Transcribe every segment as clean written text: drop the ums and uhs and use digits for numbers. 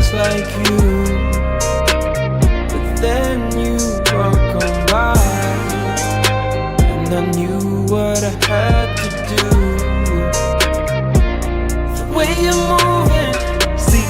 just like you, but then you walk on by, and I knew what I had to do. The way you're moving,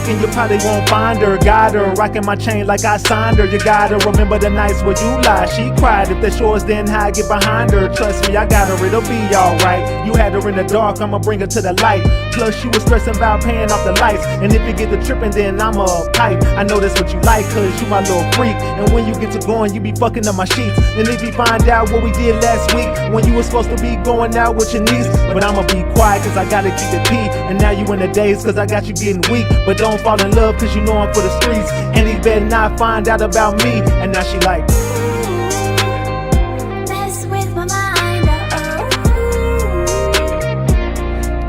and you probably won't find her. Got her rocking my chain like I signed her. You gotta remember the nights where you lied. She cried. If that's yours, then how I get behind her? Trust me, I got her, it'll be alright. You had her in the dark, I'ma bring her to the light. Plus you was stressing about paying off the lights, and if you get the tripping, then I'm a pipe. I know that's what you like, cause you my little freak. And when you get to going, you be fucking up my sheets. And if you find out what we did last week, when you was supposed to be going out with your niece, but I'ma be quiet cause I gotta keep it pee. And now you in the days cause I got you getting weak. But don't fall in love cause you know I'm for the streets, and he better not find out about me. And now she like, mess with my mind,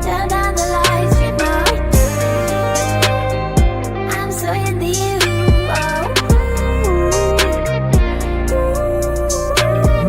turn down the lights, you know I do. I'm so into you,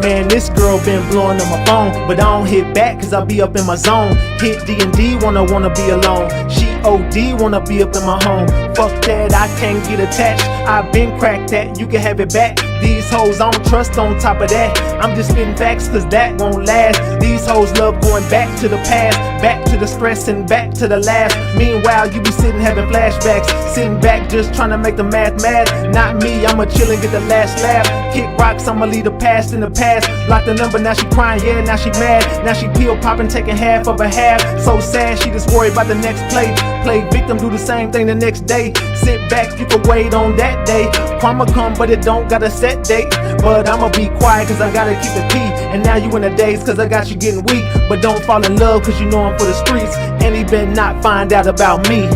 man, this girl been blowing on my phone, but I don't hit back cause I be up in my zone. Hit D&D, wanna be alone. She OD, wanna be up in my home. Fuck that, I can't get attached. I've been cracked that, you can have it back. These hoes I don't trust on top of that. I'm just spitting facts cause that won't last. These hoes love going back to the past, back to the stress and back to the laugh. Meanwhile, you be sitting having flashbacks, sitting back just trying to make the math mad. Not me, I'ma chill and get the last laugh. Kick rocks, I'ma leave the past in the past. Lock the number, now she crying, yeah, now she mad. Now she pill popping, taking half of a half. So sad, she just worried about the next play. Play victim, do the same thing the next day. Sit back, you can wait on that day. Karma come, but it don't got a set date. But I'ma be quiet cause I gotta keep the pee. And now you in the days cause I got you getting weak. But don't fall in love cause you know I'm for the streets, and he better not find out about me.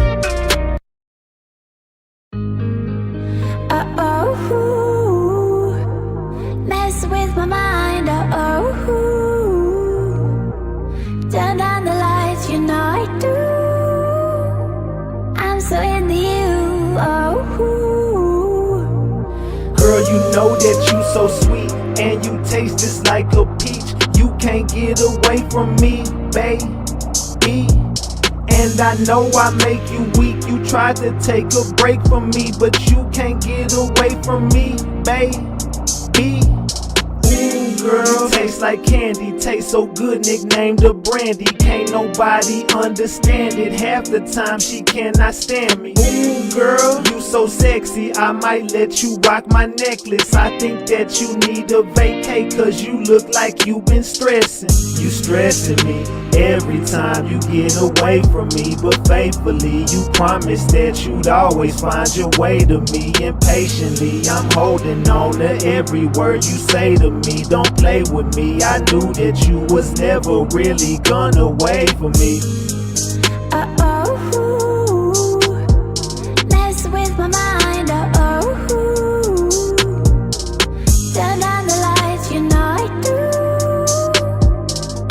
mess with my mind, turn down the lights, you know I do. I'm so into you, Girl, you know that you so sweet, and you taste just like a peach. You can't get away from me, baby. And I know I make you weak. You tried to take a break from me, but you can't get away from me, baby. Ooh, girl, tastes like candy, tastes so good, nicknamed the brandy. Can't nobody understand it. Half the time she cannot stand me. Ooh, girl, you so sexy, I might let you rock my necklace. I think that you need a vacay cause you look like you been stressing. You stressing me every time you get away from me, but faithfully you promised that you'd always find your way to me. Impatiently I'm holding on to every word you say to me. Don't play with me, I knew that you was never really gonna wait for me. mess with my mind, turn down the lights, you know I do.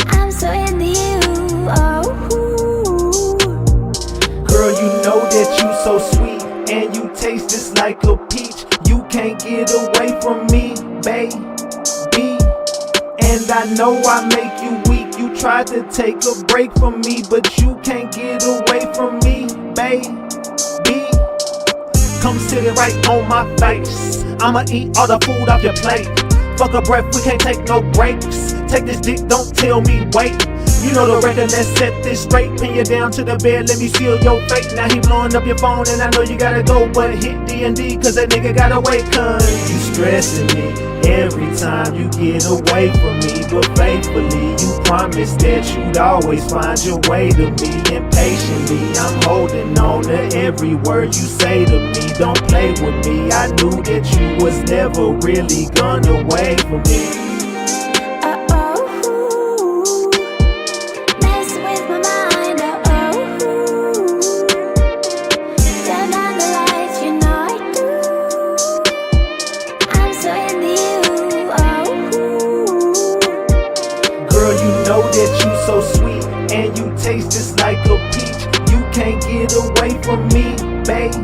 I'm so into you, Girl, you know that you so sweet, and you taste just like a peach. You can't get away from me, baby. And I know I make you weak. You tried to take a break from me, but you can't get away from me, baby. Come sit it right on my face. I'ma eat all the food off your plate. Fuck a breath, we can't take no breaks. Take this dick, don't tell me wait. You know the record, let's set this straight. Pin you down to the bed, let me seal your fate. Now he blowing up your phone and I know you gotta go, but hit D&D cause that nigga gotta wait. Cause you stressing me every time you get away from me, but faithfully you promised that you'd always find your way to me. Impatiently I'm holding on to every word you say to me. Don't play with me, I knew that you was never really gonna wait for me. That you so sweet, and you taste just like a peach. You can't get away from me, baby.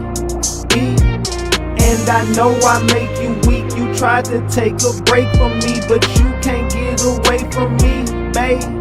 And I know I make you weak. You tried to take a break from me, but you can't get away from me, baby.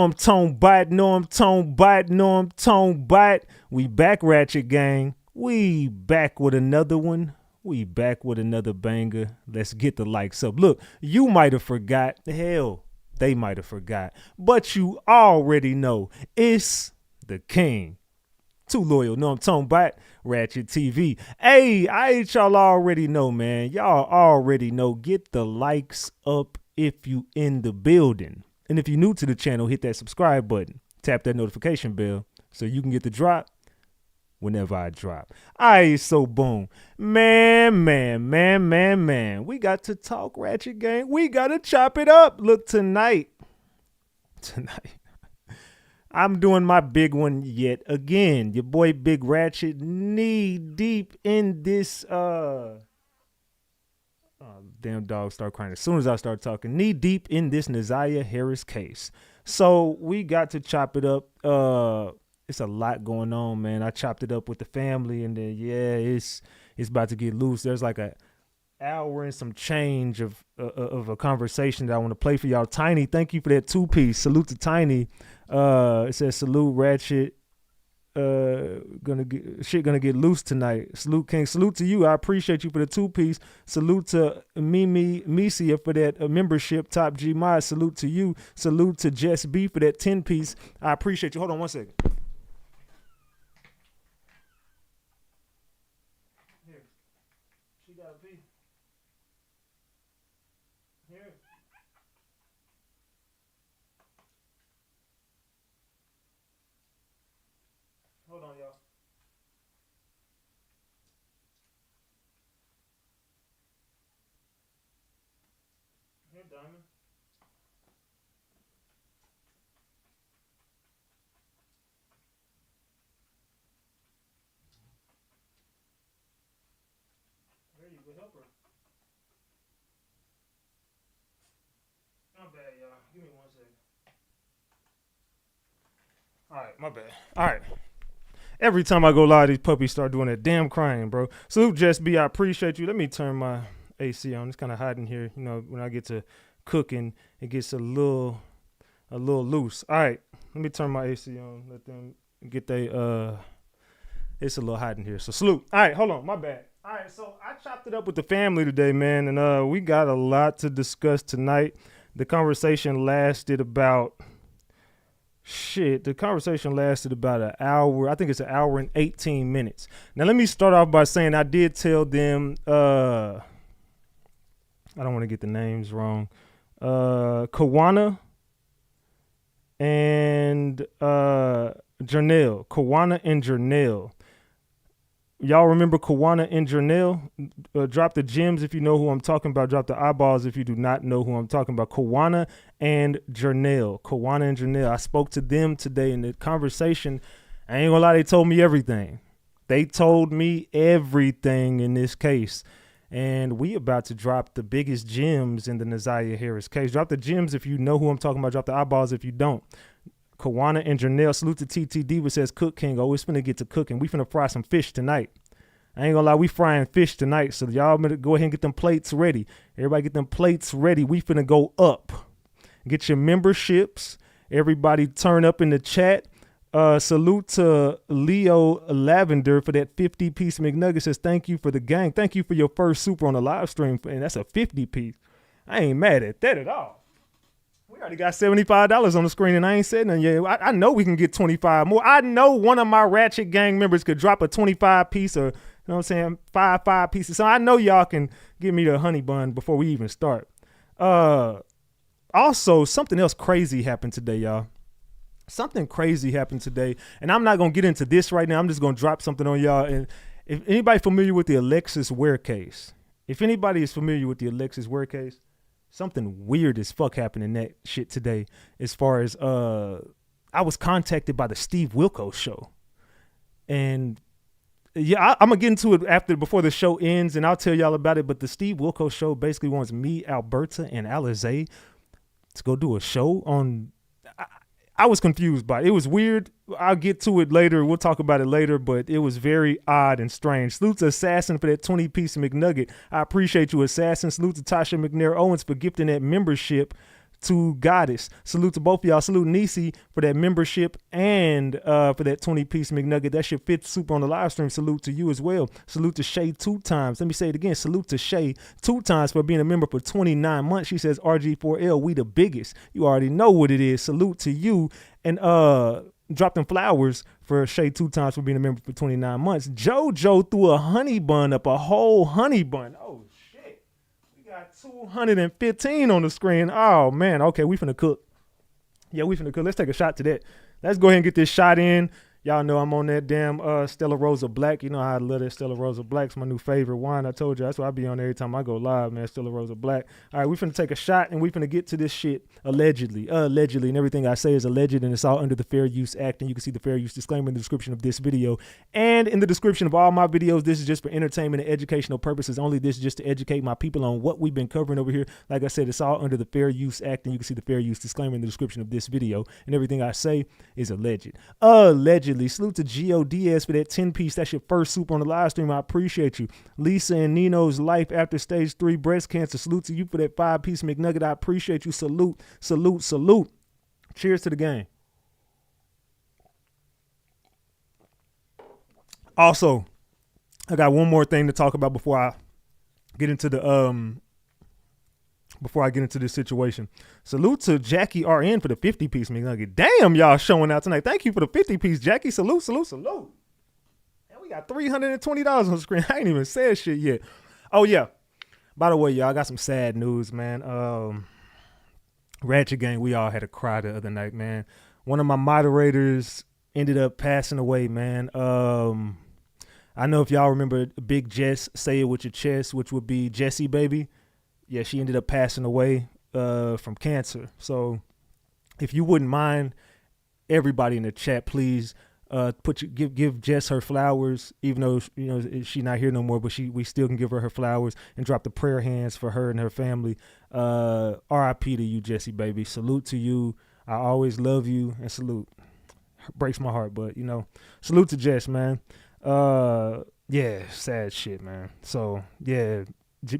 know I'm tone bite, know I'm tone bite, know I'm tone bite. We back, Ratchet Gang. We back with another one. We back with another banger. Let's get the likes up. Look, you might have forgot. Hell, they might have forgot. But you already know it's the king. Too loyal, know I'm tone bite, RatchetTV. Hey, y'all already know, man. Y'all already know. Get the likes up if you in the building. And if you're new to the channel, hit that subscribe button. Tap that notification bell so you can get the drop whenever I drop. So boom. Man. We got to talk, Ratchet Gang. We got to chop it up. Look, tonight, I'm doing my big one yet again. Your boy Big Ratchet, knee deep in this damn dog start crying as soon as I start talking. Knee deep in this Naziah Harris case. So we got to chop it up. It's a lot going on, man. I chopped it up with the family, and then it's about to get loose. There's like a hour and some change of a conversation that I want to play for y'all. Tiny, thank you for that 2-piece. Salute to Tiny. It says salute Ratchet. Gonna get loose tonight. Salute King. Salute to you. I appreciate you for the 2-piece. Salute to Mimi Misia for that membership. Top G Mod. Salute to you. Salute to Jess B for that 10-piece. I appreciate you. Hold on one second. Here. She got a piece. Here. Hold on, y'all. Here, Diamond. There you go, help her. My bad, y'all. Give me 1 second. All right, my bad. All right. Every time I go live, these puppies start doing that damn crying, bro. Salute, Jess B. I appreciate you. Let me turn my AC on. It's kind of hot in here. You know, when I get to cooking, it gets a little loose. All right, let me turn my AC on. Let them get it's a little hot in here. So salute. All right, hold on. My bad. All right, so I chopped it up with the family today, man, and we got a lot to discuss tonight. The conversation lasted about... an hour. I think it's an hour and 18 minutes. Now, let me start off by saying I did tell them, I don't want to get the names wrong, Kawana and Janelle. Kawana and Janelle. Y'all remember Kawana and Janelle? Drop the gems if you know who I'm talking about. Drop the eyeballs if you do not know who I'm talking about. Kawana and Janelle. Kawana and Janelle. I spoke to them today in the conversation. I ain't gonna lie, they told me everything. They told me everything in this case. And we about to drop the biggest gems in the Naziah Harris case. Drop the gems if you know who I'm talking about. Drop the eyeballs if you don't. Kawana and Janelle. Salute to TTD, which says Cook King. Oh, it's finna get to cooking. We finna fry some fish tonight. I ain't gonna lie, we frying fish tonight. So y'all better go ahead and get them plates ready. Everybody get them plates ready. We finna go up. Get your memberships. Everybody turn up in the chat. Salute to Leo Lavender for that 50-piece McNugget. Says thank you for the gang. Thank you for your first super on the live stream. And that's a 50-piece. I ain't mad at that at all. We already got $75 on the screen and I ain't said nothing yet. I know we can get 25 more. I know one of my Ratchet Gang members could drop a 25-piece or, you know what I'm saying, five pieces. So I know y'all can give me the honey bun before we even start. Also, something else crazy happened today, y'all. Something crazy happened today. And I'm not going to get into this right now. I'm just going to drop something on y'all. And if anybody familiar with the Alexis Ware case, if anybody is familiar with the Alexis Ware case, something weird as fuck happened in that shit today. As far as I was contacted by the Steve Wilkos show, and yeah, I'm gonna get into it before the show ends, and I'll tell y'all about it. But the Steve Wilkos show basically wants me, Alberta, and Alizé to go do a show on. I was confused by it. It was weird. I'll get to it later. We'll talk about it later, but it was very odd and strange. Salute to Assassin for that 20-piece McNugget. I appreciate you, Assassin. Salute to Tasha McNair Owens for gifting that membership to Goddess. Salute to both of y'all. Salute Nisi for that membership and for that 20-piece McNugget. That shit fits super on the live stream. Salute to you as well. Salute to Shay 2 times. Let me say it again. Salute to Shay 2 times for being a member for 29 months. She says, RG4L, we the biggest. You already know what it is. Salute to you. And drop them flowers for Shay 2 times for being a member for 29 months. JoJo threw a honey bun up, a whole honey bun. Oh, shit. We got 215 on the screen. Oh, man. Okay, we finna cook. Yeah, we finna cook. Let's take a shot to that. Let's go ahead and get this shot in. Y'all know I'm on that damn Stella Rosa Black. You know how I love that Stella Rosa Black. It's my new favorite wine. I told you that's why I be on every time I go live, man. Stella Rosa Black. All right, we finna take a shot and we finna get to this shit allegedly. Allegedly, and everything I say is alleged, and it's all under the Fair Use Act. And you can see the Fair Use disclaimer in the description of this video. And in the description of all my videos, this is just for entertainment and educational purposes only. This is just to educate my people on what we've been covering over here. Like I said, it's all under the Fair Use Act, and you can see the Fair Use disclaimer in the description of this video. And everything I say is alleged. Allegedly. Salute to GODS for that 10-piece. That's your first super on the live stream. I appreciate you. Lisa and Nino's life after stage 3 breast cancer. Salute to you for that 5-piece McNugget. I appreciate you. Salute, salute, salute. Cheers to the game. Also, I got one more thing to talk about before I get into the this situation. Salute to Jackie RN for the 50-piece McNugget. Damn, y'all showing out tonight. Thank you for the 50-piece, Jackie. Salute, salute, salute. And we got $320 on the screen. I ain't even said shit yet. Oh, yeah. By the way, y'all, I got some sad news, man. Ratchet Gang, we all had a cry the other night, man. One of my moderators ended up passing away, man. I know if y'all remember Big Jess, Say It With Your Chest, which would be Jessie Baby. Yeah, she ended up passing away from cancer. So if you wouldn't mind, everybody in the chat, please give Jess her flowers, even though she's not here no more, but we still can give her flowers and drop the prayer hands for her and her family. R.I.P. to you, Jessie Baby. Salute to you. I always love you, and salute. Breaks my heart, but salute to Jess, man. Yeah, sad shit, man. So yeah.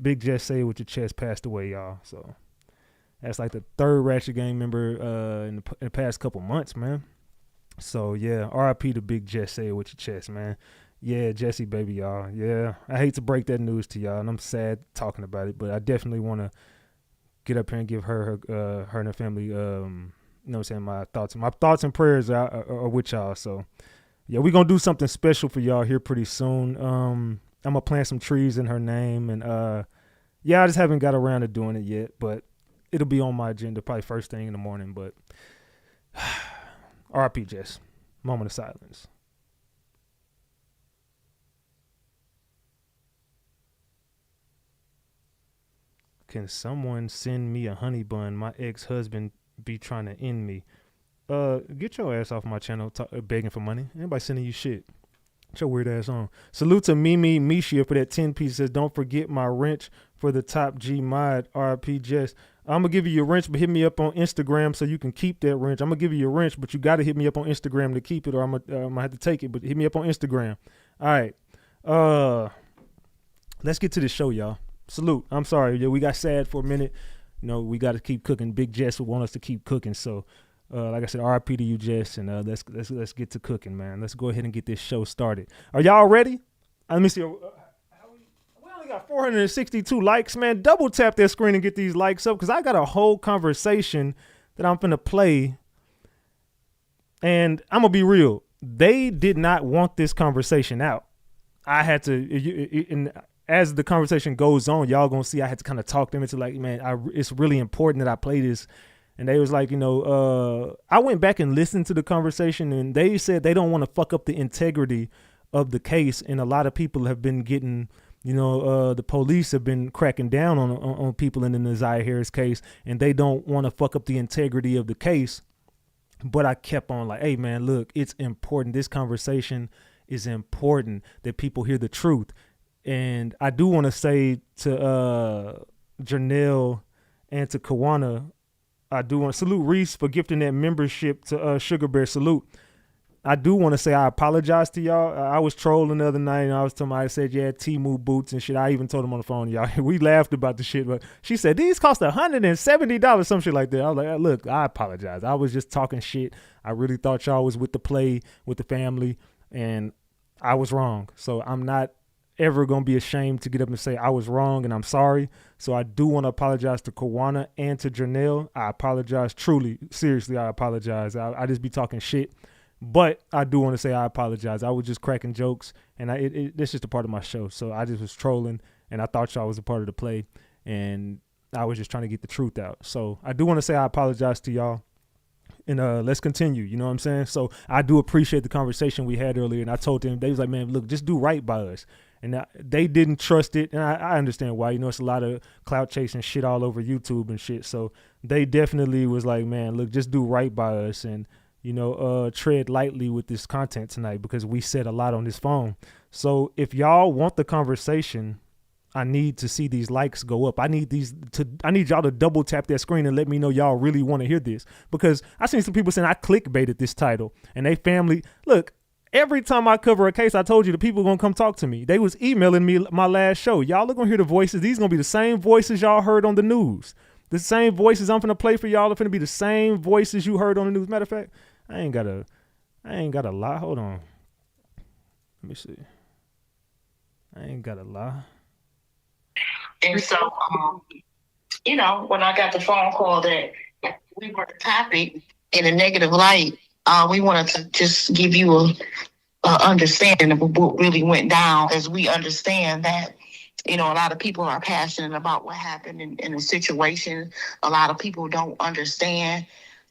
Big Jess Say It With Your Chest passed away, y'all. So that's like the third Ratchet Gang member in the past couple months, man. So yeah, RIP to Big Jess Say It With Your Chest, man. Yeah, Jessie Baby, y'all. Yeah, I hate to break that news to y'all, and I'm sad talking about it, but I definitely want to get up here and give her and her family, my thoughts and prayers are with y'all. So yeah, we're gonna do something special for y'all here pretty soon. I'm going to plant some trees in her name. And, I just haven't got around to doing it yet. But it'll be on my agenda probably first thing in the morning. But R.I.P. Jess. Moment of silence. Can someone send me a honey bun? My ex-husband be trying to end me. Get your ass off my channel begging for money. Anybody sending you shit? Get your weird ass on. Salute to Mimi Mishia for that 10-piece. Says, don't forget my wrench for the top G mod. RIP Jess. I'm going to give you your wrench, but hit me up on Instagram so you can keep that wrench. I'm going to give you your wrench, but you got to hit me up on Instagram to keep it, or I'm going to have to take it. But hit me up on Instagram. All right. Let's get to the show, y'all. Salute. I'm sorry. Yeah, we got sad for a minute. We got to keep cooking. Big Jess would want us to keep cooking. So, like I said, RIP to you, Jess, and let's get to cooking, man. Let's go ahead and get this show started. Are y'all ready? Let me see. We only got 462 likes, man. Double tap that screen and get these likes up, because I got a whole conversation that I'm finna play, and I'm gonna be real. They did not want this conversation out. I had to, and as the conversation goes on, y'all gonna see I had to kind of talk them into like, man, it's really important that I play this. And they was like, I went back and listened to the conversation, and they said they don't want to fuck up the integrity of the case. And a lot of people have been getting, the police have been cracking down on people in the Naziah Harris case, and they don't want to fuck up the integrity of the case. But I kept on like, hey, man, look, it's important. This conversation is important that people hear the truth. And I do want to say to Janelle and to Kawana, I do want to salute Reese for gifting that membership to Sugar Bear. Salute. I do want to say I apologize to y'all. I was trolling the other night, and I was telling her, I said, yeah, Temu boots and shit. I even told him on the phone, y'all. We laughed about the shit, but she said, these cost $170, some shit like that. I was like, look, I apologize. I was just talking shit. I really thought y'all was with the play, with the family, and I was wrong. So I'm not ever going to be ashamed to get up and say I was wrong and I'm sorry. So I do want to apologize to Kawana and to Janelle. I apologize. Truly, seriously, I apologize. I just be talking shit. But I do want to say I apologize. I was just cracking jokes, and it's just a part of my show. So I just was trolling, and I thought y'all was a part of the play, and I was just trying to get the truth out. So I do want to say I apologize to y'all, and let's continue. You know what I'm saying? So I do appreciate the conversation we had earlier, and I told them, they was like, man, look, just do right by us. And they didn't trust it, and I understand why. You know, it's a lot of clout chasing shit all over YouTube and shit. So they definitely was like, man, look, just do right by us, and you know, tread lightly with this content tonight because we said a lot on this phone. So if y'all want the conversation, I need to see these likes go up. I need y'all to double tap that screen and let me know y'all really want to hear this, because I seen some people saying I clickbaited this title and they family. Look, every time I cover a case, I told you the people gonna come talk to me. They was emailing me my last show. Y'all are gonna hear the voices. These gonna be the same voices y'all heard on the news. The same voices I'm finna play for y'all are finna be the same voices you heard on the news. Matter of fact, I ain't gotta lie. Hold on. Let me see. I ain't gotta lie. And so, you know, when I got the phone call that we were the topic in a negative light, we wanted to just give you a understanding of what really went down, as we understand that, you know, a lot of people are passionate about what happened in the situation. A lot of people don't understand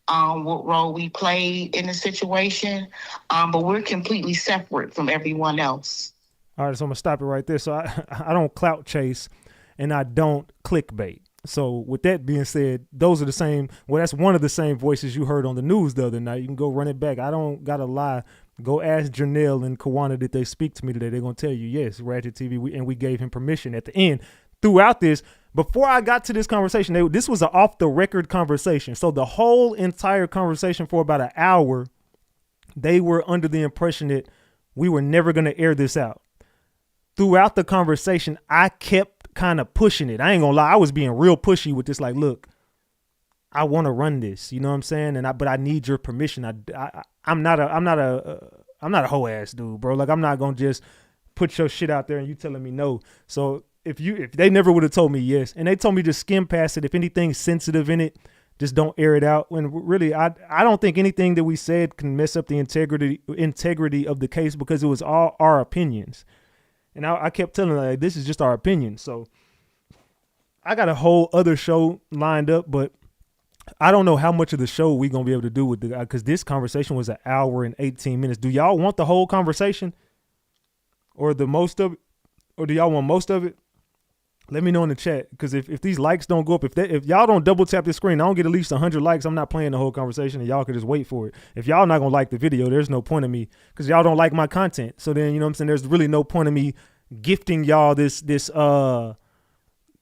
what role we played in the situation, but we're completely separate from everyone else. All right, so I'm gonna stop it right there. So I don't clout chase, and I don't clickbait. So with that being said, those are the same. Well, that's one of the same voices you heard on the news the other night. You can go run it back. I don't gotta lie. Go ask Janelle and Kawana, did they speak to me today? They're gonna tell you yes, RatchetTV, and we gave him permission at the end. Throughout this, before I got to this conversation, this was an off the record conversation. So the whole entire conversation for about an hour, they were under the impression that we were never going to air this out. Throughout the conversation, I kept kind of pushing it. I ain't gonna lie. I was being real pushy with this. Like, look, I want to run this, you know what I'm saying? But I need your permission. I'm not a hoe ass dude, bro. Like, I'm not going to just put your shit out there and you telling me no. So if they never would have told me yes, and they told me just skim past it, if anything's sensitive in it, just don't air it out. When really, I don't think anything that we said can mess up the integrity of the case, because it was all our opinions. And I kept telling her, like, this is just our opinion. So I got a whole other show lined up, but I don't know how much of the show we going to be able to do with the guy, because this conversation was 1 hour and 18 minutes. Do y'all want the whole conversation or the most of it? Or do y'all want most of it? Let me know in the chat, because if these likes don't go up, if y'all don't double tap the screen, I don't get at least 100 likes, I'm not playing the whole conversation, and y'all can just wait for it. If y'all not going to like the video, there's no point of me, because y'all don't like my content. So then, you know what I'm saying, there's really no point of me gifting y'all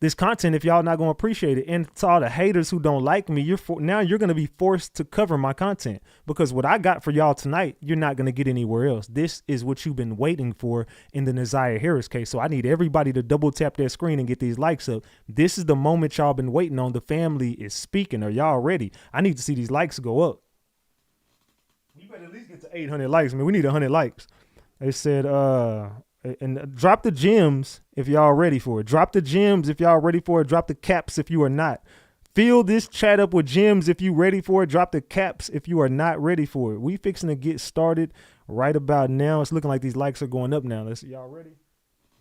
this content if y'all not going to appreciate it. And to all the haters who don't like me, now you're going to be forced to cover my content, because what I got for y'all tonight, you're not going to get anywhere else. This is what you've been waiting for in the Naziah Harris case. So I need everybody to double tap their screen and get these likes up. This is the moment y'all been waiting on. The family is speaking. Are y'all ready? I need to see these likes go up. You better at least get to 800 likes. I mean, we need 100 likes. They said, and drop the gems if y'all ready for it. Drop the gems if y'all ready for it. Drop the caps if you are not. Fill this chat up with gems if you ready for it. Drop the caps if you are not ready for it. We fixing to get started right about now. It's looking like these likes are going up now. Let's see, y'all ready?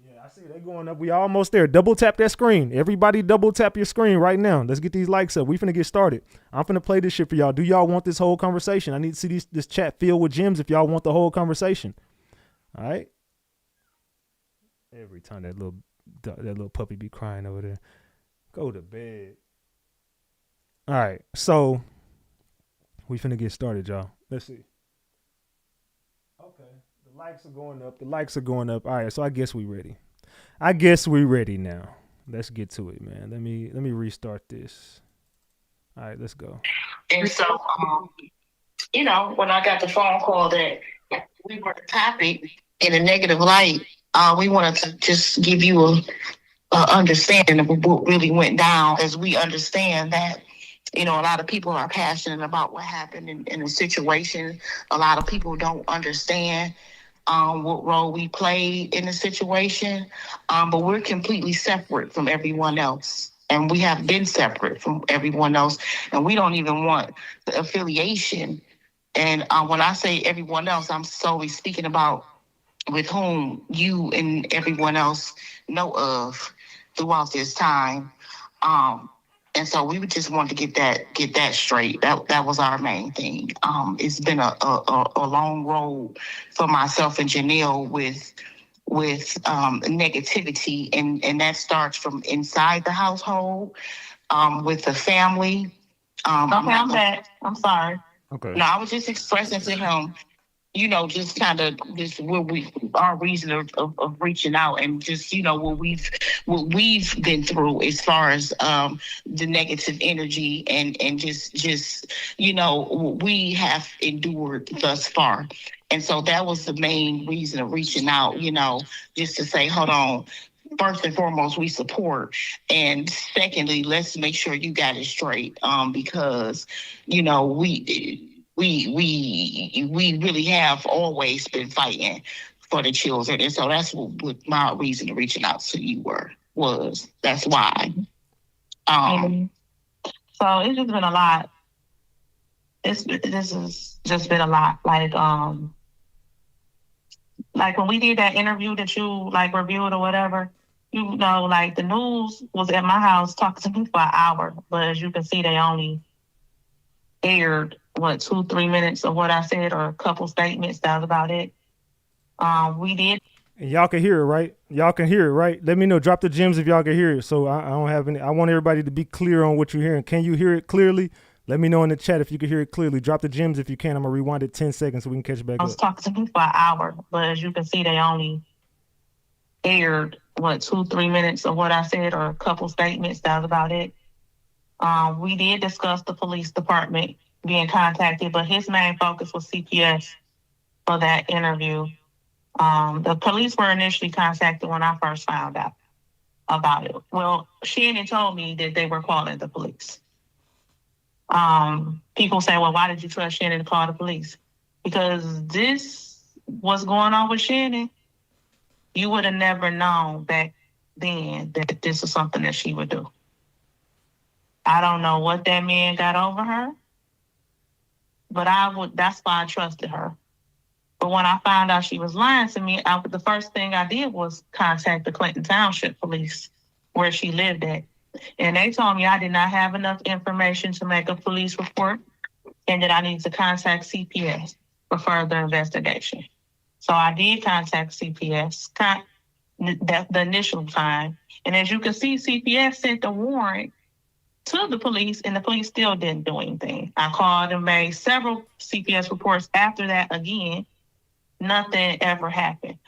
Yeah, I see they going up. We almost there. Double tap that screen. Everybody double tap your screen right now. Let's get these likes up. We finna get started. I'm finna play this shit for y'all. Do y'all want this whole conversation? I need to see this chat filled with gems if y'all want the whole conversation. All right. Every time that little puppy be crying over there. Go to bed. All right, so we finna get started, y'all. Let's see. Okay, the likes are going up. The likes are going up. All right, so I guess we ready. Now. Let's get to it, man. Let me restart this. All right, let's go. And so, you know, when I got the phone call that we were the topic in a negative light, we wanted to just give you a understanding of what really went down, as we understand that, you know, a lot of people are passionate about what happened in the situation. A lot of people don't understand what role we played in the situation, but we're completely separate from everyone else. And we have been separate from everyone else, and we don't even want the affiliation. And when I say everyone else, I'm solely speaking about with whom you and everyone else know of throughout this time. Um, and so we would just want to get that straight. That was our main thing. It's been a long road for myself and Janelle with negativity, and that starts from inside the household, with the family. Okay, I'm back. I'm sorry. Okay. No, I was just expressing to him, you know, just kind of just where we our reason of reaching out, and just, you know, what we've been through as far as the negative energy, and just you know, what we have endured thus far. And so that was the main reason of reaching out, you know, just to say, hold on, first and foremost, we support, and secondly, let's make sure you got it straight, because, you know, we really have always been fighting for the children. And so that's what my reason of reaching out to you was. That's why. So it's just been a lot. This has just been a lot. Like when we did that interview that you like reviewed or whatever, you know, like the news was at my house talking to me for an hour, but as you can see, they only aired 2-3 minutes of what I said, or a couple statements. That was about it. We did. And y'all can hear it, right? Y'all can hear it, right? Let me know. Drop the gems if y'all can hear it. So I don't have any. I want everybody to be clear on what you're hearing. Can you hear it clearly? Let me know in the chat if you can hear it clearly. Drop the gems if you can. I'm gonna rewind it 10 seconds so we can catch it back up. I was talking to me for an hour, but as you can see, they only aired 2-3 minutes of what I said, or a couple statements. That was about it. We did discuss the police department being contacted, but his main focus was CPS for that interview. The police were initially contacted when I first found out about it. Well, Shannon told me that they were calling the police. People say, well, why did you trust Shannon to call the police? Because this was going on with Shannon. You would have never known back then that this is something that she would do. I don't know what that man got over her, but that's why I trusted her. But when I found out she was lying to me, the first thing I did was contact the Clinton Township Police, where she lived at. And they told me I did not have enough information to make a police report, and that I needed to contact CPS for further investigation. So I did contact CPS the initial time. And as you can see, CPS sent the warrant to the police, and the police still didn't do anything. I called and made several CPS reports after that again. Nothing ever happened.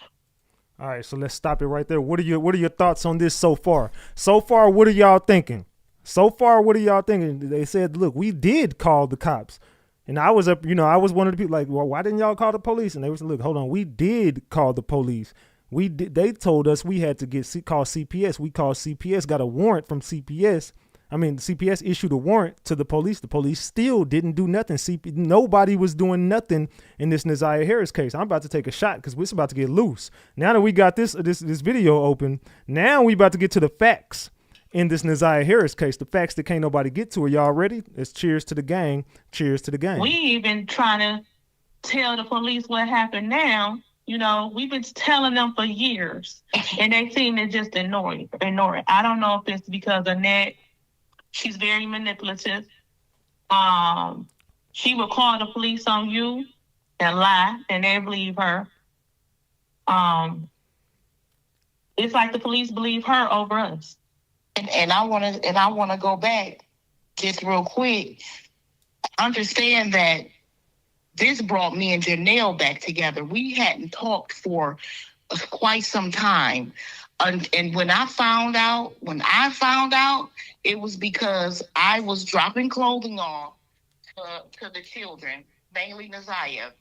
All right, so let's stop it right there. What are your thoughts on this so far? So far, what are y'all thinking? They said, look, we did call the cops. And I was I was one of the people like, well, why didn't y'all call the police? And they was, look, hold on, we did call the police. They told us we had to call CPS. We called CPS, got a warrant from CPS. I mean, CPS issued a warrant to the police. The police still didn't do nothing. Nobody was doing nothing in this Naziah Harris case. I'm about to take a shot because it's about to get loose. Now that we got this video open, now we about to get to the facts in this Naziah Harris case. The facts that can't nobody get to. Are y'all ready? It's cheers to the gang. Cheers to the gang. We even trying to tell the police what happened now. You know, we've been telling them for years, and they seem to just ignore it. I don't know if it's because Annette, she's very manipulative. She will call the police on you and lie, and they believe her. It's like the police believe her over us. And I wanna go back just real quick. Understand that this brought me and Janelle back together. We hadn't talked for quite some time. And when I found out, it was because I was dropping clothing off to the children, mainly Naziah.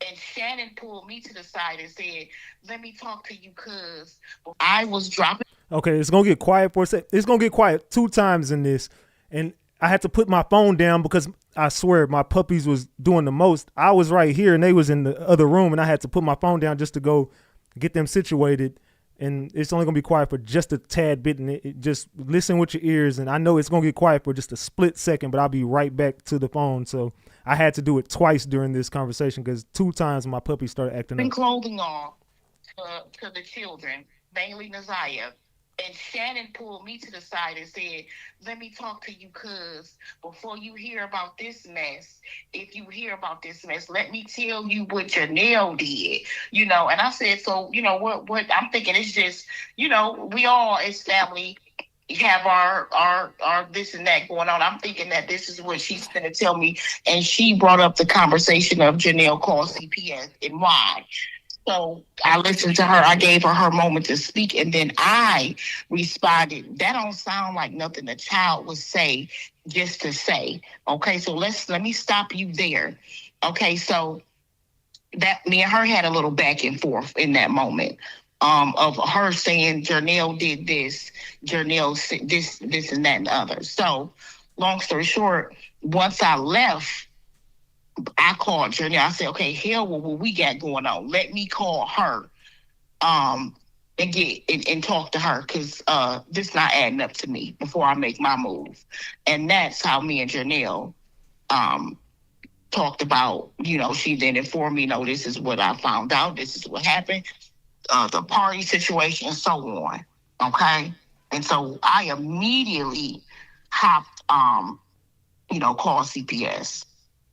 And Shannon pulled me to the side and said, "Let me talk to you, cuz I was dropping." Okay, it's gonna get quiet for a sec. It's gonna get quiet 2 times in this, and I had to put my phone down because I swear my puppies was doing the most. I was right here and they was in the other room, and I had to put my phone down just to go get them situated. And it's only gonna be quiet for just a tad bit, and it just listen with your ears. And I know it's gonna get quiet for just a split second, but I'll be right back to the phone. So I had to do it twice during this conversation because 2 times my puppy started acting up. Clothing on to the children, mainly Naziah. And Shannon pulled me to the side and said, "Let me talk to you, cuz before you hear about this mess, if you hear about this mess, let me tell you what Janelle did." And I said, so, what I'm thinking is just, we all as family have our this and that going on. I'm thinking that this is what she's going to tell me. And she brought up the conversation of Janelle called CPS and why. So I listened to her. I gave her moment to speak, and then I responded. That don't sound like nothing a child would say just to say. Okay, so let me stop you there. Okay, so that me and her had a little back and forth in that moment. Of her saying Janelle did this, Janelle said this, and that, and the other. So, long story short, once I left, I called Janelle. I said, "Okay, hell, what we got going on? Let me call her, and and talk to her because this not adding up to me before I make my move." And that's how me and Janelle talked about. She then informed me, "No, this is what I found out. This is what happened. The party situation, and so on." Okay, and so I immediately hopped, called CPS.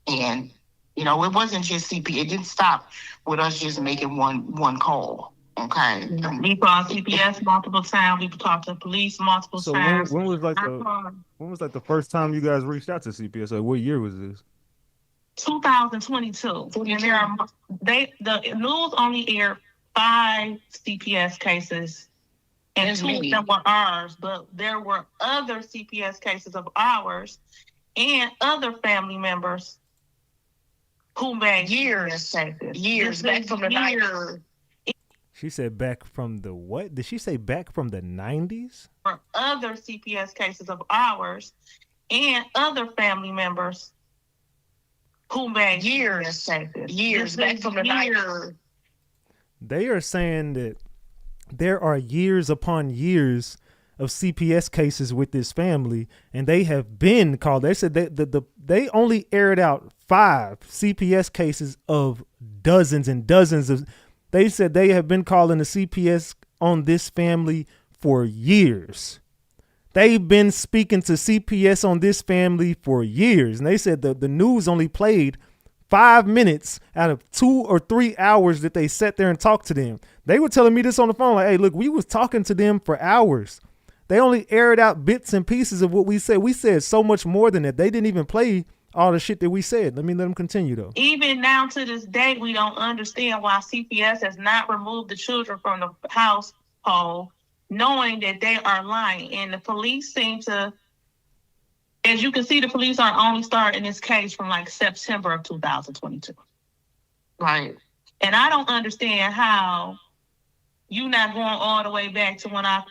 And, it wasn't just CPS. It didn't stop with us just making one call. Okay. We called CPS multiple times. We talked to police multiple times. So when was like the first time you guys reached out to CPS? Like what year was this? 2022. And the news only aired 5 CPS cases, and 2 of them were ours, but there were other CPS cases of ours and other family members who made years back from the 90s. She said back from the what? Did she say back from the 90s? Or other CPS cases of ours and other family members who made years back from the 90s. They are saying that there are years upon years of CPS cases with this family, and they have been called. They said that they only aired out 5 CPS cases of dozens and dozens of. They said they have been calling the CPS on this family for years. They've been speaking to CPS on this family for years, and they said the news only played 5 minutes out of 2 or 3 hours that they sat there and talked to them. They were telling me this on the phone, like, "Hey, look, we was talking to them for hours." They only aired out bits and pieces of what we said. We said so much more than that. They didn't even play all the shit that we said. Let them continue, though. Even now to this day, we don't understand why CPS has not removed the children from the household, knowing that they are lying. And the police seem to, as you can see, the police are only starting this case from like September of 2022. Right. And I don't understand how you not going all the way back to when I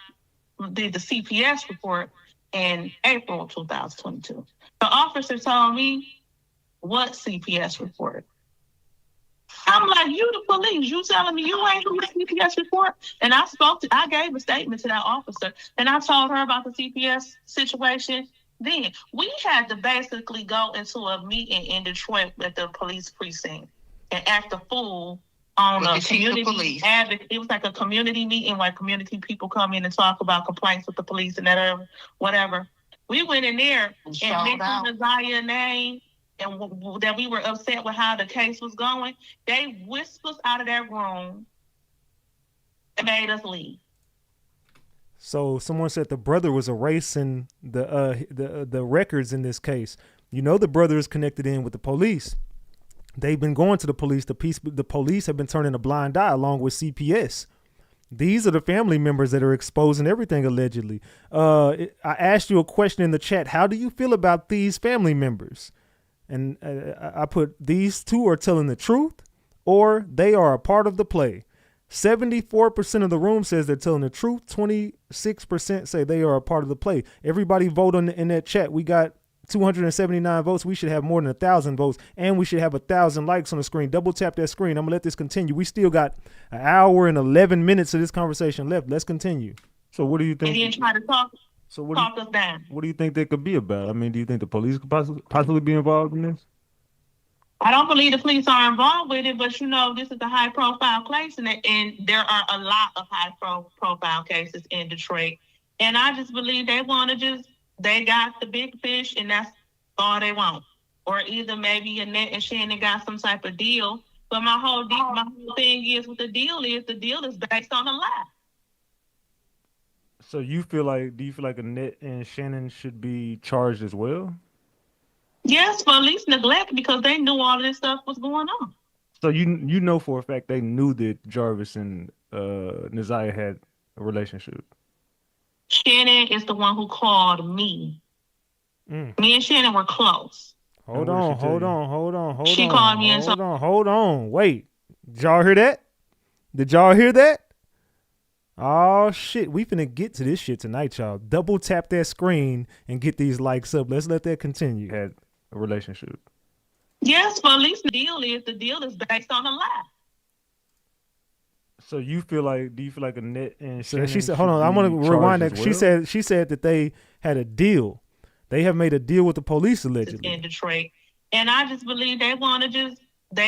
did the CPS report in April 2022. The officer told me, "What CPS report?" I'm like, "You the police, you telling me you ain't doing the CPS report?" And I gave a statement to that officer, and I told her about the CPS situation. Then we had to basically go into a meeting in Detroit at the police precinct and act a fool on a community advocate. It was like a community meeting where community people come in and talk about complaints with the police and that whatever. We went in there and mentioned Naziah's name and that we were upset with how the case was going. They whisked us out of that room and made us leave. So someone said the brother was erasing the records in this case. The brother is connected in with the police. They've been going to the police. The police have been turning a blind eye along with CPS. These are the family members that are exposing everything allegedly. I asked you a question in the chat. How do you feel about these family members? And I put, these two are telling the truth, or they are a part of the play. 74% of the room says they're telling the truth. 26% say they are a part of the play. Everybody vote in that chat. We got 279 votes. We should have more than 1,000 votes, and we should have 1,000 likes on the screen. Double tap that screen. I'm gonna let this continue. We still got an hour and 11 minutes of this conversation left. Let's continue. So what do you think? And then try to talk us down. What do you think that could be about? I mean, do you think the police could possibly be involved in this? I don't believe the police are involved with it, but you know, this is a high profile case, and there are a lot of high profile cases in Detroit. And I just believe they got the big fish, and that's all they want. Or either maybe Annette and Shannon got some type of deal. But my whole thing is with the deal is based on a lie. So do you feel like Annette and Shannon should be charged as well? Yes, for at least neglect, because they knew all of this stuff was going on. So you know for a fact they knew that Jarvis and Neziah had a relationship. Shannon is the one who called me. Me and Shannon were close. Hold on. She called me and hold on. Wait. Did y'all hear that? Did y'all hear that? Oh shit, we finna get to this shit tonight, y'all. Double tap that screen and get these likes up. Let's let that continue. Had a relationship. Yes, but at least the deal is based on a lie. So do you feel like Annette and Shannon? She said, hold on, I'm gonna rewind that. Well? She said that they had a deal. They have made a deal with the police allegedly in Detroit. And I just believe they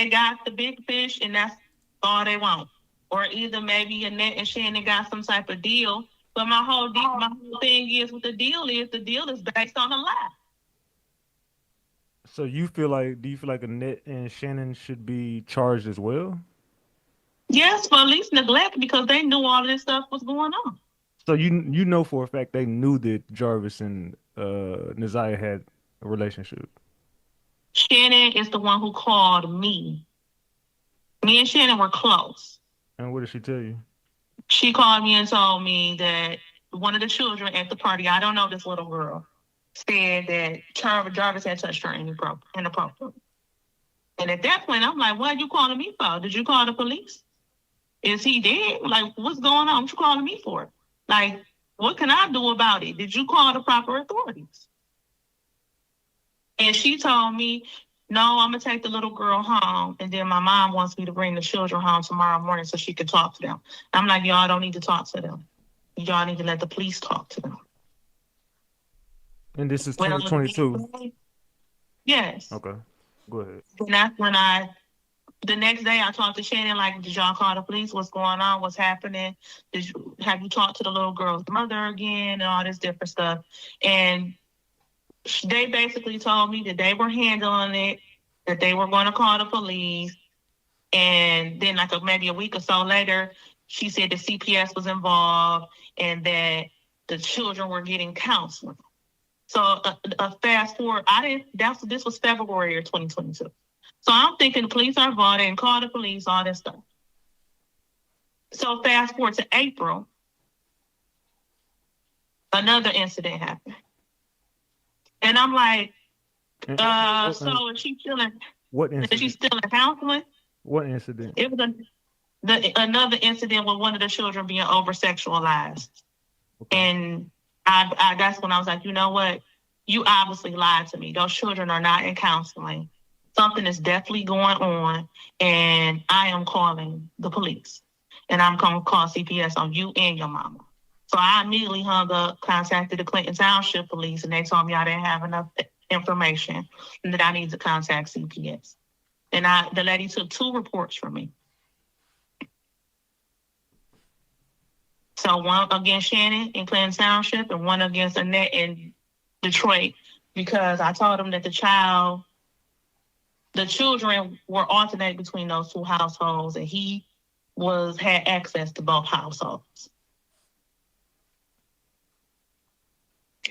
got the big fish, and that's all they want. Or either maybe Annette and Shannon got some type of deal. But my whole thing is with the deal is based on a lie. So do you feel like Annette and Shannon should be charged as well? Yes, for at least neglect, because they knew all of this stuff was going on. So you know for a fact they knew that Jarvis and Neziah had a relationship. Shannon is the one who called me. Me and Shannon were close. And what did she tell you? She called me and told me that one of the children at the party, I don't know this little girl, said that Jarvis had touched her inappropriately. And at that point, I'm like, what are you calling me for? Did you call the police? Is he dead? Like, what's going on? What you calling me for? Like, what can I do about it? Did you call the proper authorities? And she told me, no, I'm going to take the little girl home. And then my mom wants me to bring the children home tomorrow morning so she can talk to them. I'm like, y'all don't need to talk to them. Y'all need to let the police talk to them. And this is 2022? Yes. Okay. Go ahead. And that's when the next day I talked to Shannon, like, did y'all call the police? What's going on? What's happening? Have you talked to the little girl's mother again and all this different stuff? And they basically told me that they were handling it, that they were going to call the police. And then maybe a week or so later, she said the CPS was involved and that the children were getting counseling. So fast forward, this was February of 2022. So I'm thinking the police are involved and call the police, all this stuff. So fast forward to April, another incident happened. And I'm like, so is she still in? What incident? Is she still in counseling? What incident? It was another incident with one of the children being over sexualized. Okay. And I that's when I was like, you know what? You obviously lied to me. Those children are not in counseling. Something is definitely going on, and I am calling the police. And I'm going to call CPS on you and your mama. So I immediately hung up, contacted the Clinton Township Police, and they told me I didn't have enough information and that I need to contact CPS. And the lady took 2 reports from me. So one against Shannon in Clinton Township and one against Annette in Detroit, because I told them that the children were alternating between those 2 households, and he had access to both households.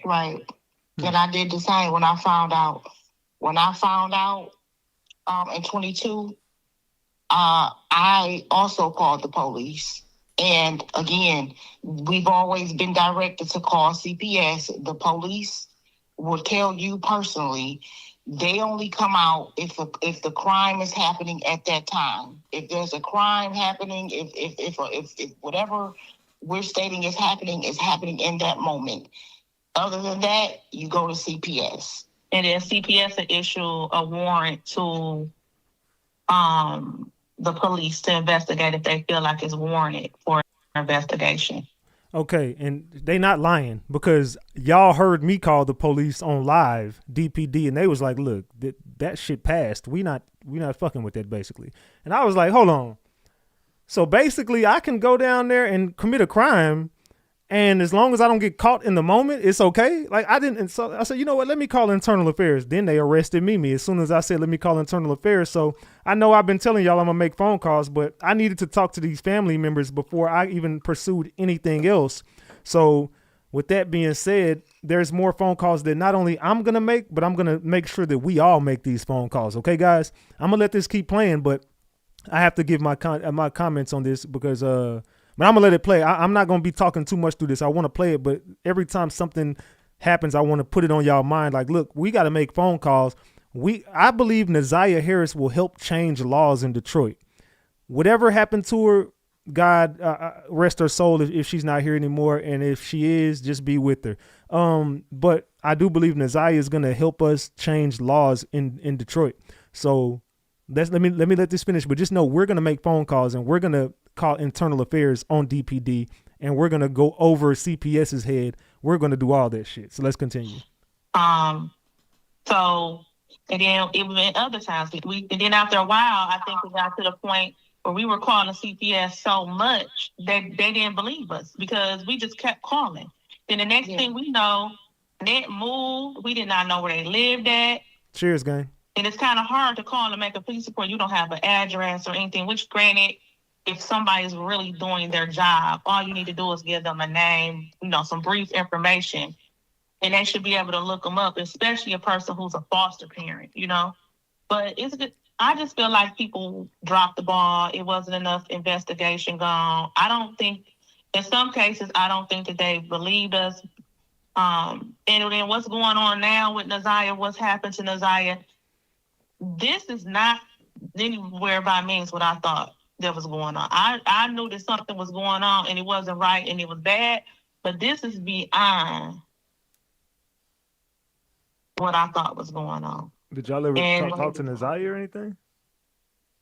Right. And I did the same when I found out. When I found out in 22, I also called the police. And again, we've always been directed to call CPS. The police will tell you personally They only come out if the crime is happening at that time. If there's a crime happening, if whatever we're stating is happening in that moment. Other than that, you go to CPS. And then CPS will issue a warrant to the police to investigate if they feel like it's warranted for investigation. Okay, and they not lying because y'all heard me call the police on live DPD, and they was like, "Look, that shit passed. We not fucking with that basically." And I was like, "Hold on." So basically, I can go down there and commit a crime, and as long as I don't get caught in the moment, it's okay. Like I didn't. And so I said, you know what? Let me call internal affairs. Then they arrested Mimi as soon as I said, let me call internal affairs. So I know I've been telling y'all I'm gonna make phone calls, but I needed to talk to these family members before I even pursued anything else. So with that being said, there's more phone calls that not only I'm gonna make, but I'm gonna make sure that we all make these phone calls. Okay, guys, I'm gonna let this keep playing, but I have to give my comments on this because but I'm gonna let it play. I'm not gonna be talking too much through this. I want to play it, but every time something happens, I want to put it on y'all mind. Like, look, we got to make phone calls. I believe Naziah Harris will help change laws in Detroit. Whatever happened to her, God rest her soul if she's not here anymore, and if she is, just be with her. But I do believe Naziah is gonna help us change laws in Detroit. So let me let this finish. But just know we're gonna make phone calls, and we're gonna call internal affairs on DPD, and we're gonna go over CPS's head. We're gonna do all that shit. So let's continue. So and then even other times and then after a while, I think we got to the point where we were calling CPS so much that they didn't believe us because we just kept calling. Then the next thing we know, Annette moved. We did not know where they lived at. Cheers, gang. And it's kind of hard to call and make a police report. You don't have an address or anything, which granted, if somebody's really doing their job, all you need to do is give them a name, some brief information, and they should be able to look them up, especially a person who's a foster parent, But it's good. I just feel like people dropped the ball. It wasn't enough investigation gone. I don't think, in some cases, I don't think that they believed us. And then what's going on now with Naziah, what's happened to Naziah, this is not anywhere by means what I thought that was going on. I knew that something was going on and it wasn't right and it was bad, but this is beyond what I thought was going on. Did y'all ever talk to Naziah or anything?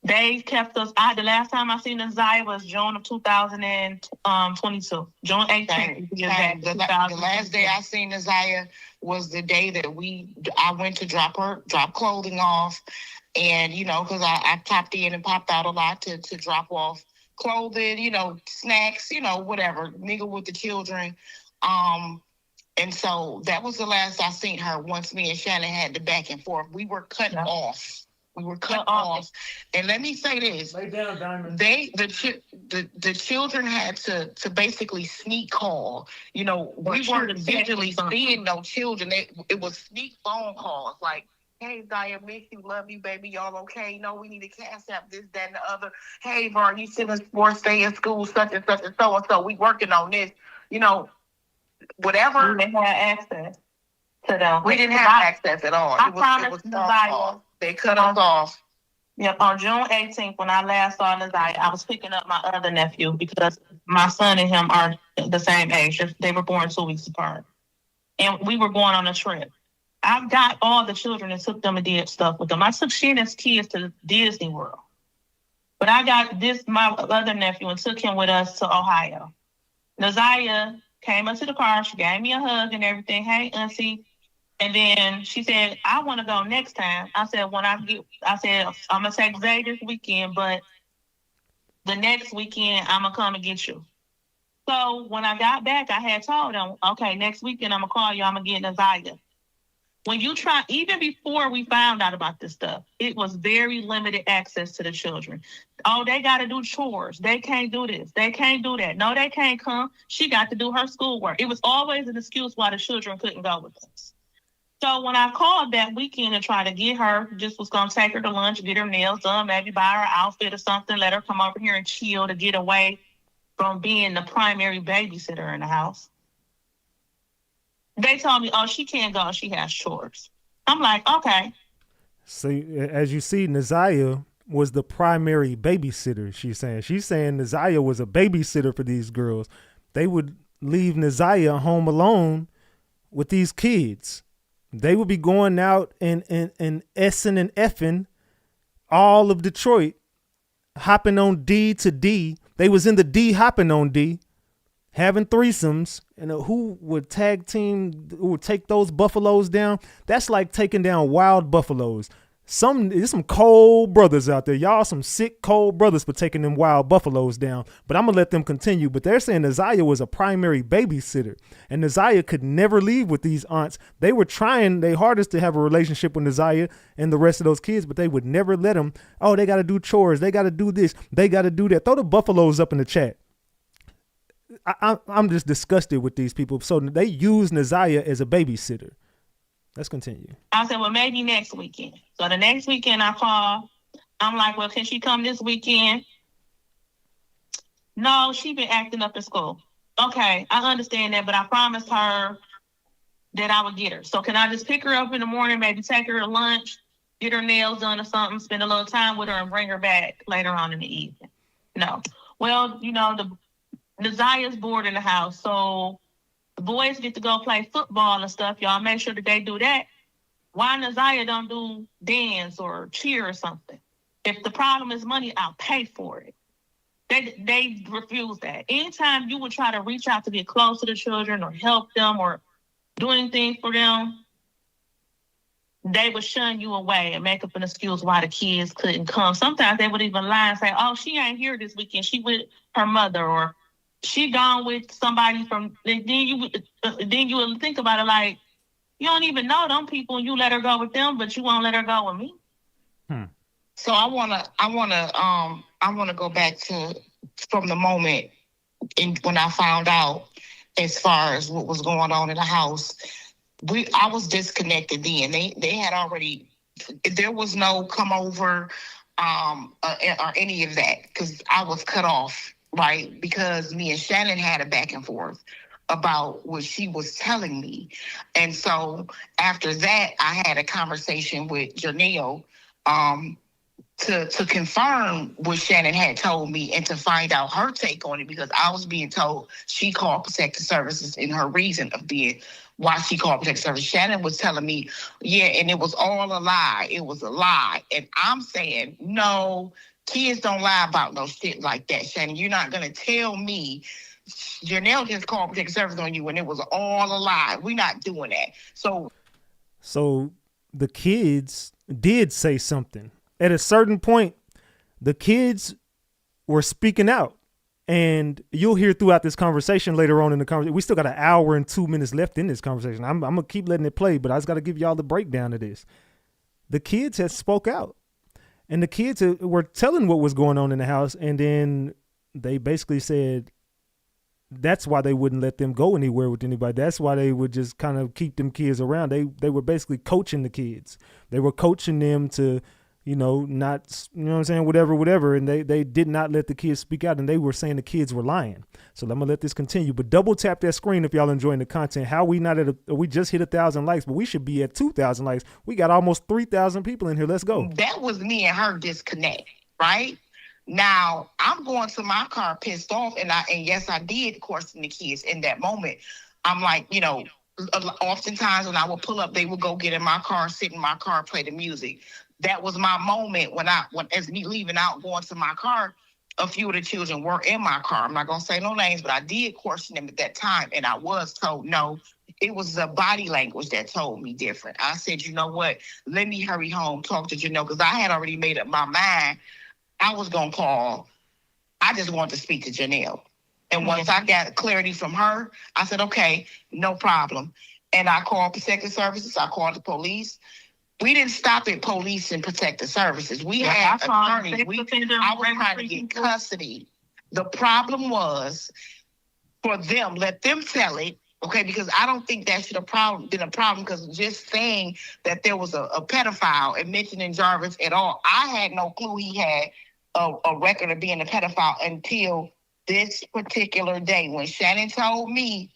They kept us. The last time I seen Naziah was June of 2022, June 18th. The last day I seen Naziah was the day that I went to drop clothing off. And, because I popped in and popped out a lot to drop off clothing, snacks, whatever, nigga with the children. And so that was the last I seen her once me and Shannon had the back and forth. We were cut off. We were cut off. And let me say this. Lay down, Diamond. The children had to basically sneak call. We weren't visually seeing no children. It was sneak phone calls like, hey, Zaya, miss you, love you, baby, y'all okay? No, we need to cash out this, that, and the other. Hey, Vern, you still in sports, stay in school, such and such and so and so. We working on this, whatever. We didn't have access to them. We didn't have access at all. It was Naziah. They cut us off. Yep, on June 18th, when I last saw Naziah, I was picking up my other nephew because my son and him are the same age. They were born 2 weeks apart. And we were going on a trip. I got all the children and took them and did stuff with them. I took Shannon's kids to Disney World. But I got my other nephew, and took him with us to Ohio. Naziah came up to the car. She gave me a hug and everything. Hey, auntie. And then she said, I want to go next time. I said, I'm going to take Zay this weekend, but the next weekend, I'm going to come and get you. So when I got back, I had told them, okay, next weekend, I'm going to call you. I'm going to get Naziah. When you try, even before we found out about this stuff, it was very limited access to the children. Oh, they got to do chores. They can't do this. They can't do that. No, they can't come. She got to do her schoolwork. It was always an excuse why the children couldn't go with us. So when I called that weekend to try to get her, just was going to take her to lunch, get her nails done, maybe buy her an outfit or something, let her come over here and chill to get away from being the primary babysitter in the house. They told me, oh, she can't go. She has chores. I'm like, okay. See, as you see, Naziah was the primary babysitter. She's saying Naziah was a babysitter for these girls. They would leave Naziah home alone with these kids. They would be going out and S'ing and effing all of Detroit, hopping on D to D. They was in the D hopping on D, having threesomes, and who would tag team, who would take those buffaloes down? That's like taking down wild buffaloes. There's some cold brothers out there. Y'all some sick, cold brothers for taking them wild buffaloes down. But I'm going to let them continue. But they're saying Naziah was a primary babysitter. And Naziah could never leave with these aunts. They were trying their hardest to have a relationship with Naziah and the rest of those kids, but they would never let them. Oh, they got to do chores. They got to do this. They got to do that. Throw the buffaloes up in the chat. I'm just disgusted with these people. So they use Naziah as a babysitter. Let's continue. I said, well, maybe next weekend. So the next weekend I call. I'm like, well, can she come this weekend? No, she been acting up in school. Okay, I understand that, but I promised her that I would get her. So can I just pick her up in the morning, maybe take her to lunch, get her nails done or something, spend a little time with her and bring her back later on in the evening? No. Well, the Naziah's bored in the house, so the boys get to go play football and stuff. Y'all make sure that they do that. Why Naziah don't do dance or cheer or something? If the problem is money, I'll pay for it. They refuse that. Anytime you would try to reach out to get close to the children or help them or do anything for them, they would shun you away and make up an excuse why the kids couldn't come. Sometimes they would even lie and say, oh, she ain't here this weekend. She with her mother, or she gone with somebody from. Then you would think about it like, you don't even know them people, and you let her go with them, but you won't let her go with me. So I wanna go back to from the moment when I found out as far as what was going on in the house. I was disconnected then. They had already. There was no come over or any of that, because I was cut off, right? Because me and Shannon had a back and forth about what she was telling me. And so after that, I had a conversation with Janelle to confirm what Shannon had told me and to find out her take on it, because I was being told she called Protective Services and her reason of being why she called Protective Services. Shannon was telling me, yeah, and it was all a lie. It was a lie. And I'm saying, no, kids don't lie about no shit like that, Shannon. You're not going to tell me Janelle just called Protective Service on you and it was all a lie. We're not doing that. So the kids did say something. At a certain point, the kids were speaking out. And you'll hear throughout this conversation later on in the conversation. We still got an hour and 2 minutes left in this conversation. I'm going to keep letting it play, but I just got to give y'all the breakdown of this. The kids had spoke out. And the kids were telling what was going on in the house. And then they basically said that's why they wouldn't let them go anywhere with anybody. That's why they would just kind of keep them kids around. They were basically coaching the kids. They were coaching them to, not, what I'm saying, whatever. And they did not let the kids speak out, and they were saying the kids were lying. So I'm going to let this continue, but double tap that screen if y'all enjoying the content. How we not we just hit 1,000 likes, but we should be at 2,000 likes. We got almost 3,000 people in here. Let's go. That was me and her disconnect, right? Now I'm going to my car pissed off, and yes, I did question the kids in that moment. I'm like, oftentimes when I would pull up, they would go get in my car, sit in my car, play the music. That was my moment when as me leaving out, going to my car, a few of the children were in my car. I'm not going to say no names, but I did question them at that time. And I was told, no, it was the body language that told me different. I said, you know what? Let me hurry home, talk to Janelle, because I had already made up my mind. I was going to call. I just wanted to speak to Janelle. And once I got clarity from her, I said, okay, no problem. And I called Protective Services. I called the police. We didn't stop at police and Protective Services. We had attorneys. I was trying to get custody. The problem was for them, let them tell it, okay? Because I don't think that should have been a problem, because just saying that there was a pedophile and mentioning Jarvis at all, I had no clue he had a record of being a pedophile until this particular day when Shannon told me,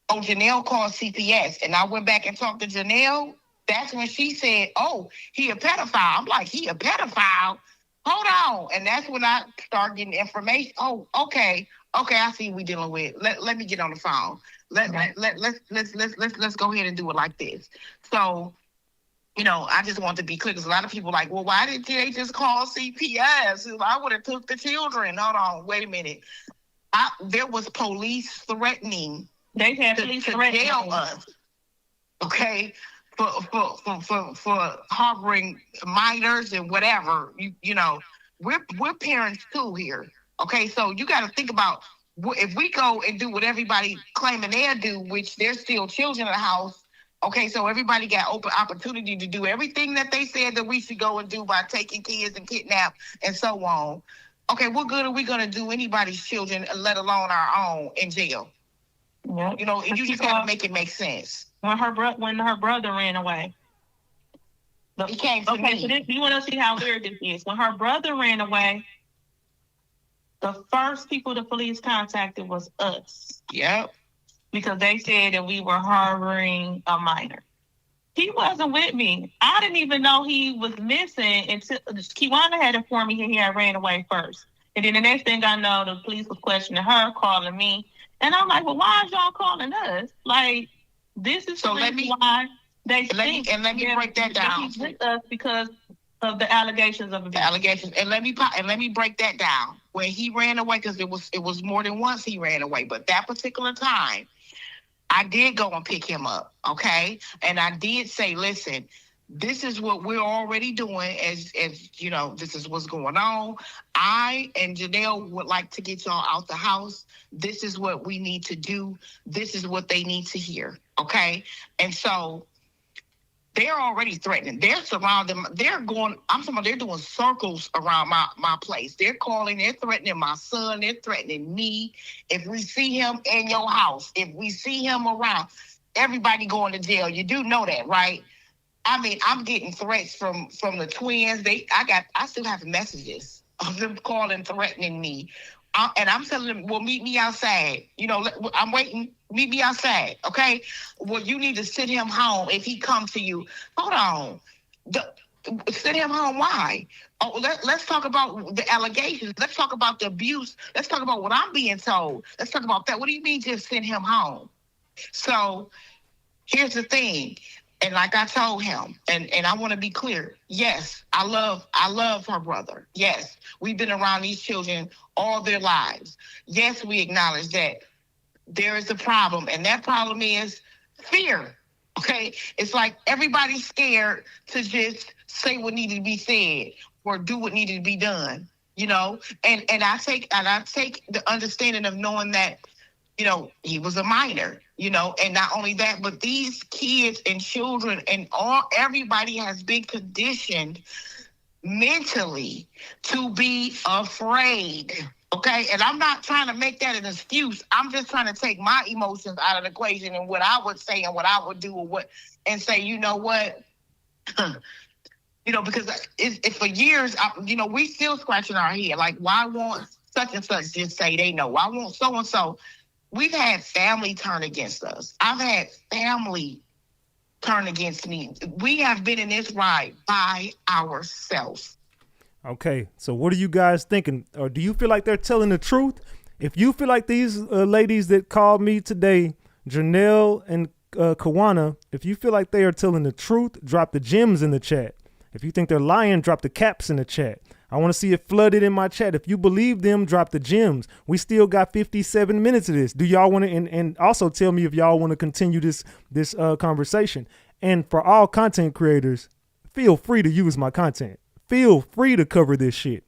oh, Janelle called CPS. And I went back and talked to Janelle. That's when she said, "Oh, he a pedophile." I'm like, "He a pedophile? Hold on." And that's when I start getting information. Oh, okay, I see we dealing with. Let me get on the phone. Let's go ahead and do it like this. So, I just want to be clear because a lot of people like, well, why didn't they just call CPS? I would have took the children. Hold on, wait a minute. There was police threatening. They had to jail us. Okay. For harboring minors and whatever, we're parents too here. Okay, so you got to think about if we go and do what everybody claiming they do, which there's still children in the house. Okay, so everybody got open opportunity to do everything that they said that we should go and do by taking kids and kidnap and so on. Okay, what good are we gonna do anybody's children, let alone our own, in jail? Yep. You just gotta make it make sense. When her brother ran away. He came to me. So you want to see how weird this is? When her brother ran away, the first people the police contacted was us. Yep. Because they said that we were harboring a minor. He wasn't with me. I didn't even know he was missing until Kiwana had informed me he had ran away first. And then the next thing I know, the police was questioning her, calling me. And I'm like, well, why is y'all calling us? Like, this is so why they think. Let me break that down. He's with us because of the allegations of abuse. The allegations. And let me break that down. When he ran away, because it was more than once he ran away, but that particular time, I did go and pick him up, okay? And I did say, listen, this is what we're already doing as this is what's going on. I and Janelle would like to get y'all out the house. This is what we need to do. This is what they need to hear, okay? And so they're already threatening. They're surrounding. They're doing circles around my place. They're calling. They're threatening my son. They're threatening me. If we see him in your house, if we see him around, everybody going to jail. You do know that, right? I mean, I'm getting threats from the twins. I still have messages of them calling, threatening me. And I'm telling them, well, meet me outside. I'm waiting. Meet me outside, okay? Well, you need to send him home if he comes to you. Hold on. Send him home, why? Oh, let's talk about the allegations. Let's talk about the abuse. Let's talk about what I'm being told. Let's talk about that. What do you mean just send him home? So here's the thing. And like I told him, and I want to be clear, yes, I love her brother. Yes, we've been around these children all their lives. Yes, we acknowledge that there is a problem, and that problem is fear. Okay, it's like everybody's scared to just say what needed to be said or do what needed to be done. And I take the understanding of knowing that he was a minor, and not only that, but these kids and children and everybody has been conditioned mentally to be afraid. Okay. And I'm not trying to make that an excuse. I'm just trying to take my emotions out of the equation and what I would say and what I would do and say, you know what? Because it's for years, we still scratching our head. Like, why won't such and such just say they know? Why won't so-and-so? We've had family turn against us. I've had family turn against me. We have been in this ride by ourselves. Okay, so what are you guys thinking? Or do you feel like they're telling the truth? If you feel like these ladies that called me today, Janelle and Kawana, if you feel like they are telling the truth, drop the gems in the chat. If you think they're lying, drop the caps in the chat. I want to see it flooded in my chat. If you believe them, drop the gems. We still got 57 minutes of this. Do y'all want to, and also tell me if y'all want to continue this conversation. And for all content creators, feel free to use my content. Feel free to cover this shit.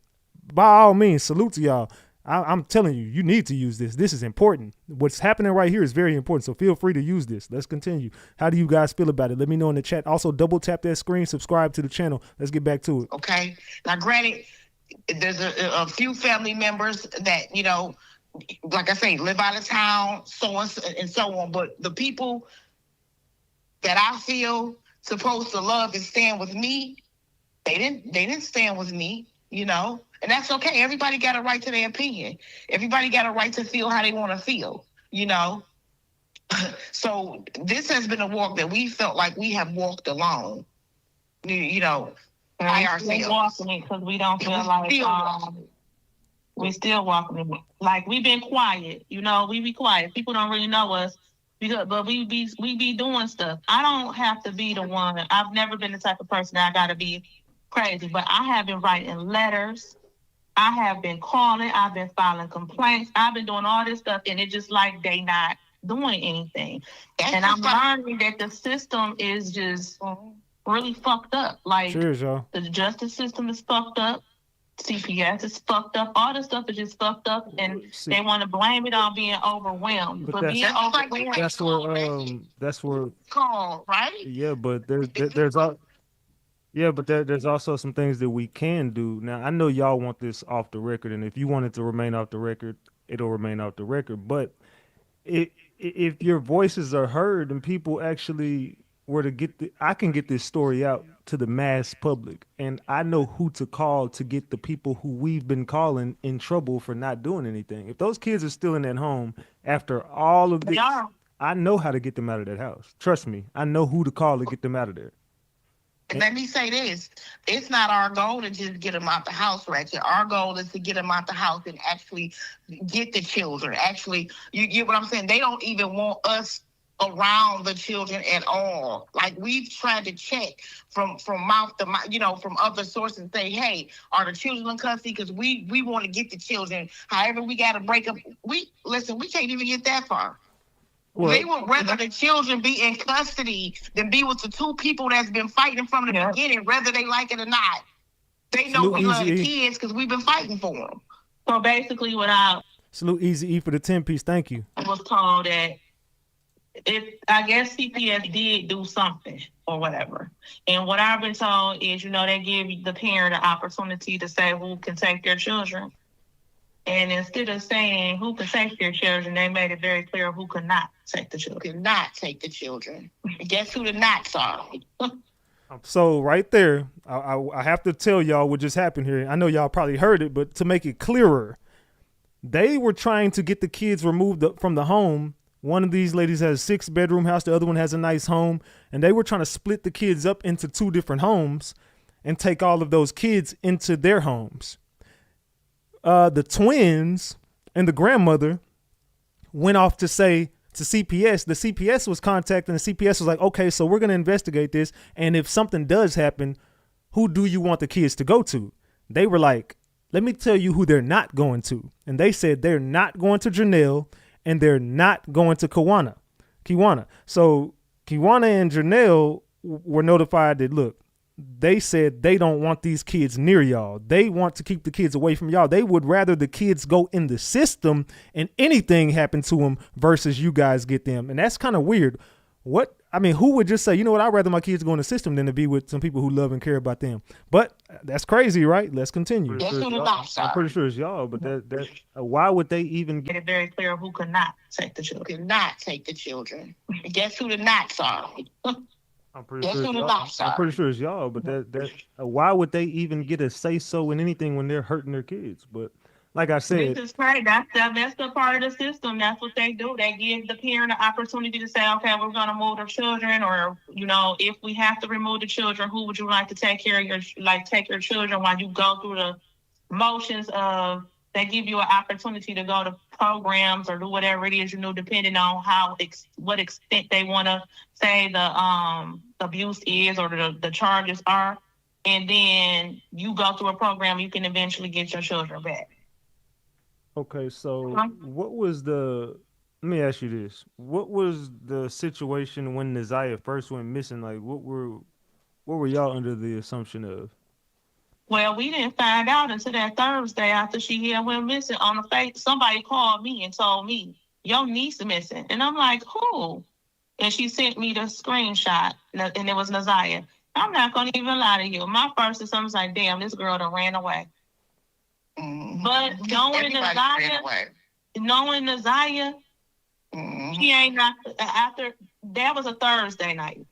By all means, salute to y'all. I'm telling you, you need to use this. This is important. What's happening right here is very important. So feel free to use this. Let's continue. How do you guys feel about it? Let me know in the chat. Also, double tap that screen, subscribe to the channel. Let's get back to it. Okay. Now, granted, there's a few family members that, like I say, live out of town, so on and so on. But the people that I feel supposed to love and stand with me, they didn't stand with me, and that's okay. Everybody got a right to their opinion. Everybody got a right to feel how they want to feel, So this has been a walk that we felt like we have walked alone, you know, by ourselves. Walking it because we don't feel And like we we still walking it. Like we've been quiet, you know, we be quiet. People don't really know us because, but we be doing stuff. I don't have to be the one. I've never been the type of person that I gotta be crazy, but I have been writing letters. I have been calling. I've been filing complaints. I've been doing all this stuff, and it's just like they not doing anything. And I'm learning that the system is just really fucked up. Like Cheers, y'all. the justice system is fucked up. CPS is fucked up. All this stuff is just fucked up, and they want to blame it on being overwhelmed. But being overwhelmed, that's where call, right? yeah, but there's also some things that we can do. Now, I know y'all want this off the record, and if you want it to remain off the record, it'll remain off the record. But if your voices are heard and people actually were to I can get this story out to the mass public, and I know who to call to get the people who we've been calling in trouble for not doing anything. If those kids are still in that home after all of this, I know how to get them out of that house. Trust me, I know who to call to get them out of there. And let me say this, it's not our goal to just get them out the house, Ratchet. Our goal is to get them out the house and actually get the children. Actually, you get what I'm saying? They don't even want us around the children at all. Like we've tried to check from mouth to mouth, you know, from other sources, say, hey, are the children in custody? Because we want to get the children. However, we got to break up. We can't even get that far. Well, they would rather the children be in custody than be with the two people that's been fighting from the beginning, whether they like it or not. They know we love the kids because we've been fighting for them. So basically, Salute Easy E for the 10-piece. Thank you. I was told that I guess CPS did do something or whatever. And what I've been told is, you know, they give the parent an opportunity to say who can take their children. And instead of saying who can take their children, they made it very clear who could not take the children. Could not take the children. Guess who the knots are? So right there, I have to tell y'all what just happened here. I know y'all probably heard it, but to make it clearer, they were trying to get the kids removed from the home. One of these ladies has a 6-bedroom house. The other one has a nice home. And they were trying to split the kids up into 2 different homes and take all of those kids into their homes. The twins and the grandmother went off to say to CPS. The CPS was contacting. The CPS was like, okay, so we're going to investigate this. And if something does happen, who do you want the kids to go to? They were like, let me tell you who they're not going to. And they said they're not going to Janelle and they're not going to Kiwana. So Kiwana and Janelle were notified that, look, they said they don't want these kids near y'all. They want to keep the kids away from y'all. They would rather the kids go in the system and anything happen to them versus you guys get them. And that's kind of weird. Who would just say, you know what, I'd rather my kids go in the system than to be with some people who love and care about them. But that's crazy, right? Let's continue. I'm pretty sure it's y'all, but that why would they even get it very clear who could not take the children? Could not take the children. Guess who the knots are? I'm pretty sure it's y'all, but that why would they even get a say so in anything when they're hurting their kids? But like I said, this is crazy. That's the part of the system. That's what they do. They give the parent an opportunity to say, okay, we're going to move the children, or, you know, if we have to remove the children, who would you like to take care of take your children while you go through the motions of, they give you an opportunity to go to programs or do whatever it is, you know, depending on what extent they want to say the abuse is or the charges are. And then you go through a program, you can eventually get your children back. Okay, so let me ask you this. What was the situation when Naziah first went missing? Like, what were y'all under the assumption of? Well, we didn't find out until that Thursday after she had went missing on the face. Somebody called me and told me, your niece is missing. And I'm like, who? And she sent me the screenshot, and it was Naziah. I'm not going to even lie to you. My first assumption was like, damn, this girl done ran away. Mm-hmm. But knowing Naziah, she ain't not, after, that was a Thursday night.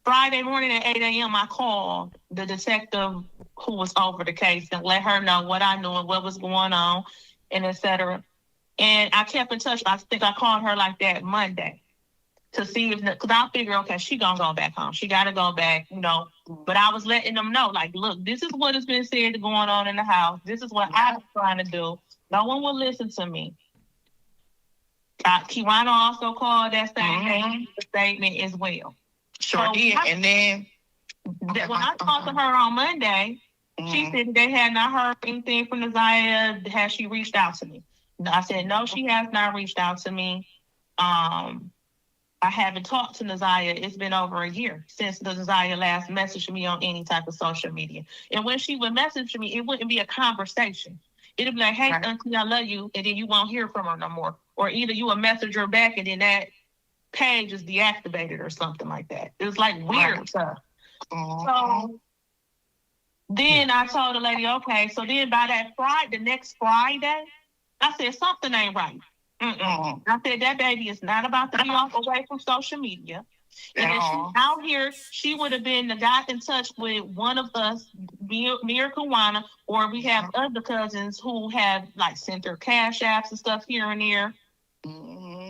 Friday morning at 8 a.m., I called the detective who was over the case and let her know what I knew and what was going on, and et cetera. And I kept in touch. I think I called her like that Monday. to see if, because I figure, okay, she gonna go back home. She gotta go back, you know. But I was letting them know, like, look, this is what has been said going on in the house. This is what I was trying to do. No one will listen to me. Kiwana also called that same statement as well. Sure did. And then when I talked to her on Monday, she said they had not heard anything from Naziah. Has she reached out to me? I said, no, she has not reached out to me. I haven't talked to Naziah. It's been over a year since Naziah last messaged me on any type of social media. And when she would message me, it wouldn't be a conversation. It'd be like, hey, auntie, I love you. And then you won't hear from her no more. Or either you will message her back and then that page is deactivated or something like that. It was like weird stuff. So then I told the lady, okay, so then by that Friday, the next Friday, I said, something ain't right. I said, that baby is not about to be off away from social media. And if she's out here, she would have been got in touch with one of us, me or Kawana, or we have other cousins who have like sent their cash apps and stuff here and there.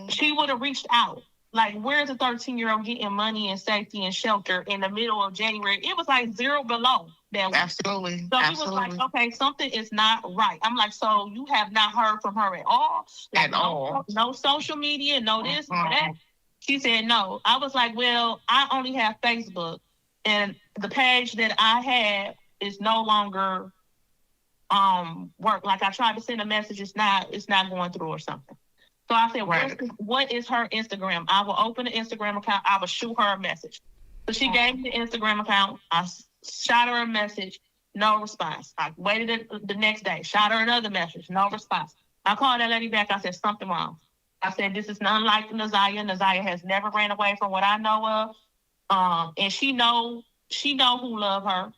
She would have reached out. Like, where's a 13-year-old getting money and safety and shelter in the middle of January? It was like zero below that week. Absolutely. So he was like, okay, something is not right. I'm like, so you have not heard from her at all? Like, at all. No social media, no this, no that. She said no. I was like, well, I only have Facebook, and the page that I had is no longer work. Like, I tried to send a message, it's not going through or something. So I said, what is her Instagram? I will open the Instagram account. I will shoot her a message. So she gave me the Instagram account. I shot her a message, no response. I waited the next day, shot her another message, no response. I called that lady back. I said, something wrong. I said, this is none like Naziah. Naziah has never ran away from what I know of. And she know who love her.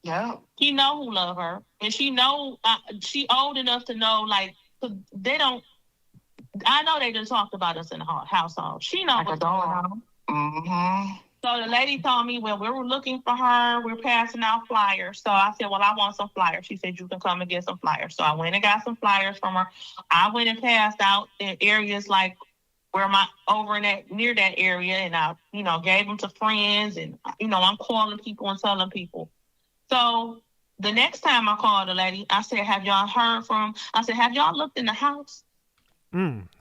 Yeah. She know who love her. And she know, she old enough to know, like, they don't, I know they just talked about us in the household. She knows what's going on. So the lady told me, well, we were looking for her. We're passing out flyers. So I said, well, I want some flyers. She said, you can come and get some flyers. So I went and got some flyers from her. I went and passed out in areas like where near that area. And I, gave them to friends. And, I'm calling people and telling people. So the next time I called the lady, I said, have y'all looked in the house?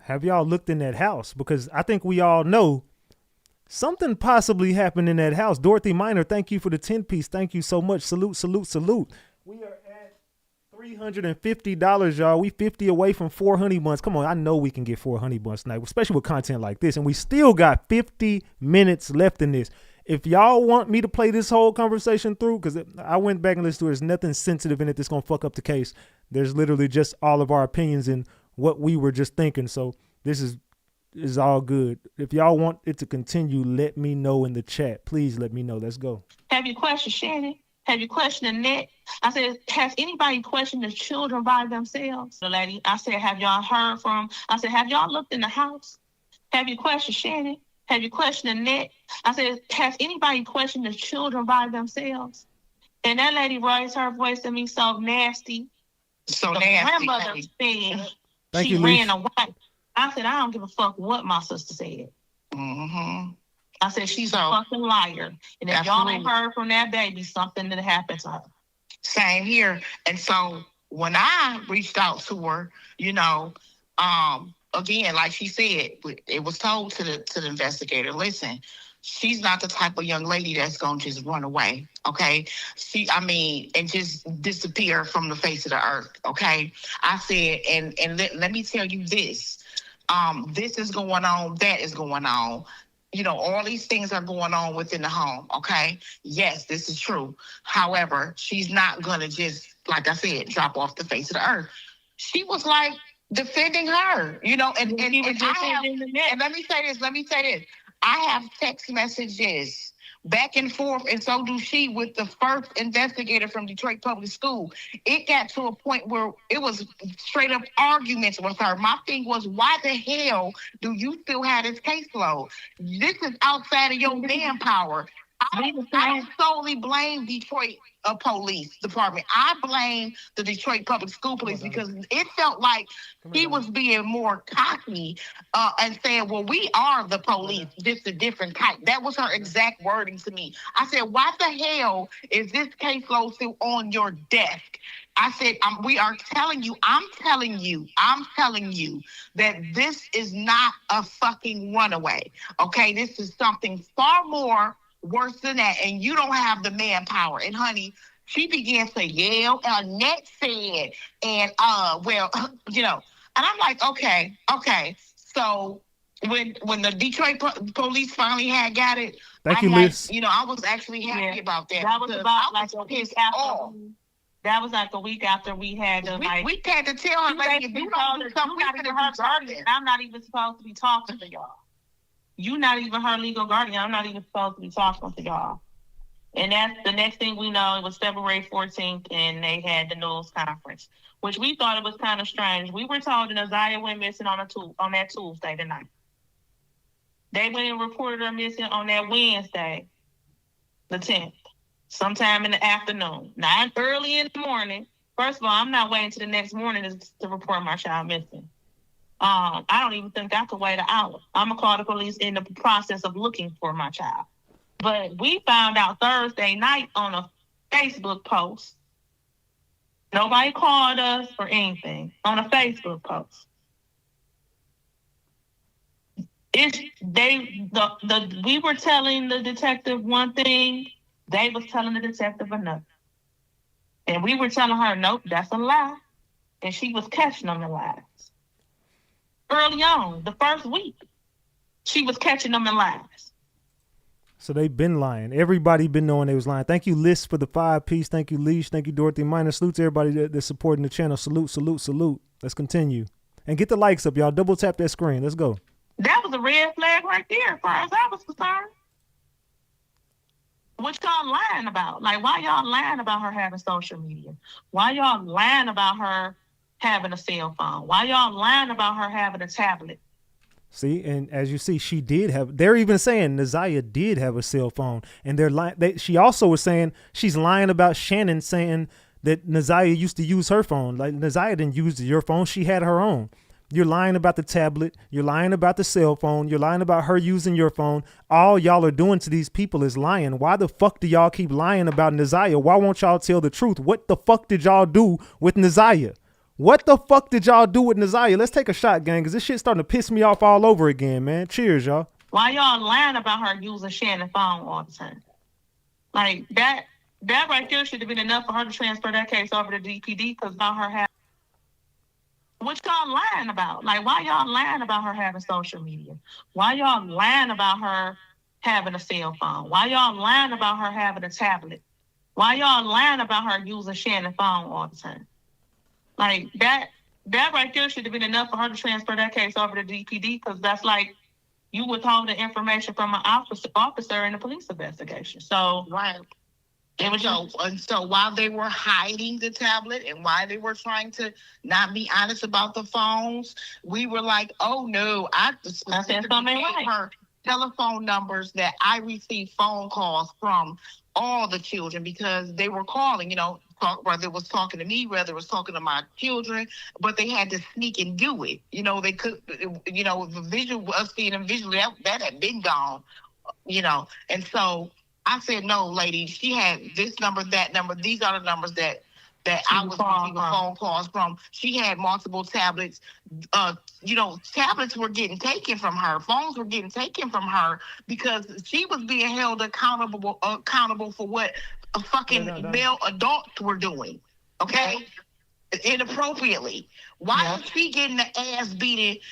Have y'all looked in that house? Because I think we all know something possibly happened in that house. Dorothy Minor, thank you for the 10-piece. Thank you so much. Salute, salute, salute. We are at $350, y'all. We 50 away from 4 honey buns. Come on, I know we can get 4 honey buns tonight, especially with content like this. And we still got 50 minutes left in this. If y'all want me to play this whole conversation through, because I went back and listened to it, there's nothing sensitive in it that's going to fuck up the case. There's literally just all of our opinions and what we were just thinking. So this is all good. If y'all want it to continue, let me know in the chat. Please let me know. Let's go. Have you questioned Shannon? Have you questioned Annette? I said, has anybody questioned the children by themselves? The lady, I said, have y'all looked in the house? Have you questioned Shannon? Have you questioned Annette? I said, has anybody questioned the children by themselves? And that lady raised her voice to me so nasty. So nasty. Grandmother said Thank she you, ran away. I said, I don't give a fuck what my sister said. I said, she's a fucking liar. And if y'all ain't heard from that baby, something that happened to her. Same here. And so when I reached out to her, again, like she said, it was told to the investigator, listen, she's not the type of young lady that's going to just run away, okay? And just disappear from the face of the earth, okay? I said, and let me tell you this. This is going on, that is going on. All these things are going on within the home, okay? Yes, this is true. However, she's not going to just, like I said, drop off the face of the earth. She was like defending her, and let me say this. I have text messages back and forth, and so do she with the first investigator from Detroit Public School. It got to a point where it was straight up arguments with her. My thing was, why the hell do you still have this caseload? This is outside of your manpower. I don't solely blame Detroit police department. I blame the Detroit public school police because it felt like he was being more cocky and saying, well, we are the police, just a different type. That was her exact wording to me. I said, why the hell is this caseload still on your desk? I said, we are telling you, I'm telling you that this is not a fucking runaway. Okay, this is something far more worse than that, and you don't have the manpower. And honey, she began to yell, Annette said, and well, you know, and I'm like, okay. So when the Detroit police finally had got it, Thank you, like, Liz. you know, I was actually happy about that. That was about like a week after. off. That was like a week after we had to We had to tell her, like, if you don't do something, we could have guardian. I'm not even supposed to be talking to y'all. You not even her legal guardian. I'm not even supposed to be talking to y'all. And that's the next thing we know. It was February 14th, and they had the news conference, which we thought it was kind of strange. We were told that Isaiah went missing on that Tuesday the night. They went and reported her missing on that Wednesday, the 10th, sometime in the afternoon, not early in the morning. First of all, I'm not waiting to the next morning to report my child missing. I don't even think I could wait an hour. I'm going to call the police in the process of looking for my child. But we found out Thursday night on a Facebook post. Nobody called us or anything. On a Facebook post. We were telling the detective one thing, they was telling the detective another. And we were telling her, nope, that's a lie. And she was catching them in lies. Early on, the first week, she was catching them in lies. So they've been lying. Everybody been knowing they was lying. Thank you, Liz, for the 5-piece. Thank you, Leash. Thank you, Dorothy Minor. Salute to everybody that's supporting the channel. Salute, salute, salute. Let's continue. And get the likes up, y'all. Double tap that screen. Let's go. That was a red flag right there, as far as I was concerned. What y'all lying about? Like, why y'all lying about her having social media? Why y'all lying about her having a cell phone? Why y'all lying about her having a tablet? See, and as you see, she did have. They're even saying Naziah did have a cell phone, and they're lying. She also was saying she's lying about Shannon saying that Naziah used to use her phone. Like, Naziah didn't use your phone; she had her own. You're lying about the tablet. You're lying about the cell phone. You're lying about her using your phone. All y'all are doing to these people is lying. Why the fuck do y'all keep lying about Naziah? Why won't y'all tell the truth? What the fuck did y'all do with Naziah? What the fuck did y'all do with Naziah? Let's take a shot, gang, because this shit's starting to piss me off all over again, man. Cheers, y'all. Why y'all lying about her using Shannon's phone all the time? Like, that right there should have been enough for her to transfer that case over to DPD, because about her having... What y'all lying about? Like, why y'all lying about her having social media? Why y'all lying about her having a cell phone? Why y'all lying about her having a tablet? Why y'all lying about her using Shannon's phone all the time? Like, that right there should have been enough for her to transfer that case over to DPD, because that's like you withholding information from an officer in a police investigation. So, right. It was so while they were hiding the tablet and while they were trying to not be honest about the phones, we were like, oh no, I specifically gave her telephone numbers that I received phone calls from all the children, because they were calling, you know, whether it was talking to me, whether it was talking to my children, but they had to sneak and do it. You know, they could, you know, the visual, us seeing them visually, that had been gone, you know. And so I said, no, lady, she had this number, that number. These are the numbers that I was receiving phone calls from. She had multiple tablets. You know, tablets were getting taken from her. Phones were getting taken from her because she was being held accountable for what fucking male adults were doing. Okay? Inappropriately. Why is she getting the ass beaten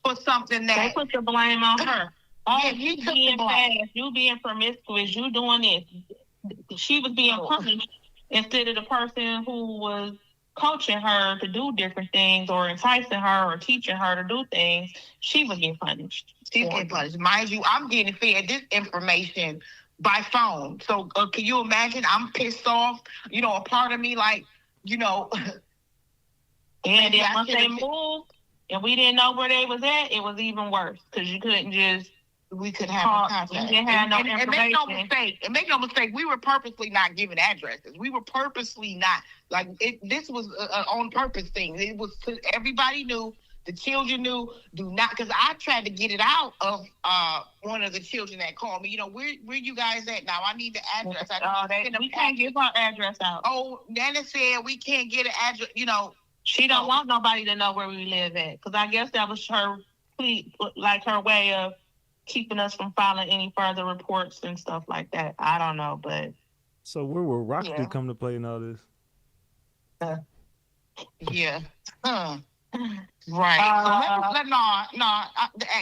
for something that... They put the blame on her. Oh, Yeah, you being fast, you being promiscuous, you doing this. She was being punished instead of the person who was coaching her to do different things or enticing her or teaching her to do things. She was getting punished. She's getting punished. Mind you, I'm getting fed this information by phone. So can you imagine? I'm pissed off. You know, a part of me like, you know. And then once they moved and we didn't know where they was at, it was even worse because you couldn't just we could have a contact. We didn't have no And make no information. mistake. And make no mistake. We were purposely not giving addresses. We were purposely not like it. This was an on purpose thing. It was everybody knew. The children knew. Do not, because I tried to get it out of one of the children that called me. You know, where you guys at now? I need the address. We can't give our address out. Oh, Nana said we can't get an address. You know, She don't want nobody to know where we live at, because I guess that was her like her way of keeping us from filing any further reports and stuff like that. I don't know, but So where will Roxy Yeah. come to play in all this? yeah. Right.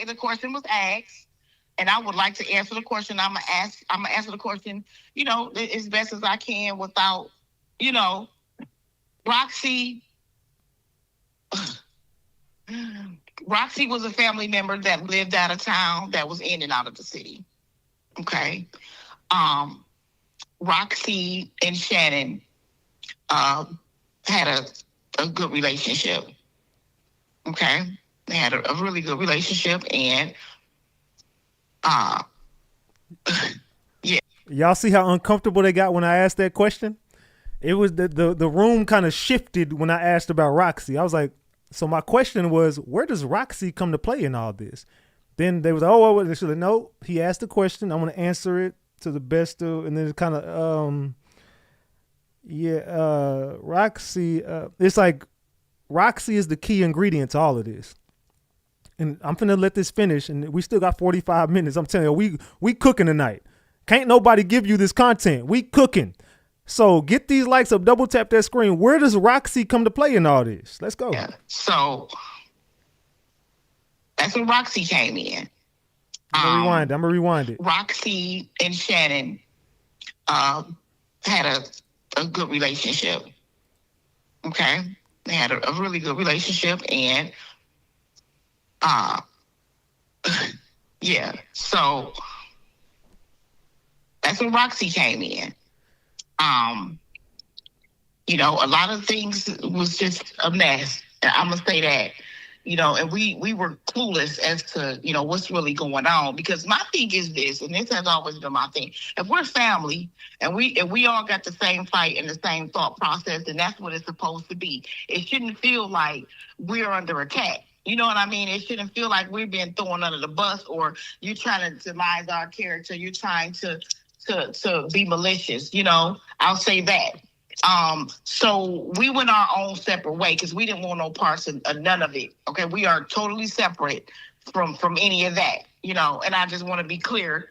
The question was asked, and I would like to answer the question. I'm gonna answer the question, you know, as best as I can without, you know, Roxy. Roxy was a family member that lived out of town, that was in and out of the city. Okay. Roxy and Shannon had a good relationship. Okay. They had a really good relationship, and yeah. Y'all see how uncomfortable they got when I asked that question? It was the room kind of shifted when I asked about Roxy. I was like, so my question was, where does Roxy come to play in all this? Then they was like, oh, they said, no, he asked the question. I'm going to answer it to the best of, and then it kind of, Roxy, it's like Roxy is the key ingredient to all of this. And I'm finna let this finish, and we still got 45 minutes. I'm telling you, we cooking tonight. Can't nobody give you this content. We cooking. So get these likes up, double tap that screen. Where does Roxy come to play in all this? Let's go. Yeah. So that's when Roxy came in. I'm gonna rewind it. Roxy and Shannon had a good relationship. Okay. They had a really good relationship, and yeah. So that's when Roxy came in. You know, a lot of things was just a mess. I'm gonna say that, you know, and we were clueless as to, you know, what's really going on. Because my thing is this, and this has always been my thing. If we're family and we all got the same fight and the same thought process, and that's what it's supposed to be. It shouldn't feel like we're under attack. You know what I mean? It shouldn't feel like we're being thrown under the bus, or you're trying to demise our character. You're trying to be malicious, you know. I'll say that. So we went our own separate way because we didn't want no parts of none of it. Okay, we are totally separate from any of that, you know. And I just want to be clear,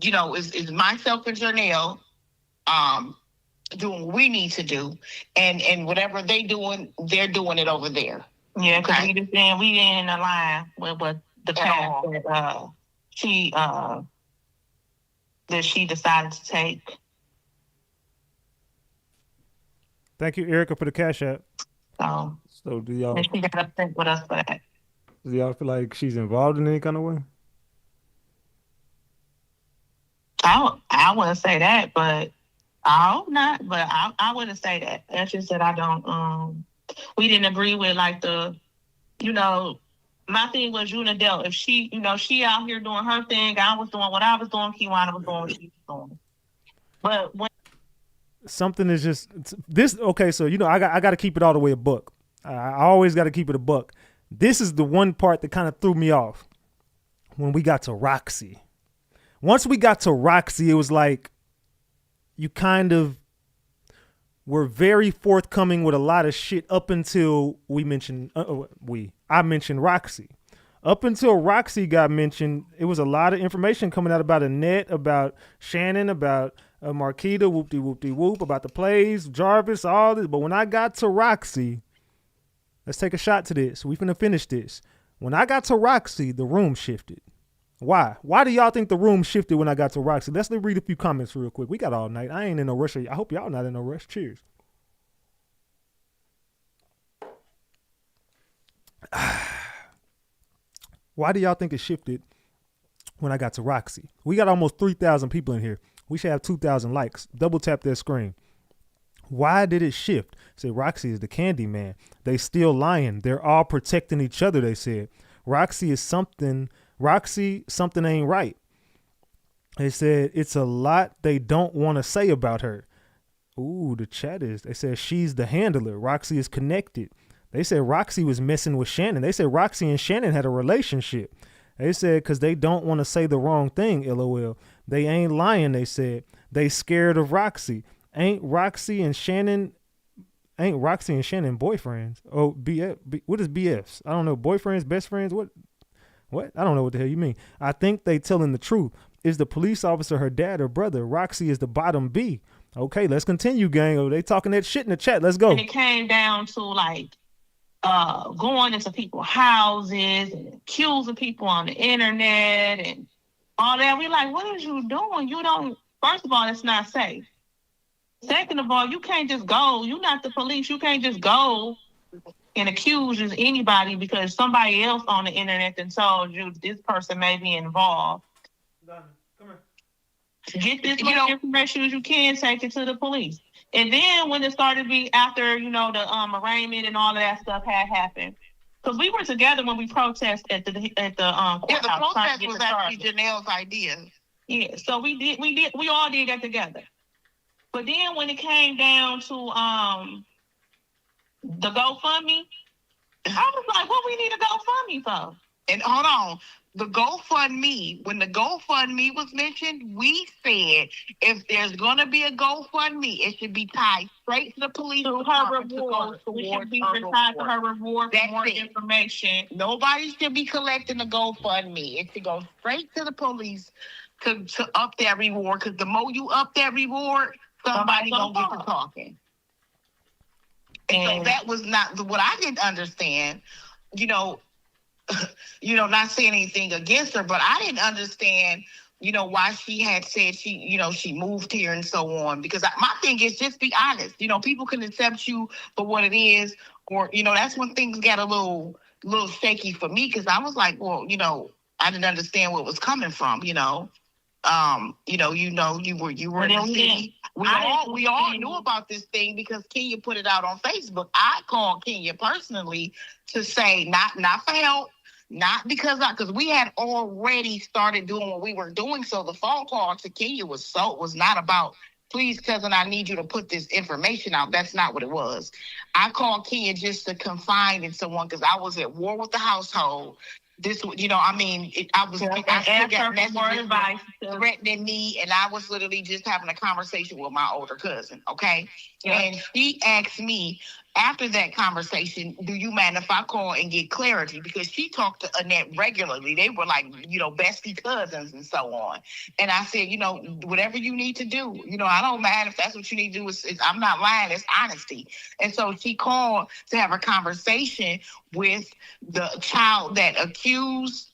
you know, is myself and Janelle doing what we need to do, and whatever they're doing it over there. Yeah, because Okay. we didn't align with what the path that she decided to take. Thank you, Erica, for the cash app. So do y'all and she got upset with us for that. feel like she's involved in any kind of way? I wouldn't say that, but I hope not. But I wouldn't say that. That's just that I don't. We didn't agree with like the, you know. My thing was Unadel. If she, you know, she out here doing her thing, I was doing what I was doing, Kiwana was doing what she was doing. But when Something is just this. Okay, so you know, I got to keep it all the way a buck. I always got to keep it a buck. This is the one part that kind of threw me off when we got to Roxy. Once we got to Roxy, it was like you kind of were very forthcoming with a lot of shit up until we mentioned I mentioned Roxy. Up until Roxy got mentioned, it was a lot of information coming out about Annette, about Shannon, about Marquita, whoop-de-whoop-de-whoop, about the plays, Jarvis, all this. But when I got to Roxy, let's take a shot to this. We finna finish this. When I got to Roxy, the room shifted. Why? Why do y'all think the room shifted when I got to Roxy? Let's read a few comments real quick. We got all night. I ain't in no rush. I hope y'all not in no rush. Cheers. Why do y'all think it shifted when I got to Roxy? We got almost 3,000 people in here. We should have 2,000 likes. Double tap that screen. Why did it shift? Say Roxy is the candy man. They still lying. They're all protecting each other, they said. Roxy is something Roxy, something ain't right. They said it's a lot they don't want to say about her. Ooh, the chat is. They said she's the handler. Roxy is connected. They said Roxy was messing with Shannon. They said Roxy and Shannon had a relationship. They said because they don't want to say the wrong thing, LOL. They ain't lying, they said. They scared of Roxy. Ain't Roxy and Shannon boyfriends? Oh, what is BFs? I don't know. Boyfriends, best friends? What? I don't know what the hell you mean. I think they telling the truth. Is the police officer her dad or brother? Roxy is the bottom B. Okay, let's continue, gang. Oh, they talking that shit in the chat. Let's go. And it came down to like going into people's houses and accusing people on the internet and all that. We like, what is you doing? You don't. First of all, it's not safe. Second of all, you can't just go. You're not the police. You can't just go and accuse anybody because somebody else on the internet then told you this person may be involved. Come here. Get this much information as you can, take it to the police. And then when it started to be after, the arraignment and all of that stuff had happened. Because we were together when we protested at the courthouse. Yeah, the protest was actually Janelle's idea. Yeah, so we all did that together. But then when it came down to the GoFundMe, I was like, what we need a GoFundMe for? And hold on, the GoFundMe, when the GoFundMe was mentioned, we said if there's going to be a GoFundMe, it should be tied straight to the police. To her reward. It should be tied to her reward for more information. Nobody should be collecting the GoFundMe. It should go straight to the police to up that reward, because the more you up that reward, somebody going to get to talking. And so that was not what I didn't understand, not saying anything against her, but I didn't understand, why she had said she moved here and so on. Because my thing is just be honest. People can accept you for what it is, or, that's when things got a little shaky for me, because I was like, well, I didn't understand where it was coming from, you were in the city. We all knew about this thing because Kenya put it out on Facebook. I called Kenya personally to say not for help, not because we had already started doing what we were doing. So the phone call to Kenya was not about, please, cousin, I need you to put this information out. That's not what it was. I called Kenya just to confide in someone because I was at war with the household. This, I still got messages threatening me, and I was literally just having a conversation with my older cousin, okay? Yeah. And she asked me, after that conversation, do you mind if I call and get clarity? Because she talked to Annette regularly. They were like, bestie cousins and so on. And I said, whatever you need to do, I don't mind if that's what you need to do. I'm not lying. It's honesty. And so she called to have a conversation with the child that accused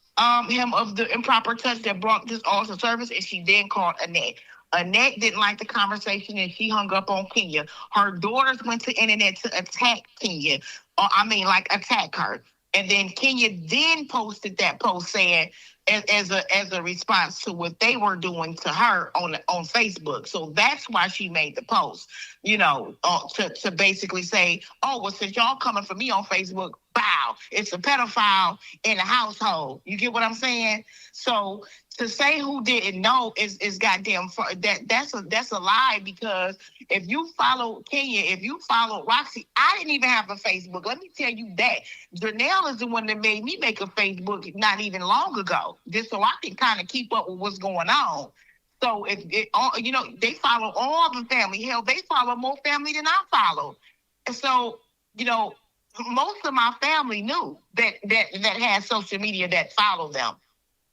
him of the improper touch that brought this all to service. And she then called Annette. Annette didn't like the conversation and she hung up on Kenya. Her daughters went to the internet to attack Kenya. Attack her. And then Kenya then posted that post saying, as a response to what they were doing to her on Facebook. So that's why she made the post, to basically say, oh, well, since y'all coming for me on Facebook, bow, it's a pedophile in the household. You get what I'm saying? So to say who didn't know is goddamn that's a lie, because if you follow Kenya, if you follow Roxy, I didn't even have a Facebook. Let me tell you that. Janelle is the one that made me make a Facebook not even long ago, just so I can kind of keep up with what's going on. So they follow all the family. Hell, they follow more family than I follow. And so, most of my family knew that had social media that followed them.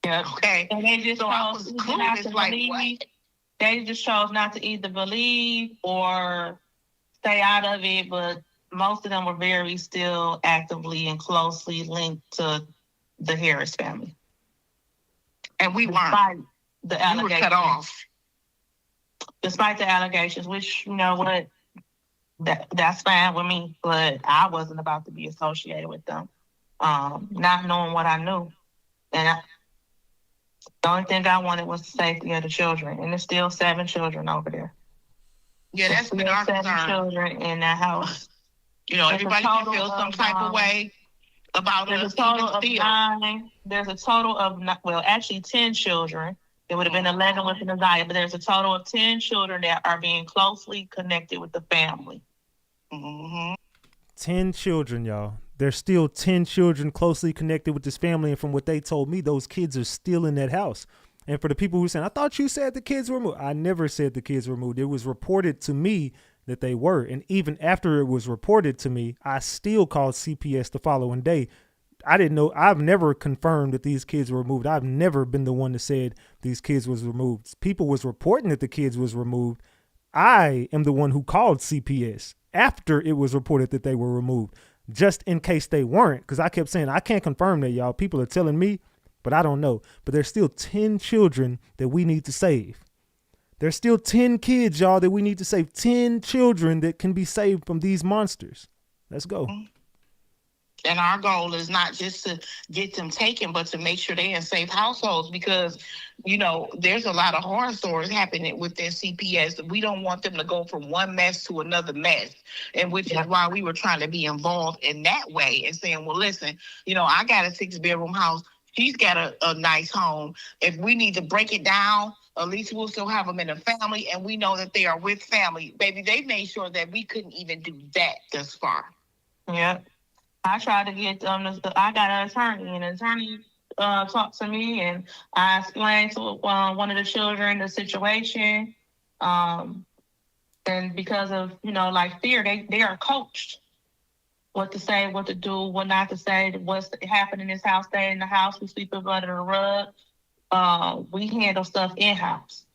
Yeah. Okay. And they just chose not to believe. They just chose not to either believe or stay out of it. But most of them were very still actively and closely linked to the Harris family. And we weren't. The allegations. We were cut off. Despite the allegations, which, what, that's fine with me. But I wasn't about to be associated with them. Not knowing what I knew. And the only thing I wanted was the safety of the children. And there's still 7 children over there. Yeah, that's been our concern. 7 children in that house. Everybody can feel some type of way. about There's us a total even of still. 9. There's a total of actually 10 children. It would have been 11 with Nasiah, but there's a total of 10 children that are being closely connected with the family. 10 children, y'all. There's still 10 children closely connected with this family, and from what they told me, those kids are still in that house. And for the people who saying, I thought you said the kids were moved. I never said the kids were moved. It was reported to me that they were. And even after it was reported to me, I still called CPS the following day. I didn't know. I've never confirmed that these kids were removed. I've never been the one that said these kids was removed. People was reporting that the kids was removed. I am the one who called CPS after it was reported that they were removed, just in case they weren't. Because I kept saying, I can't confirm that, y'all. People are telling me, but I don't know. But there's still 10 children that we need to save. There's still 10 kids, y'all, that we need to save. 10 children that can be saved from these monsters. Let's go. And our goal is not just to get them taken, but to make sure they're in safe households, because, you know, there's a lot of horror stories happening within CPS. We don't want them to go from one mess to another mess. And which is why we were trying to be involved in that way and saying, well, listen, you know, I got a 6-bedroom house. She's got a nice home. If we need to break it down, at least we'll still have them in a family, and we know that they are with family. Baby, they made sure that we couldn't even do that thus far. Yeah. I tried to get I got an attorney, and an attorney talked to me, and I explained to one of the children the situation. And because of, you know, like fear, they are coached what to say, what to do, what not to say, what's happening in this house, stay in the house, we sleep under the rug. We handle stuff in-house.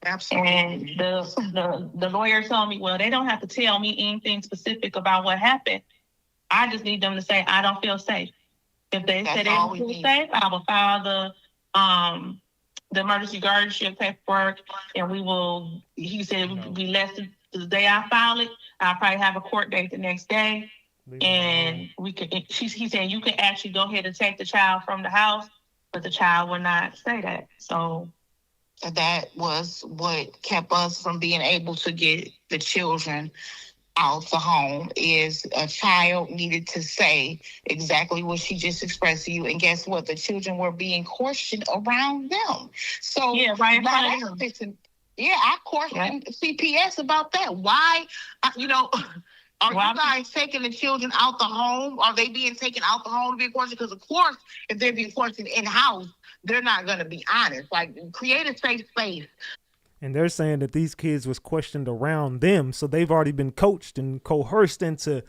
Absolutely. And the lawyer told me, well, they don't have to tell me anything specific about what happened. I just need them to say, I don't feel safe. If they say they don't feel safe, I will file the emergency guardianship paperwork, and he said it would be less than the day I file it. I'll probably have a court date the next day. And he said, you can actually go ahead and take the child from the house, but the child will not say that. So that was what kept us from being able to get the children out the home, is a child needed to say exactly what she just expressed to you. And guess what? The children were being questioned around them. So yeah, right. I questioned CPS about that. Why, you know, are you guys taking the children out the home? Are they being taken out the home to be questioned? Because of course, if they're being questioned in-house, they're not going to be honest. Like, create a safe space. And they're saying that these kids was questioned around them. So they've already been coached and coerced into,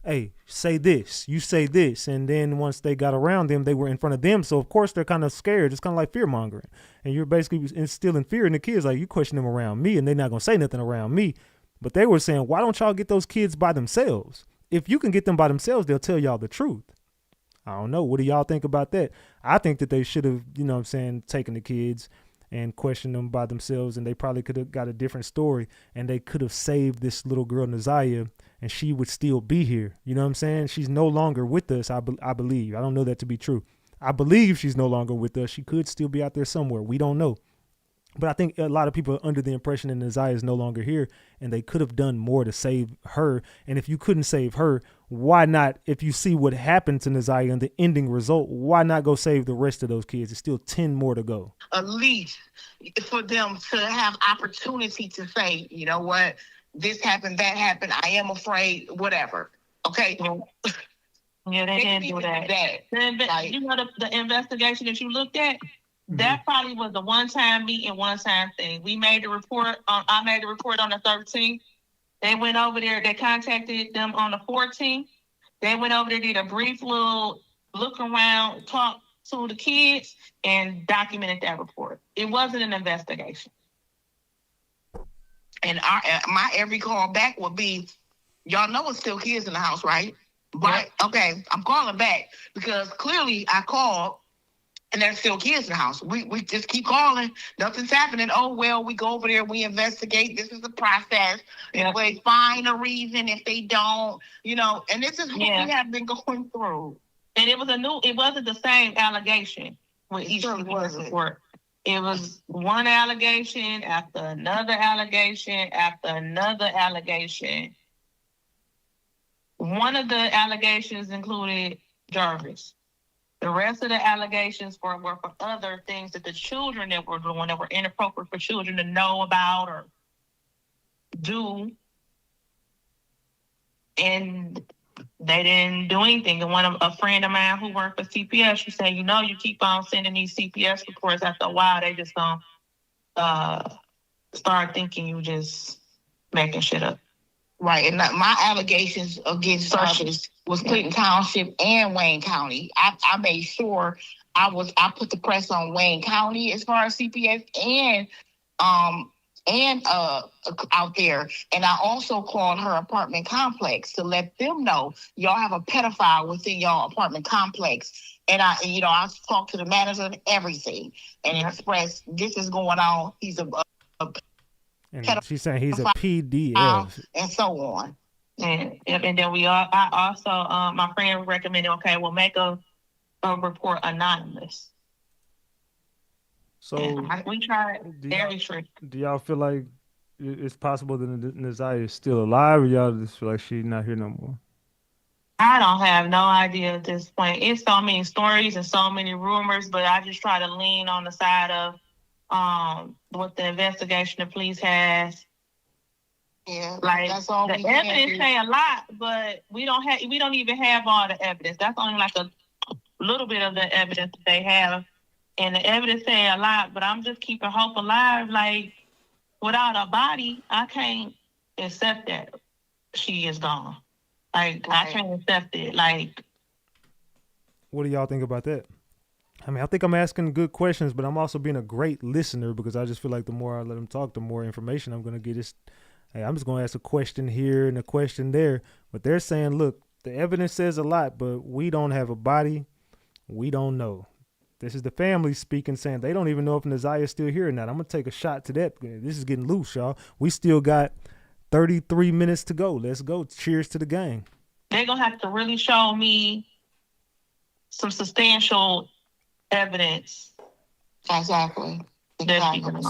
hey, say this, you say this. And then once they got around them, they were in front of them. So of course they're kind of scared. It's kind of like fear mongering. And you're basically instilling fear in the kids. Like, you question them around me and they're not going to say nothing around me. But they were saying, why don't y'all get those kids by themselves? If you can get them by themselves, they'll tell y'all the truth. I don't know. What do y'all think about that? I think that they should have, you know what I'm saying, taken the kids and question them by themselves, and they probably could have got a different story, and they could have saved this little girl Nasiah, and she would still be here. You know what I'm saying? She's no longer with us, I believe. I don't know that to be true. I believe she's no longer with us. She could still be out there somewhere. We don't know. But I think a lot of people are under the impression that Nasiah is no longer here, and they could have done more to save her. And if you couldn't save her, why not, if you see what happened to Nasiah and the ending result, why not go save the rest of those kids? It's still 10 more to go. At least for them to have opportunity to say, you know what, this happened, that happened, I am afraid, whatever. Okay. Yeah, they didn't do that. You know, the investigation that you looked at, that probably was the one-time meeting, one-time thing. We made the report. I made the report on the 13th. They went over there. They contacted them on the 14th. They went over there, did a brief little look around, talk to the kids, and documented that report. It wasn't an investigation. And my every call back would be, y'all know it's still kids in the house, right? Right. Yep. Okay. I'm calling back because clearly I called and there's still kids in the house. We just keep calling. Nothing's happening. Oh, well, we go over there. We investigate. This is the process. If they find a reason, if they don't, you know, and this is what we have been going through. And it wasn't the same allegation with each report. It was one allegation after another allegation after another allegation. One of the allegations included Jarvis. The rest of the allegations were for other things that the children that were doing that were inappropriate for children to know about or do. And they didn't do anything. And a friend of mine who worked for CPS, she said, you keep on sending these CPS reports. After a while, they just gonna start thinking you just making shit up. Right, and my allegations against Jarvis was Clinton Township and Wayne County. I made sure I put the press on Wayne County as far as CPS and out there. And I also called her apartment complex to let them know y'all have a pedophile within y'all apartment complex. And I talked to the manager and everything and expressed this is going on. He's a and she's saying he's a PDF and so on. And then I also my friend recommended, okay, we'll make a report anonymous. So we tried every trick. Do y'all feel like it's possible that Naziah is still alive, or y'all just feel like she's not here no more? I don't have no idea at this point. It's so many stories and so many rumors, but I just try to lean on the side of what the investigation the police has. Yeah, like that's all. The evidence say a lot, but we don't even have all the evidence. That's only like a little bit of the evidence that they have, and the evidence say a lot. But I'm just keeping hope alive. Like without a body, I can't accept that she is gone. Like I can't accept it. Like, what do y'all think about that? I mean, I think I'm asking good questions, but I'm also being a great listener because I just feel like the more I let them talk, the more information I'm going to get. Hey, I'm just going to ask a question here and a question there. But they're saying, look, the evidence says a lot, but we don't have a body. We don't know. This is the family speaking, saying they don't even know if Naziah is still here or not. I'm going to take a shot to that. This is getting loose, y'all. We still got 33 minutes to go. Let's go. Cheers to the gang. They're going to have to really show me some substantial evidence. Exactly.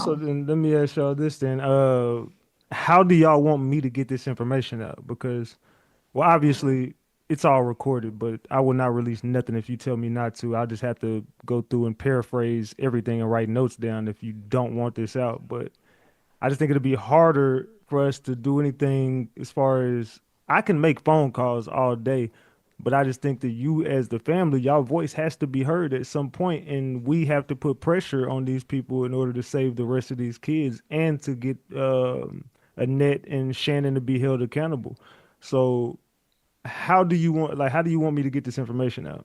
So then let me ask y'all this then. How do y'all want me to get this information out? Because, well, obviously it's all recorded, but I will not release nothing if you tell me not to. I'll just have to go through and paraphrase everything and write notes down if you don't want this out. But I just think it'll be harder for us to do anything as far as I can make phone calls all day, but I just think that you as the family, y'all voice has to be heard at some point, and we have to put pressure on these people in order to save the rest of these kids and to get Annette and Shannon to be held accountable. So how do you want me to get this information out?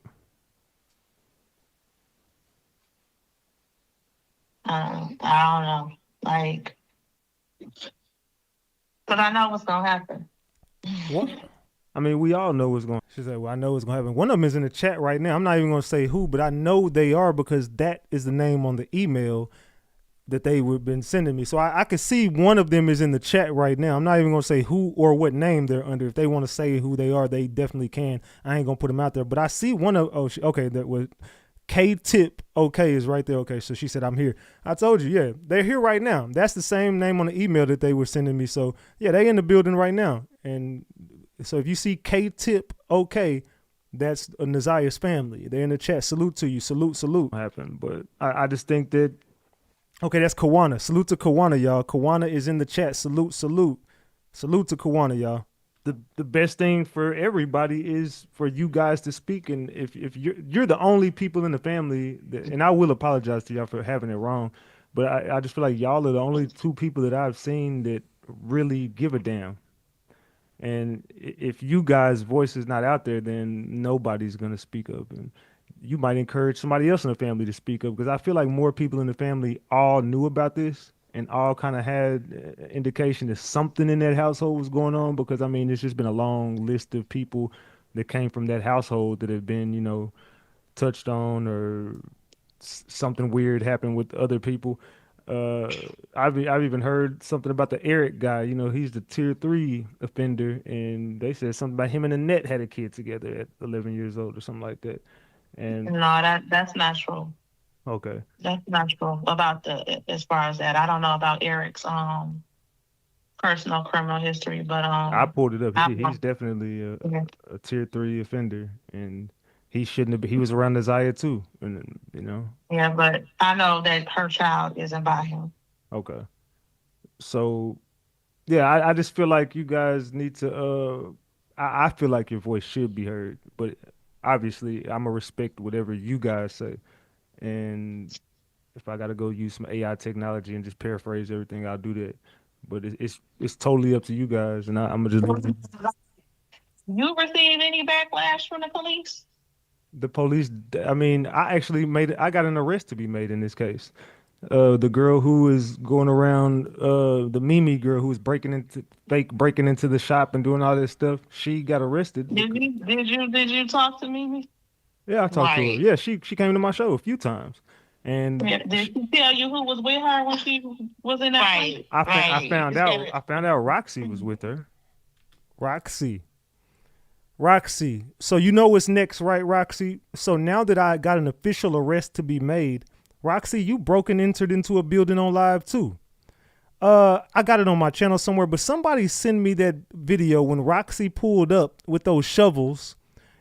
I don't know. Like, but I know what's gonna happen. What? I mean, we all know what's going. She said, "Well, I know what's going to happen." One of them is in the chat right now. I'm not even going to say who, but I know they are because that is the name on the email that they would have been sending me. So I could see one of them is in the chat right now. I'm not even going to say who or what name they're under. If they want to say who they are, they definitely can. I ain't going to put them out there. But I see one of, okay, that was K-Tip, okay, is right there. Okay, so she said, I'm here. I told you, yeah, they're here right now. That's the same name on the email that they were sending me. So, yeah, they in the building right now. And so if you see K-Tip, okay, that's a Naziah's family. They're in the chat. Salute to you. Salute. Happened. But I just think that, okay, that's Kawana. Salute to Kawana, y'all. Kawana is in the chat. Salute. Salute to Kawana, y'all. The best thing for everybody is for you guys to speak. And if you're the only people in the family, and I will apologize to y'all for having it wrong, but I just feel like y'all are the only two people that I've seen that really give a damn. And if you guys' voice is not out there, then nobody's going to speak up. And you might encourage somebody else in the family to speak up, because I feel like more people in the family all knew about this and all kind of had indication that something in that household was going on, because, I mean, it's just been a long list of people that came from that household that have been, you know, touched on, or something weird happened with other people. I've even heard something about the Eric guy. You know, he's the tier 3 offender, and they said something about him and Annette had a kid together at 11 years old or something like that. And no, that's not true. Okay, that's not true about as far as that. I don't know about Eric's personal criminal history, but I pulled it up. He's definitely a tier 3 offender, and he shouldn't have. He was around Isaiah too, and you know. Yeah, but I know that her child isn't by him. Okay, so yeah, I just feel like you guys need to. I feel like your voice should be heard, but obviously, I'm gonna respect whatever you guys say, and if I gotta go use some AI technology and just paraphrase everything, I'll do that. But it's totally up to you guys, and I'm gonna just You receive any backlash from the police? the police. I mean, I actually made. I got an arrest to be made in this case. The girl who is going around, the Mimi girl who was breaking into the shop and doing all this stuff, she got arrested. Did you talk to me? Yeah, I talked to her. Right. Yeah, she came to my show a few times, and Yeah, did she tell you who was with her when she was in that place? Right. I found It's out. gotta- I found out Roxy was with her. Roxy. Roxy. So you know what's next, right, Roxy? So now that I got an official arrest to be made, Roxy, you broke and entered into a building on live too. I got it on my channel somewhere, but somebody send me that video when Roxy pulled up with those shovels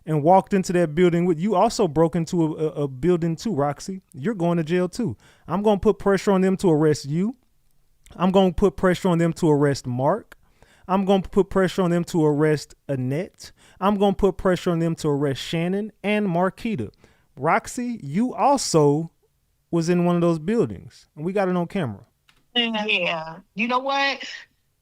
and walked into that building. With you also broke into a building too, Roxy. You're going to jail too. I'm gonna put pressure on them to arrest you. I'm gonna put pressure on them to arrest Marc. I'm going to put pressure on them to arrest Annette. I'm going to put pressure on them to arrest Shannon and Marquita. Roxy, you also was in one of those buildings, and we got it on camera. Yeah. You know what?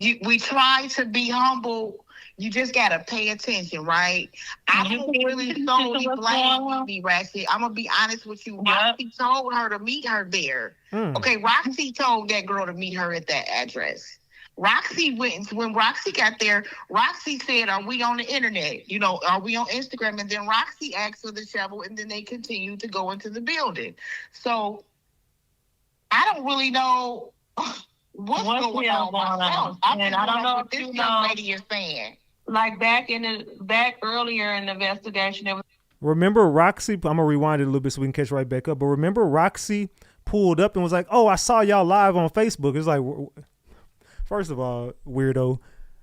We try to be humble. You just gotta pay attention, right? I don't really solely blame me, Roxy. I'm gonna be honest with you. Yep. Roxy told her to meet her there. Okay, Roxy told that girl to meet her at that address. Roxy went when Roxy got there. Roxy said, "Are we on the internet? You know, are we on Instagram?" And then Roxy asked for the shovel, and then they continued to go into the building. So I don't really know what's going on myself. And I don't know what if this you young know, lady is saying. like back earlier in the investigation, it was Remember Roxy? I'm gonna rewind it a little bit so we can catch right back up. But remember Roxy pulled up and was like, "Oh, I saw y'all live on Facebook." It's like, first of all, weirdo.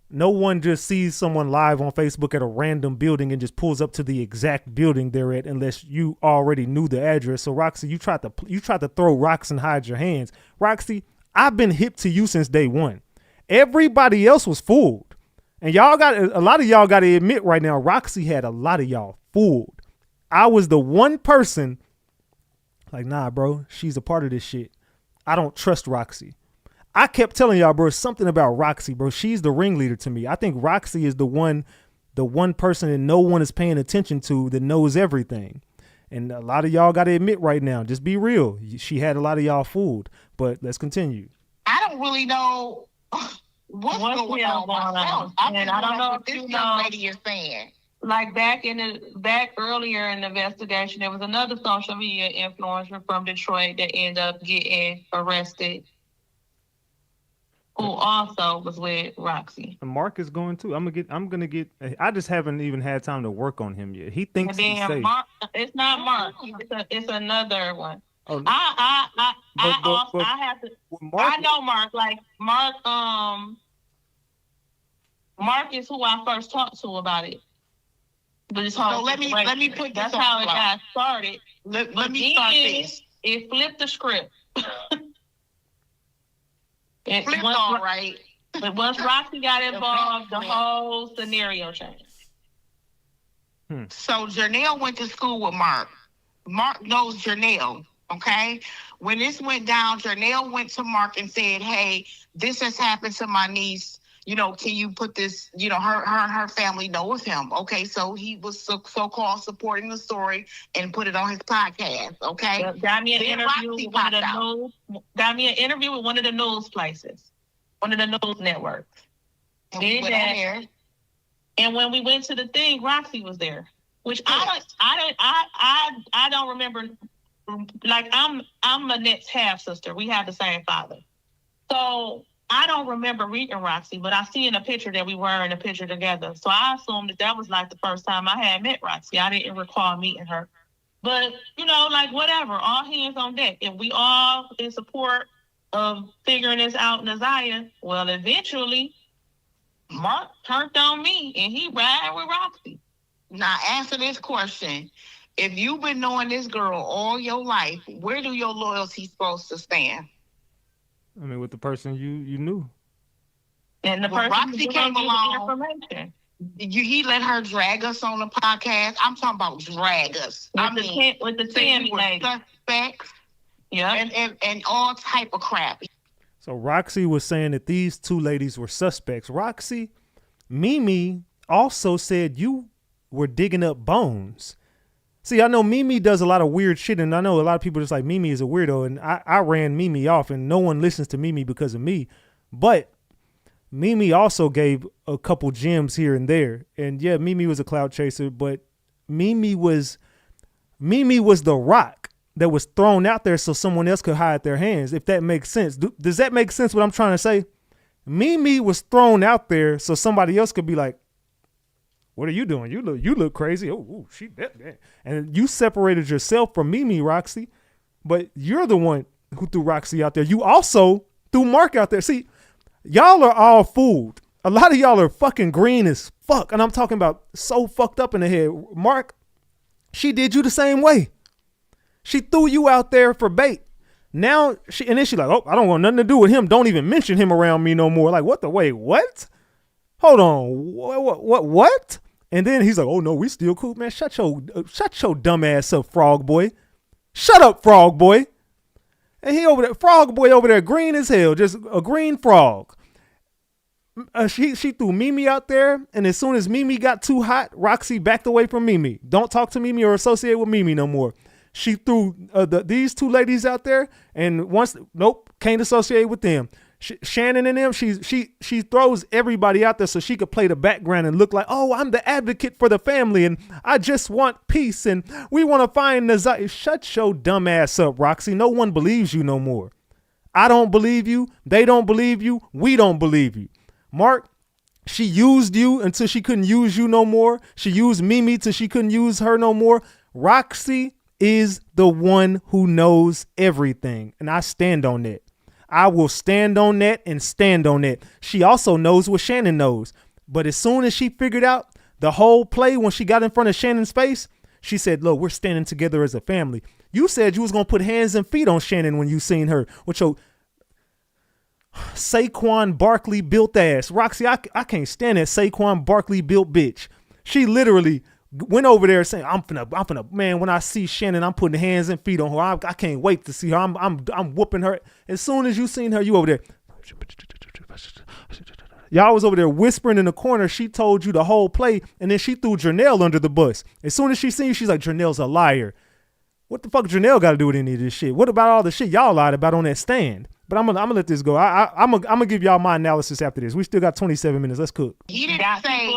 No one just sees someone live on Facebook at a random building and just pulls up to the exact building they're at unless you already knew the address. So Roxy, you tried to throw rocks and hide your hands. Roxy, I've been hip to you since day one. Everybody else was fooled. And a lot of y'all got to admit right now, Roxy had a lot of y'all fooled. I was the one person like, nah, bro, she's a part of this shit. I don't trust Roxy. I kept telling y'all, bro, something about Roxy, bro. She's the ringleader to me. I think Roxy is the one person that no one is paying attention to that knows everything. And a lot of y'all got to admit right now, just be real. She had a lot of y'all fooled, but let's continue. I don't really know what's going on myself. And I don't know what if this you young know, lady is saying. like back earlier in the investigation, there was another social media influencer from Detroit that ended up getting arrested, who also was with Roxy. And Marc is going too. I'm gonna get. I just haven't even had time to work on him yet. He thinks he's safe. Marc, it's not Marc. It's another one. Oh, I have to. Marc, I know Marc. Like Marc. Marc is who I first talked to about it. But it's So let me put this That's on how it the block. got started. Let me start this. It flipped the script. Flipped all right. But once Roxy got involved, the whole scenario changed. So Janelle went to school with Marc. Marc knows Janelle, okay? When this went down, Janelle went to Marc and said, "Hey, this has happened to my niece. You know, can you put this, you know, her and her family know of him." Okay, so he was so-called supporting the story and put it on his podcast, okay? Got me an Then interview Roxy with one of popped the out. news. Got me an interview with one of the news places, one of the news networks. And we went on there. And when we went to the thing, Roxy was there, which I don't remember. Like I'm Annette's half sister. We have the same father, so I don't remember meeting Roxy. But I see in a picture that we were in a picture together. So I assumed that was like the first time I had met Roxy. I didn't recall meeting her, but you know, like whatever. All hands on deck. If we all in support of figuring this out in Isaiah, well, eventually Marc turned on me and he ran with Roxy. Now answer this question. If you've been knowing this girl all your life, where do your loyalty supposed to stand? I mean, with the person you knew. And the When person Roxy who came gave you the along, information. he let her drag us on the podcast. I'm talking about drag us. With the say Tammy we were lady. suspects Yeah. and all type of crap. So Roxy was saying that these two ladies were suspects. Roxy, Mimi also said you were digging up bones. See, I know Mimi does a lot of weird shit, and I know a lot of people just like Mimi is a weirdo, and I ran Mimi off, and no one listens to Mimi because of me. But Mimi also gave a couple gems here and there. And yeah, Mimi was a cloud chaser, but Mimi was the rock that was thrown out there so someone else could hide their hands, if that makes sense. Does that make sense what I'm trying to say? Mimi was thrown out there so somebody else could be like, what are you doing? You look crazy. Oh, she that. And you separated yourself from Mimi, Roxy, but you're the one who threw Roxy out there. You also threw Marc out there. See, y'all are all fooled. A lot of y'all are fucking green as fuck. And I'm talking about so fucked up in the head. Marc, she did you the same way. She threw you out there for bait. Now, she like, oh, I don't want nothing to do with him. Don't even mention him around me no more. Like, what? Hold on. What? And then he's like, oh no, we still cool, man. Shut your dumb ass up, frog boy. Shut up, frog boy. And he over there, frog boy over there, green as hell, just a green frog. She threw Mimi out there, and as soon as Mimi got too hot, Roxy backed away from Mimi. Don't talk to Mimi or associate with Mimi no more. She threw these two ladies out there, and nope, can't associate with them. Shannon and them, she throws everybody out there so she could play the background and look like, oh, I'm the advocate for the family, and I just want peace, and we want to find Nazai. Shut your dumb ass up, Roxy. No one believes you no more. I don't believe you. They don't believe you. We don't believe you. Marc, she used you until she couldn't use you no more. She used Mimi till she couldn't use her no more. Roxy is the one who knows everything, and I stand on that. I will stand on that and stand on that. She also knows what Shannon knows. But as soon as she figured out the whole play, when she got in front of Shannon's face, she said, look, we're standing together as a family. You said you was going to put hands and feet on Shannon when you seen her with your Saquon Barkley built ass. Roxy, I can't stand that Saquon Barkley built bitch. She literally went over there saying, I'm finna, man, when I see Shannon, I'm putting hands and feet on her. I can't wait to see her. I'm whooping her. As soon as you seen her, you over there. Y'all was over there whispering in the corner. She told you the whole play, and then she threw Janelle under the bus. As soon as she seen you, she's like, Janelle's a liar. What the fuck Janelle got to do with any of this shit? What about all the shit y'all lied about on that stand? But I'm gonna let this go. I'm gonna give y'all my analysis after this. We still got 27 minutes. Let's cook. He didn't say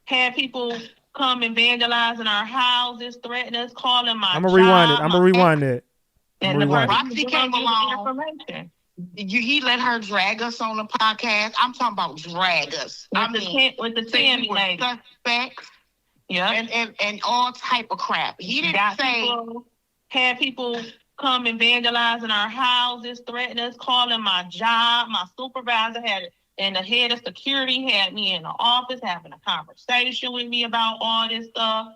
had people come and vandalizing our houses, threatening us, calling my I'm gonna rewind it. I'm gonna rewind it. And the Roxy came along. He let her drag us on the podcast. I'm talking about drag us. With the Tammy lady. Suspects. Yeah. And all type of crap. He didn't say had people come and vandalizing our houses, threatening us, calling my job. My supervisor had it. And the head of security had me in the office having a conversation with me about all this stuff.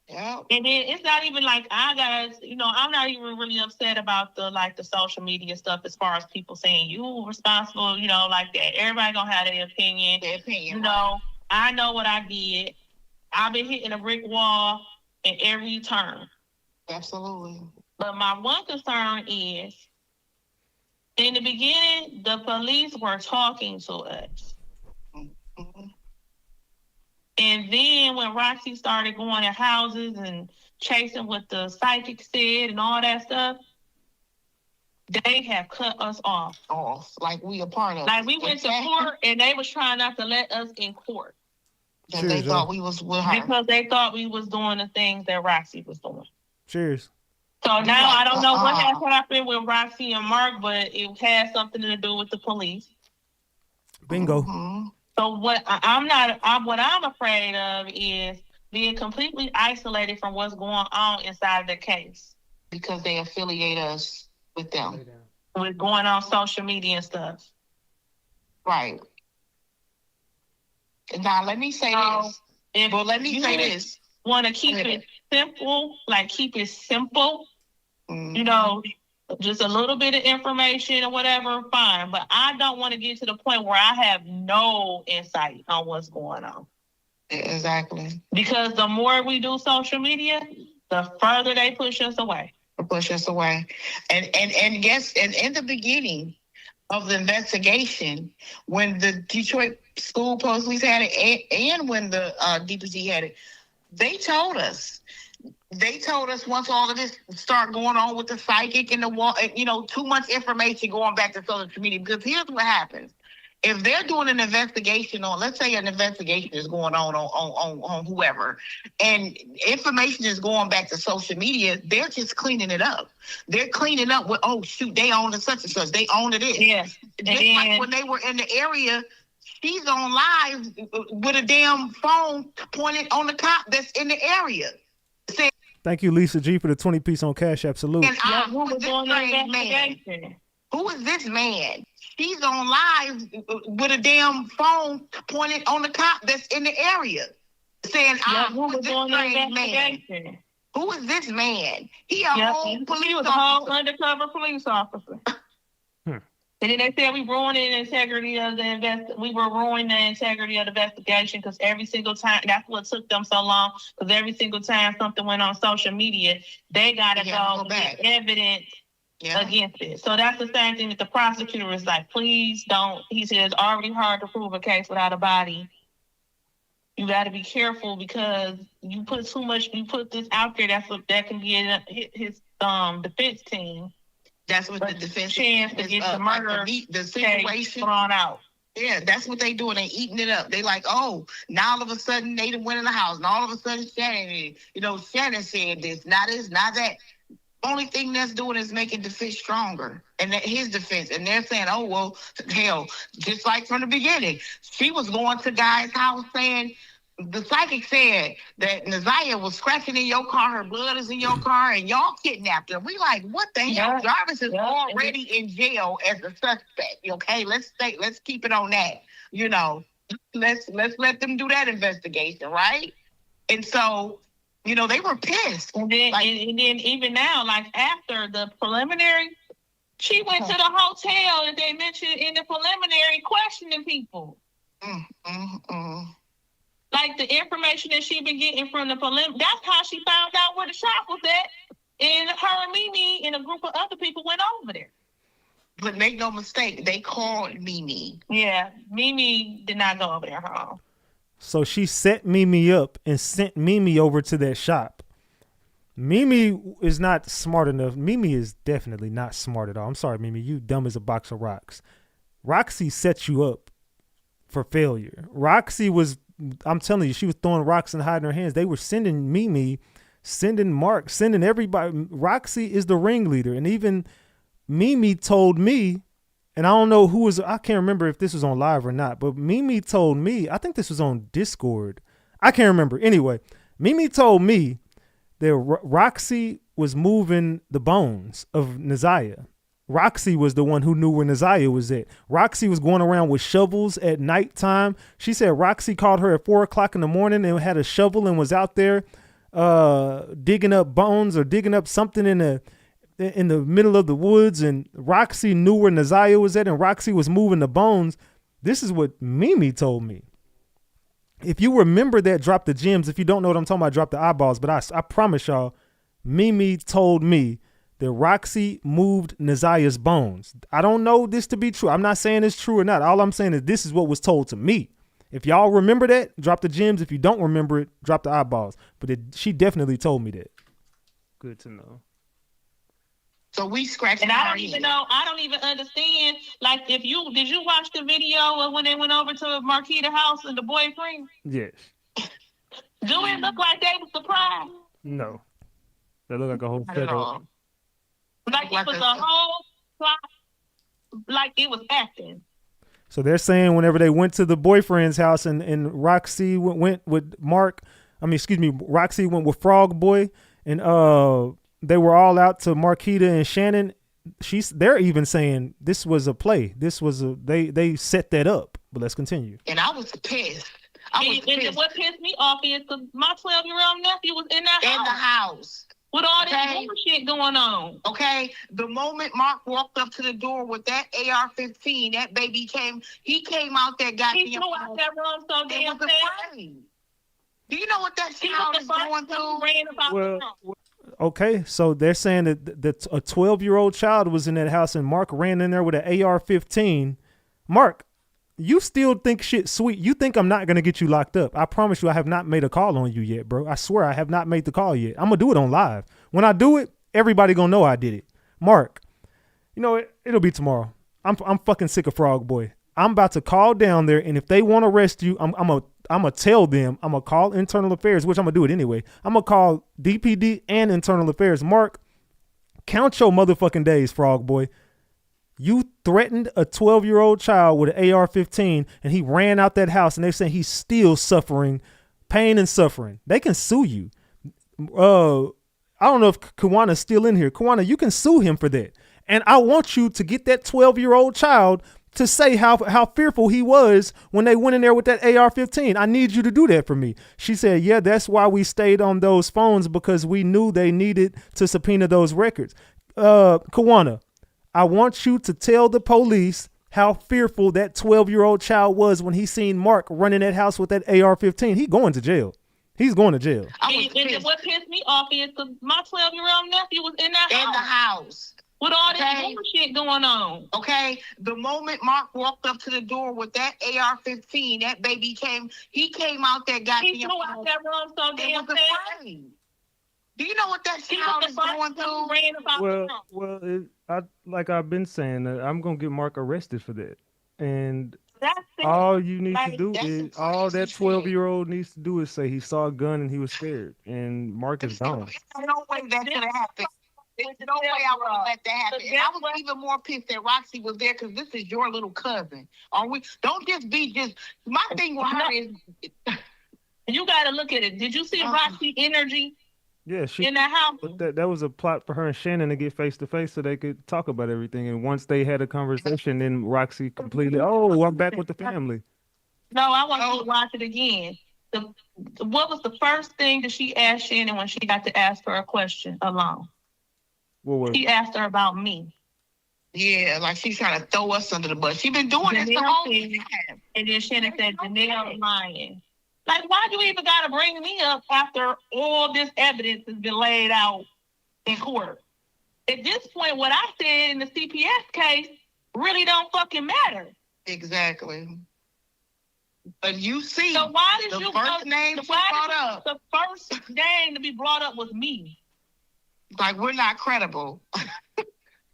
Yeah. And then it's not even like I'm not even really upset about the social media stuff as far as people saying you responsible, like that. Everybody gonna have their opinion. I know what I did. I've been hitting a brick wall in every turn. Absolutely. But my one concern is, in the beginning, the police were talking to us. Mm-hmm. And then when Roxy started going to houses and chasing what the psychic said and all that stuff, they have cut us off. Like we a part of. Like we went to court and they was trying not to let us in court. Because they thought we was with her. Because they thought we was doing the things that Roxy was doing. Cheers. So now I don't know what has happened with Roxy and Marc, but it has something to do with the police. Bingo. Mm-hmm. So what I'm afraid of is being completely isolated from what's going on inside the case. Because they affiliate us with them. With going on social media and stuff. Right. Now let me say this. Let me say this. want to keep it simple, like keep it simple, you know, just a little bit of information or whatever, fine. But I don't want to get to the point where I have no insight on what's going on. Exactly. Because the more we do social media, the further they push us away. And yes, and in the beginning of the investigation, when the Detroit School Police had it and when the DPG had it, they told us once all of this started going on with the psychic and the wall, you know, too much information going back to social media. Because here's what happens. If they're doing an investigation on, let's say an investigation is going on whoever, and information is going back to social media, they're just cleaning it up. They're cleaning up with, oh, shoot, they own the such and such. They own it. Yeah. Just like when they were in the area, she's on live with a damn phone pointed on the cop that's in the area. Saying, Thank you, Lisa G, for the 20-piece on Cash App. Salute. and who is this strange man? Who is this man? She's on live with a damn phone pointed on the cop that's in the area, saying, who is this strange man? Who is this man? He a whole police officer. A whole undercover police officer. And then they said we ruined the integrity of the we were ruining the integrity of the investigation because every single time, that's what took them so long, because every single time something went on social media, they got to go get evidence against it. So that's the same thing that the prosecutor is like, please don't. He said it's already hard to prove a case without a body. You got to be careful because you put too much, you put this out there, that can get his defense team. That's what the defense chance to get the murder the situation thrown out. Yeah, that's what they doing. They eating it up. They like, oh, now all of a sudden they done went in the house, and all of a sudden Shannon said this, not this, not that. Only thing that's doing is making defense stronger, and that his defense. And they're saying, oh well, hell, just like from the beginning, she was going to guy's house saying. The psychic said that Naziah was scratching in your car, her blood is in your car, and y'all kidnapped her. We like, what the hell? Jarvis is already in jail as a suspect. Okay, let's keep it on that. You know, let's let them do that investigation, right? And so, you know, they were pissed. And then, and then even now, like after the preliminary, she went to the hotel and they mentioned in the preliminary questioning people. Like the information that she been getting from the preliminary, that's how she found out where the shop was at. And her and Mimi and a group of other people went over there. But make no mistake, they called Mimi. Yeah, Mimi did not go over there home. So she set Mimi up and sent Mimi over to that shop. Mimi is not smart enough. Mimi is definitely not smart at all. I'm sorry, Mimi. You dumb as a box of rocks. Roxy set you up for failure. Roxy was... I'm telling you, she was throwing rocks and hiding her hands. They were sending Mimi, sending Marc, sending everybody. Roxy is the ringleader. And even Mimi told me, and I don't know who was, I can't remember if this was on live or not, but Mimi told me, I think this was on Discord. I can't remember. Anyway, Mimi told me that Roxy was moving the bones of Naziah. Roxy was the one who knew where Naziah was at. Roxy was going around with shovels at nighttime. She said Roxy called her at 4:00 in the morning and had a shovel and was out there digging up bones or digging up something in the middle of the woods. And Roxy knew where Naziah was at and Roxy was moving the bones. This is what Mimi told me. If you remember that, drop the gems. If you don't know what I'm talking about, drop the eyeballs. But I promise y'all, Mimi told me that Roxy moved Naziah's bones. I don't know this to be true. I'm not saying it's true or not. All I'm saying is this is what was told to me. If y'all remember that, drop the gems. If you don't remember it, drop the eyeballs. But she definitely told me that. Good to know. So we scratched. And I don't even know. I don't even understand. Like, did you watch the video of when they went over to Marquita's house and the boyfriend? Yes. Do it look like they were surprised? No. That looked like a whole federal. Like it was a whole plot, like it was acting. So they're saying whenever they went to the boyfriend's house and Roxy went with Marc, Roxy went with Frog Boy and they were all out to Marquita and Shannon. They're even saying this was a play. This was they set that up. But let's continue. And I was pissed. I was And pissed. what pissed me off is because my 12-year-old nephew was in that In the house house. with all Okay. this bullshit going on. Okay, the moment Mark walked up to the door with that AR-15, that baby he came out there, got He threw out that room so damn was fast. afraid. Do you know what that He child was is the first going one who through? ran about the room. Okay, so they're saying that a 12-year-old child was in that house and Mark ran in there with an AR-15. Mark, you still think shit sweet. You think I'm not going to get you locked up. I promise you I have not made a call on you yet, bro. I swear I have not made the call yet. I'm going to do it on live. When I do it, everybody going to know I did it. Mark, you know, it'll be tomorrow. I'm fucking sick of Frog Boy. I'm about to call down there, and if they want to arrest you, I'm gonna tell them. I'm gonna call Internal Affairs, which I'm gonna do it anyway. I'm gonna call DPD and Internal Affairs. Mark, count your motherfucking days, Frog Boy. You threatened a 12-year-old child with an AR-15, and he ran out that house, and they're saying he's still suffering pain and suffering. They can sue you. I don't know if Kawanna's still in here. Kawanna, you can sue him for that. And I want you to get that 12-year-old child to say how fearful he was when they went in there with that AR-15. I need you to do that for me. She said, yeah, that's why we stayed on those phones, because we knew they needed to subpoena those records. Kawanna, I want you to tell the police how fearful that 12-year-old child was when he seen Mark running that house with that AR-15. He going to jail. He's going to jail. And what pissed me off is because my 12-year-old nephew was in that house. In the house. With all this bullshit going on. Okay, the moment Mark walked up to the door with that AR-15, that baby he came out there, got he threw out that room so damn fast. Do you know what that child is going through? Like I've been saying, I'm gonna get Mark arrested for that, and that's all you need to do that's is all that 12-year-old needs to do is say he saw a gun and he was scared, and Mark is gone. There's no way that could have happened. There's no way I would have let that happen. And I was even more pissed that Roxy was there because this is your little cousin. Don't just be my thing with her is you got to look at it. Did you see Roxy energy? Yeah, in that house. But that was a plot for her and Shannon to get face to face so they could talk about everything. And once they had a conversation, then Roxy completely, I'm back with the family. No, I want to watch it again. What was the first thing that she asked Shannon when she got to ask her a question alone? She asked her about me. Yeah, like she's trying to throw us under the bus. She's been doing this the whole time. And then Shannon said, Janelle lying. Like, why do you even got to bring me up after all this evidence has been laid out in court? At this point, what I said in the CPS case really don't fucking matter. Exactly. But you see, so why did the first name she brought up? The first name to be brought up was me. Like, we're not credible.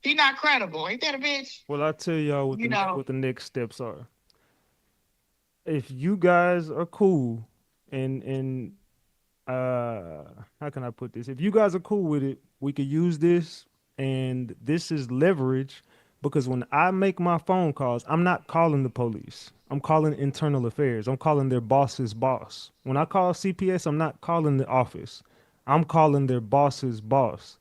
She's not credible. Ain't that a bitch? Well, I'll tell y'all what the next steps are. If you guys are cool and how can I put this? If you guys are cool with it, we could use this, and this is leverage, because when I make my phone calls, I'm not calling the police. I'm calling Internal Affairs. I'm calling their boss's boss. When I call CPS, I'm not calling the office. I'm calling their boss's boss.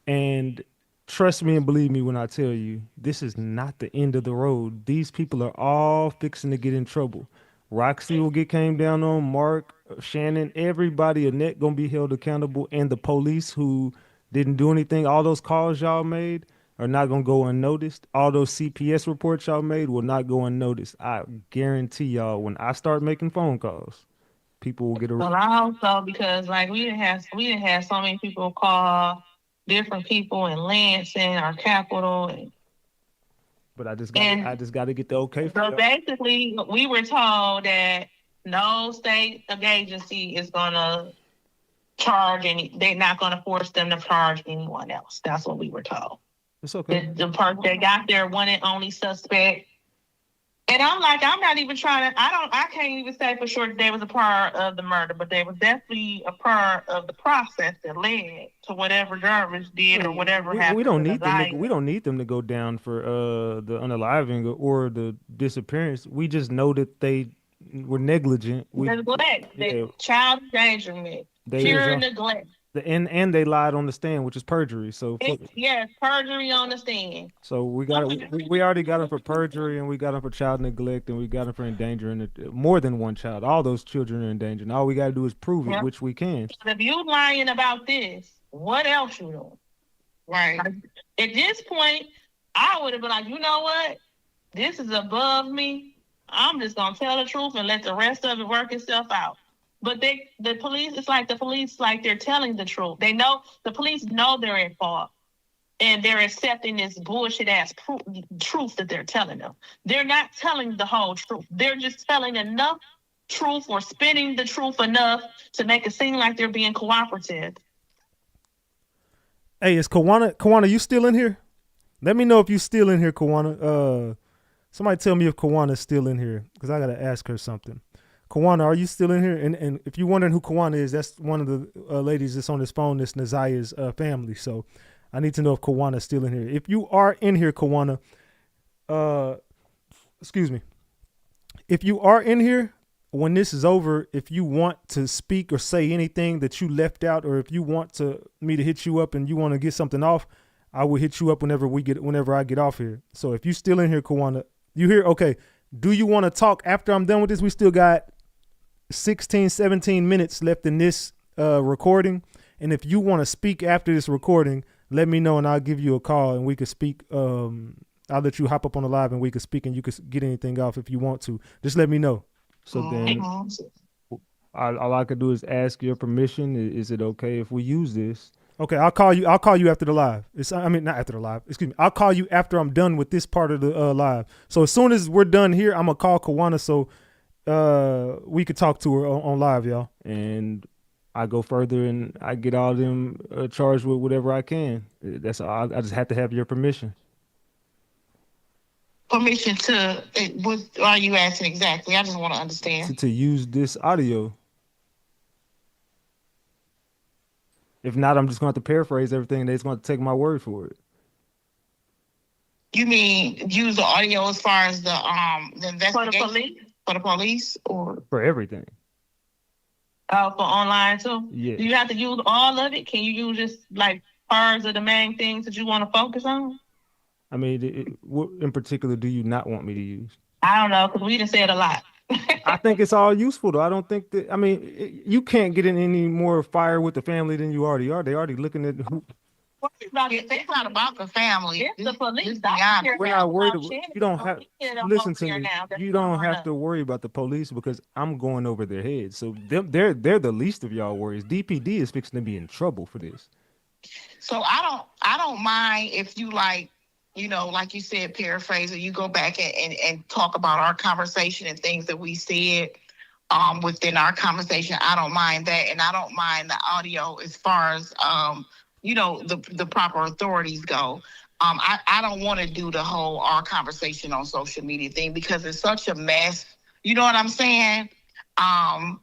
And trust me and believe me when I tell you, this is not the end of the road. These people are all fixing to get in trouble. Roxy will get came down on, Mark, Shannon, everybody, Annette gonna be held accountable, and the police who didn't do anything. All those calls y'all made are not gonna go unnoticed. All those CPS reports y'all made will not go unnoticed. I guarantee y'all, when I start making phone calls, people will get arrested. Well, I hope so, because like we didn't have so many people call different people in Lansing or Capital. But I just got to get the okay. So basically, we were told that no state agency is gonna charge they're not gonna force them to charge anyone else. That's what we were told. It's okay. The part that got their one and only suspect. And I'm like, I'm not even trying to, I can't even say for sure that they was a part of the murder, but they was definitely a part of the process that led to whatever Jarvis did or whatever happened. We don't need them to go down for the unaliving or the disappearance. We just know that they were negligent. Neglect. Child endangerment. Pure neglect. And they lied on the stand, which is perjury. So Yes, perjury on the stand. so we already got him for perjury, and we got him for child neglect, and we got him for endangering more than one child. All those children are in danger. And all we got to do is prove it, Yep. which we can. If you lying about this, what else you doing? Right. At this point, I would have been like, you know what? This is above me. I'm just gonna tell the truth and let the rest of it work itself out. But the police, it's like the police, like they're telling the truth. They know the police know they're at fault, and they're accepting this bullshit ass truth that they're telling them. They're not telling the whole truth. They're just telling enough truth or spinning the truth enough to make it seem like they're being cooperative. Hey, is Kawana, you still in here? Let me know if you still in here, Kawana. Somebody tell me if Kawana's still in here, because I gotta ask her something. Kawana, are you still in here? And if you're wondering who Kawana is, that's one of the ladies that's on this phone. That's Nazaya's family. So I need to know if Kawana's still in here. If you are in here, Kawana, excuse me. If you are in here, when this is over, if you want to speak or say anything that you left out, or if you want me to hit you up and you want to get something off, I will hit you up whenever I get off here. So if you still in here, Kawana, you here? Okay. Do you want to talk after I'm done with this? We still got 16, 17 minutes left in this recording. And if you want to speak after this recording, let me know and I'll give you a call and we could speak. I'll let you hop up on the live and we could speak and you could get anything off if you want to. Just let me know. So then all I could do is ask your permission. Is it okay if we use this? Okay, I'll call you after the live. Not after the live. Excuse me. I'll call you after I'm done with this part of the live. So as soon as we're done here, I'm gonna call Kawana so we could talk to her on live, y'all. And I go further and I get all of them charged with whatever I can. That's all. I just have to have your permission. Permission to what are you asking exactly? I just want to understand. To use this audio. If not, I'm just going to have to paraphrase everything. They're just going to take my word for it. You mean use the audio as far as the investigation for the police or for everything? Oh, for online too. Yeah. Do you have to use all of it? Can you use just like parts of the main things that you want to focus on? I mean, what in particular do you not want me to use? I don't know, because we done said a lot. I think it's all useful, though. I don't think that, you can't get in any more fire with the family than you already are. They already looking at who. It's not about the family. It's the police. We're not worried about, you don't have, listen to me, you don't have to worry about the police because I'm going over their heads. So they're the least of y'all worries. DPD is fixing to be in trouble for this. So I don't mind if you like you said, paraphrase, or you go back and talk about our conversation and things that we said within our conversation. I don't mind that. And I don't mind the audio as far as, the proper authorities go. I don't want to do the whole our conversation on social media thing because it's such a mess. You know what I'm saying? I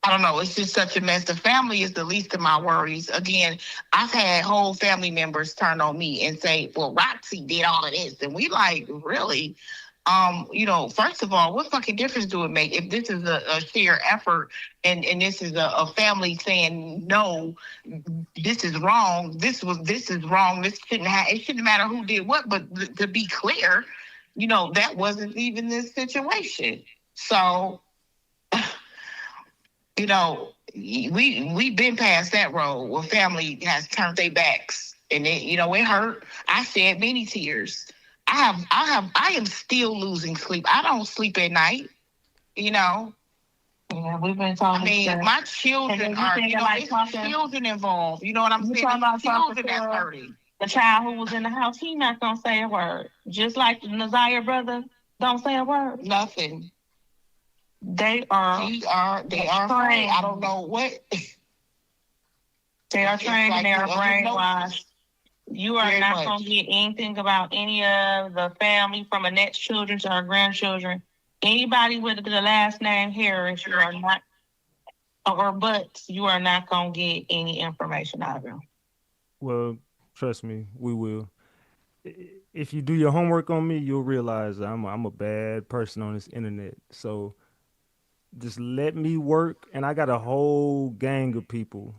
don't know. It's just such a mess. The family is the least of my worries. Again, I've had whole family members turn on me and say, well, Roxy did all of this. And we like, really? First of all, what fucking difference do it make if this is a shared effort and this is a family saying, no, this is wrong. This is wrong. This it shouldn't matter who did what, but to be clear, that wasn't even this situation. So, we've been past that road where family has turned their backs and it hurt. I shed many tears. I am still losing sleep. I don't sleep at night, Yeah, we've been talking. My children are, it's children involved. You know what I'm saying? Children that's hurting. The child who was in the house, he not gonna say a word. Just like the Nazaya brother, don't say a word. Nothing. They are trained. I don't know what. They are trained and they are brainwashed. You are not going to get anything about any of the family from Annette's children to her grandchildren. Anybody with the last name Harris, you are not, or Butts, you are not going to get any information out of them. Well, trust me, we will. If you do your homework on me, you'll realize I'm a bad person on this internet. So just let me work, and I got a whole gang of people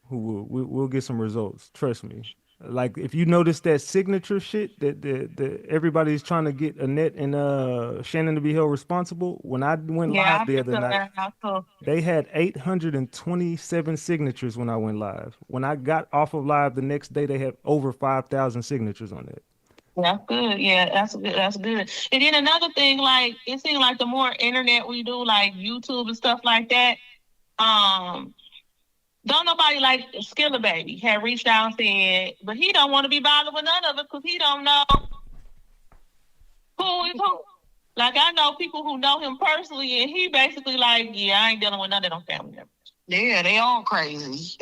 who we'll get some results. Trust me. Like if you notice that signature shit that everybody's trying to get Annette and Shannon to be held responsible. When I went Yeah, live I the picked other up night, that house too. they had 827 signatures when I went live. When I got off of live the next day, they had over 5,000 signatures on that. That's good. Yeah, that's good. That's good. And then another thing, like it seems like the more internet we do, like YouTube and stuff like that, um, don't nobody like Skilla Baby had reached out and said, but he don't want to be bothered with none of it because he don't know who is who. Like I know people who know him personally, and he basically like, yeah, I ain't dealing with none of them family members. Yeah, they all crazy.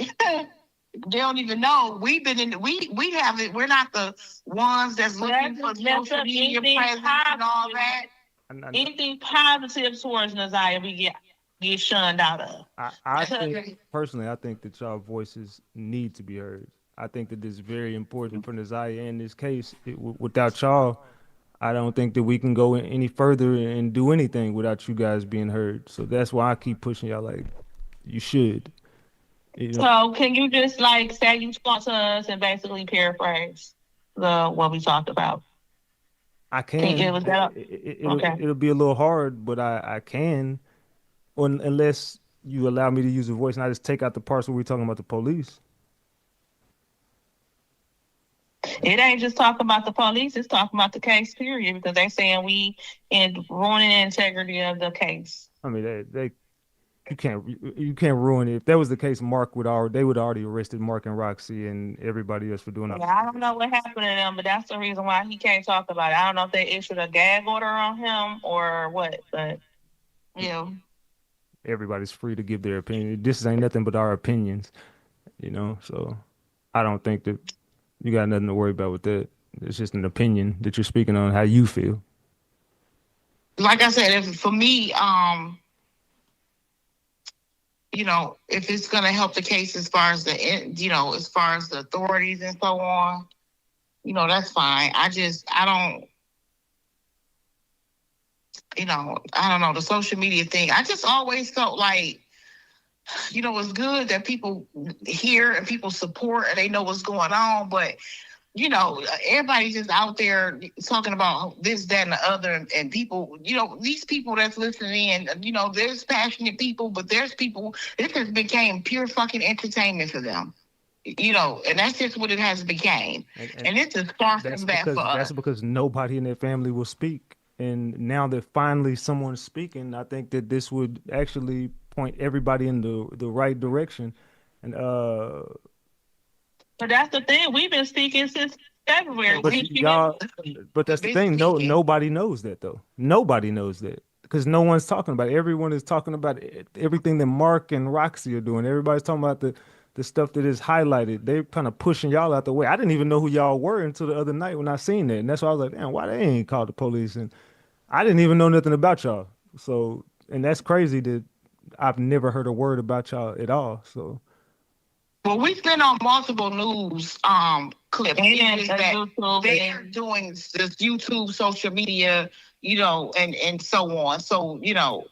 They don't even know. We've been in. We haven't. We're not the ones that's looking for social media presence and all that. Anything positive towards Naziah, we get shunned out of. I think personally, I think that y'all voices need to be heard. I think that this is very important for Naziah in this case. Without y'all, I don't think that we can go any further and do anything without you guys being heard. So that's why I keep pushing y'all. Like, you should. You know, So can you just like say you sponsor us and basically paraphrase what we talked about? I can. It'll be a little hard, but I can. Unless you allow me to use a voice and I just take out the parts where we're talking about the police. It ain't just talking about the police, it's talking about the case, period, because they saying we ruining the integrity of the case. I mean, you can't ruin it. If that was the case, they would already arrested Marc and Roxy and everybody else for doing it. I don't know what happened to them, but that's the reason why he can't talk about it. I don't know if they issued a gag order on him or what, but yeah. Everybody's free to give their opinion. This ain't nothing but our opinions, so I don't think that you got nothing to worry about with that. It's just an opinion that you're speaking on how you feel. Like I said, for me, if it's gonna help the case as far as as far as the authorities and so on, that's fine. I don't know, the social media thing. I just always felt like, it's good that people hear and people support and they know what's going on, but everybody's just out there talking about this, that, and the other, and people, these people that's listening in, there's passionate people, but there's people, this has became pure fucking entertainment for them. And that's just what it has became. And it's just far from that for us. That's because nobody in their family will speak. And now that finally someone's speaking, I think that this would actually point everybody in the right direction. And but that's the thing. We've been speaking since February. But that's the thing. Nobody knows that though. Nobody knows that because no one's talking about it. Everyone is talking about everything that Marc and Roxy are doing. Everybody's talking about the stuff that is highlighted. They're kind of pushing y'all out the way. I didn't even know who y'all were until the other night when I seen that. And that's why I was like, damn, why they ain't called the police? And I didn't even know nothing about y'all. So, and that's crazy that I've never heard a word about y'all at all. So. Well, we've been on multiple news clips. They're doing this YouTube, social media, and so on. So,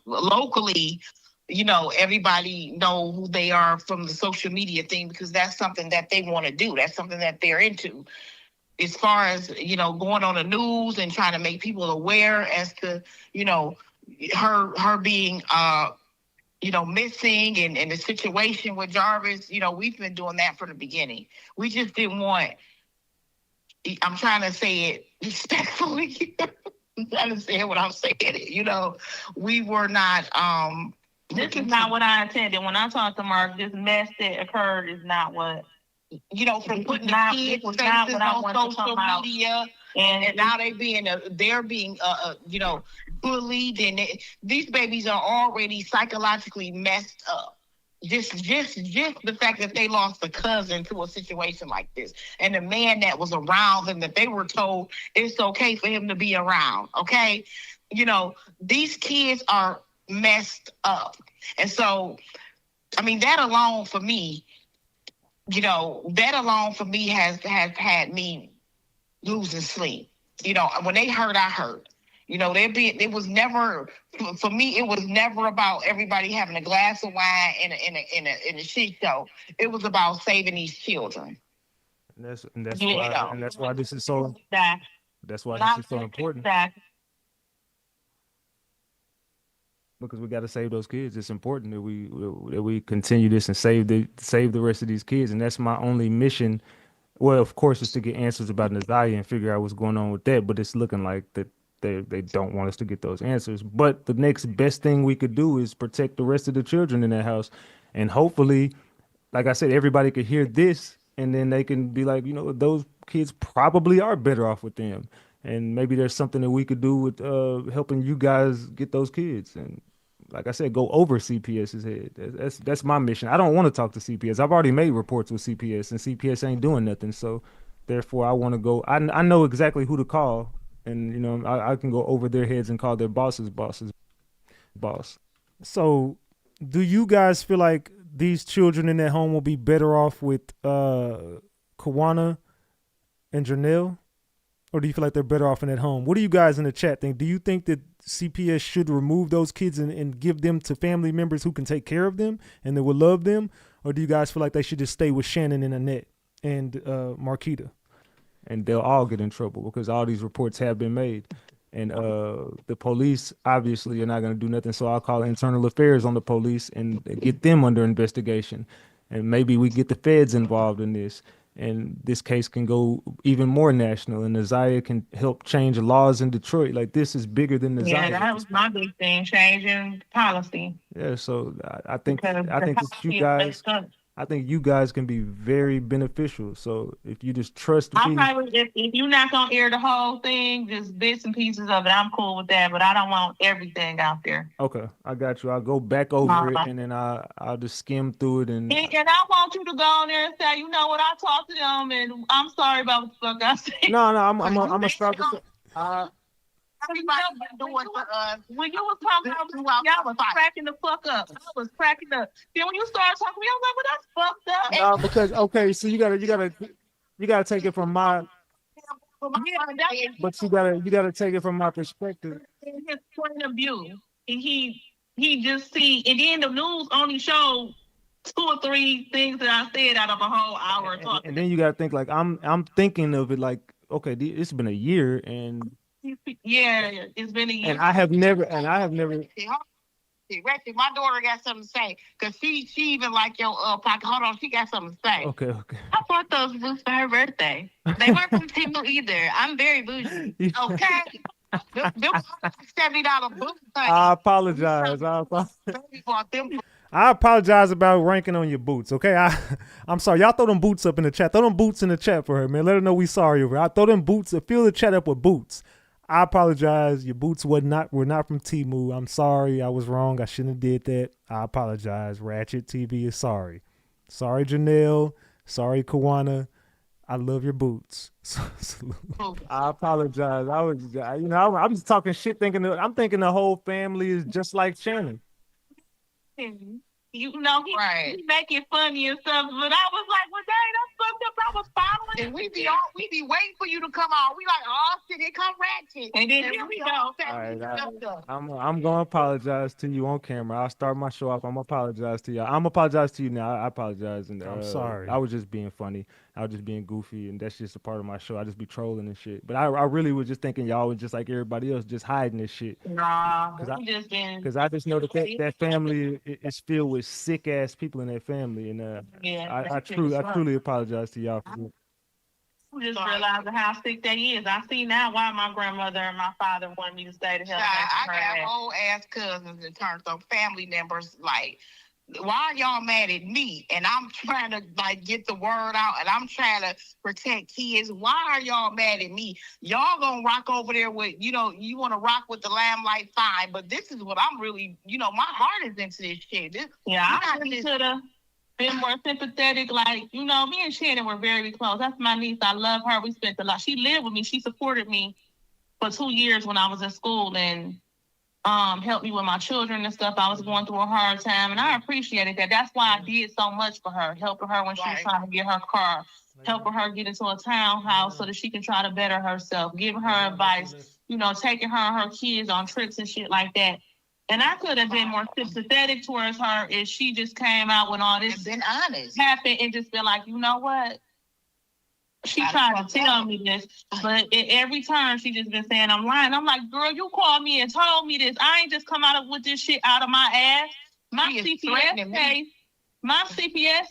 locally, everybody know who they are from the social media thing because that's something that they want to do. That's something that they're into. As far as, going on the news and trying to make people aware as to, her being, missing and the situation with Jarvis, we've been doing that from the beginning. We just didn't want, I'm trying to say it respectfully. I'm trying to say it when I'm saying it, we were not, this is not what I intended. When I talked to Marc, this mess that occurred is not what, from putting the kids' faces on social media, and now they're being bullied, and these babies are already psychologically messed up. Just the fact that they lost a cousin to a situation like this, and the man that was around them, that they were told it's okay for him to be around. Okay, these kids are messed up, and so, I mean, that alone for me has had me losing sleep. When they hurt, I hurt. You know, it was never for me. It was never about everybody having a glass of wine in a shit show. It was about saving these children. And that's You why know. and that's why this is so That that's why this is so important. that Because we got to save those kids. It's important that we continue this and save the rest of these kids. And that's my only mission. Well, of course, is to get answers about Nazaya and figure out what's going on with that. But it's looking like that they don't want us to get those answers. But the next best thing we could do is protect the rest of the children in that house, and hopefully, like I said, everybody could hear this, and then they can be like, those kids probably are better off with them. And maybe there's something that we could do with helping you guys get those kids. And like I said, go over CPS's head. That's my mission. I don't want to talk to CPS. I've already made reports with CPS, and CPS ain't doing nothing. So therefore, I want to go. I know exactly who to call, and I can go over their heads and call their boss. So, do you guys feel like these children in that home will be better off with Kawana and Janelle? Or do you feel like they're better off in that home? What do you guys in the chat think? Do you think that CPS should remove those kids and give them to family members who can take care of them and that will love them? Or do you guys feel like they should just stay with Shannon and Annette and Marquita? And they'll all get in trouble because all these reports have been made. And the police obviously are not going to do nothing. So I'll call internal affairs on the police and get them under investigation. And maybe we get the feds involved in this. And this case can go even more national, and Nazaya can help change laws in Detroit. Like, this is bigger than Nazaya. Yeah, that was my big thing, changing policy. Yeah, so I think that Because I think you guys can be very beneficial. So if you just trust me, I probably, if you're not gonna air the whole thing, just bits and pieces of it, I'm cool with that. But I don't want everything out there. Okay, I got you. I'll go back over it, and then I'll just skim through it. And I want you to go on there and say, you know what, I talked to them, and I'm sorry about what the fuck I said. No, I'm gonna start this. Everybody been doing for us. When you was talking about y'all was cracking the fuck up. I was cracking up. Then when you started talking to me, I was like, well, that's fucked up. No, because okay, so you gotta take it from my. But you gotta take it from my perspective. His point of view, and he just see, and then the news only showed 2 or 3 things that I said out of a whole hour of talking. And then you gotta think like I'm thinking of it like, okay, it's been a year, and yeah, it's been a year. And I have never. See, Rexy, my daughter got something to say because she even like your pocket. Hold on, she got something to say. Okay. I bought those boots for her birthday. They weren't from Timu either. I'm very bougie. Okay. Them $70 boots. I apologize. I apologize about ranking on your boots. Okay, I'm sorry. Y'all throw them boots up in the chat. Throw them boots in the chat for her, man. Let her know we sorry over. I throw them boots. Fill the chat up with boots. I apologize. Your boots were not from Timu. I'm sorry. I was wrong. I shouldn't have did that. I apologize. RatchetTV is sorry. Sorry, Janelle. Sorry, Kawana. I love your boots. I apologize. I'm just talking shit. I'm thinking the whole family is just like Shannon. You know, he make it funny and stuff, but I was like, well, dang, that's fucked up. I was following. And we be waiting for you to come on. We like, oh shit, here come Ratchet. And then here we go. All right, I'm gonna apologize to you on camera. I'll start my show off. I'm gonna apologize to you. I'm apologize to you now. I apologize, and I'm sorry. I was just being funny. I was just being goofy, and that's just a part of my show. I just be trolling and shit. But I really was just thinking y'all was just like everybody else, just hiding this shit. Nah, because I just know that family is filled with sick ass people in that family, and I truly apologize to y'all for that. I'm just realizing how sick that is. I see now why my grandmother and my father wanted me to stay to help. I got whole ass cousins in terms of family members. Like, why are y'all mad at me? And I'm trying to get the word out, and I'm trying to protect kids. Why are y'all mad at me? Y'all gonna rock over there with, you want to rock with the lamplight, fine. But this is what I'm really, my heart is into this shit. I really should have been more sympathetic. Like, me and Shannon were very close. That's my niece. I love her. We spent a lot. She lived with me. She supported me for 2 years when I was in school, and helped me with my children and stuff. I was going through a hard time, and I appreciated that. That's why I did so much for her, helping her when she was trying to get her car, helping her get into a townhouse so that she can try to better herself, giving her advice, you know, taking her and her kids on trips and shit like that. And I could have been more sympathetic towards her if she just came out when all this been honest happened and just been like, you know what? She tried to tell me this, but at every turn she just been saying I'm lying. I'm like, girl, you called me and told me this. I ain't just come out with this shit out of my ass. My CPS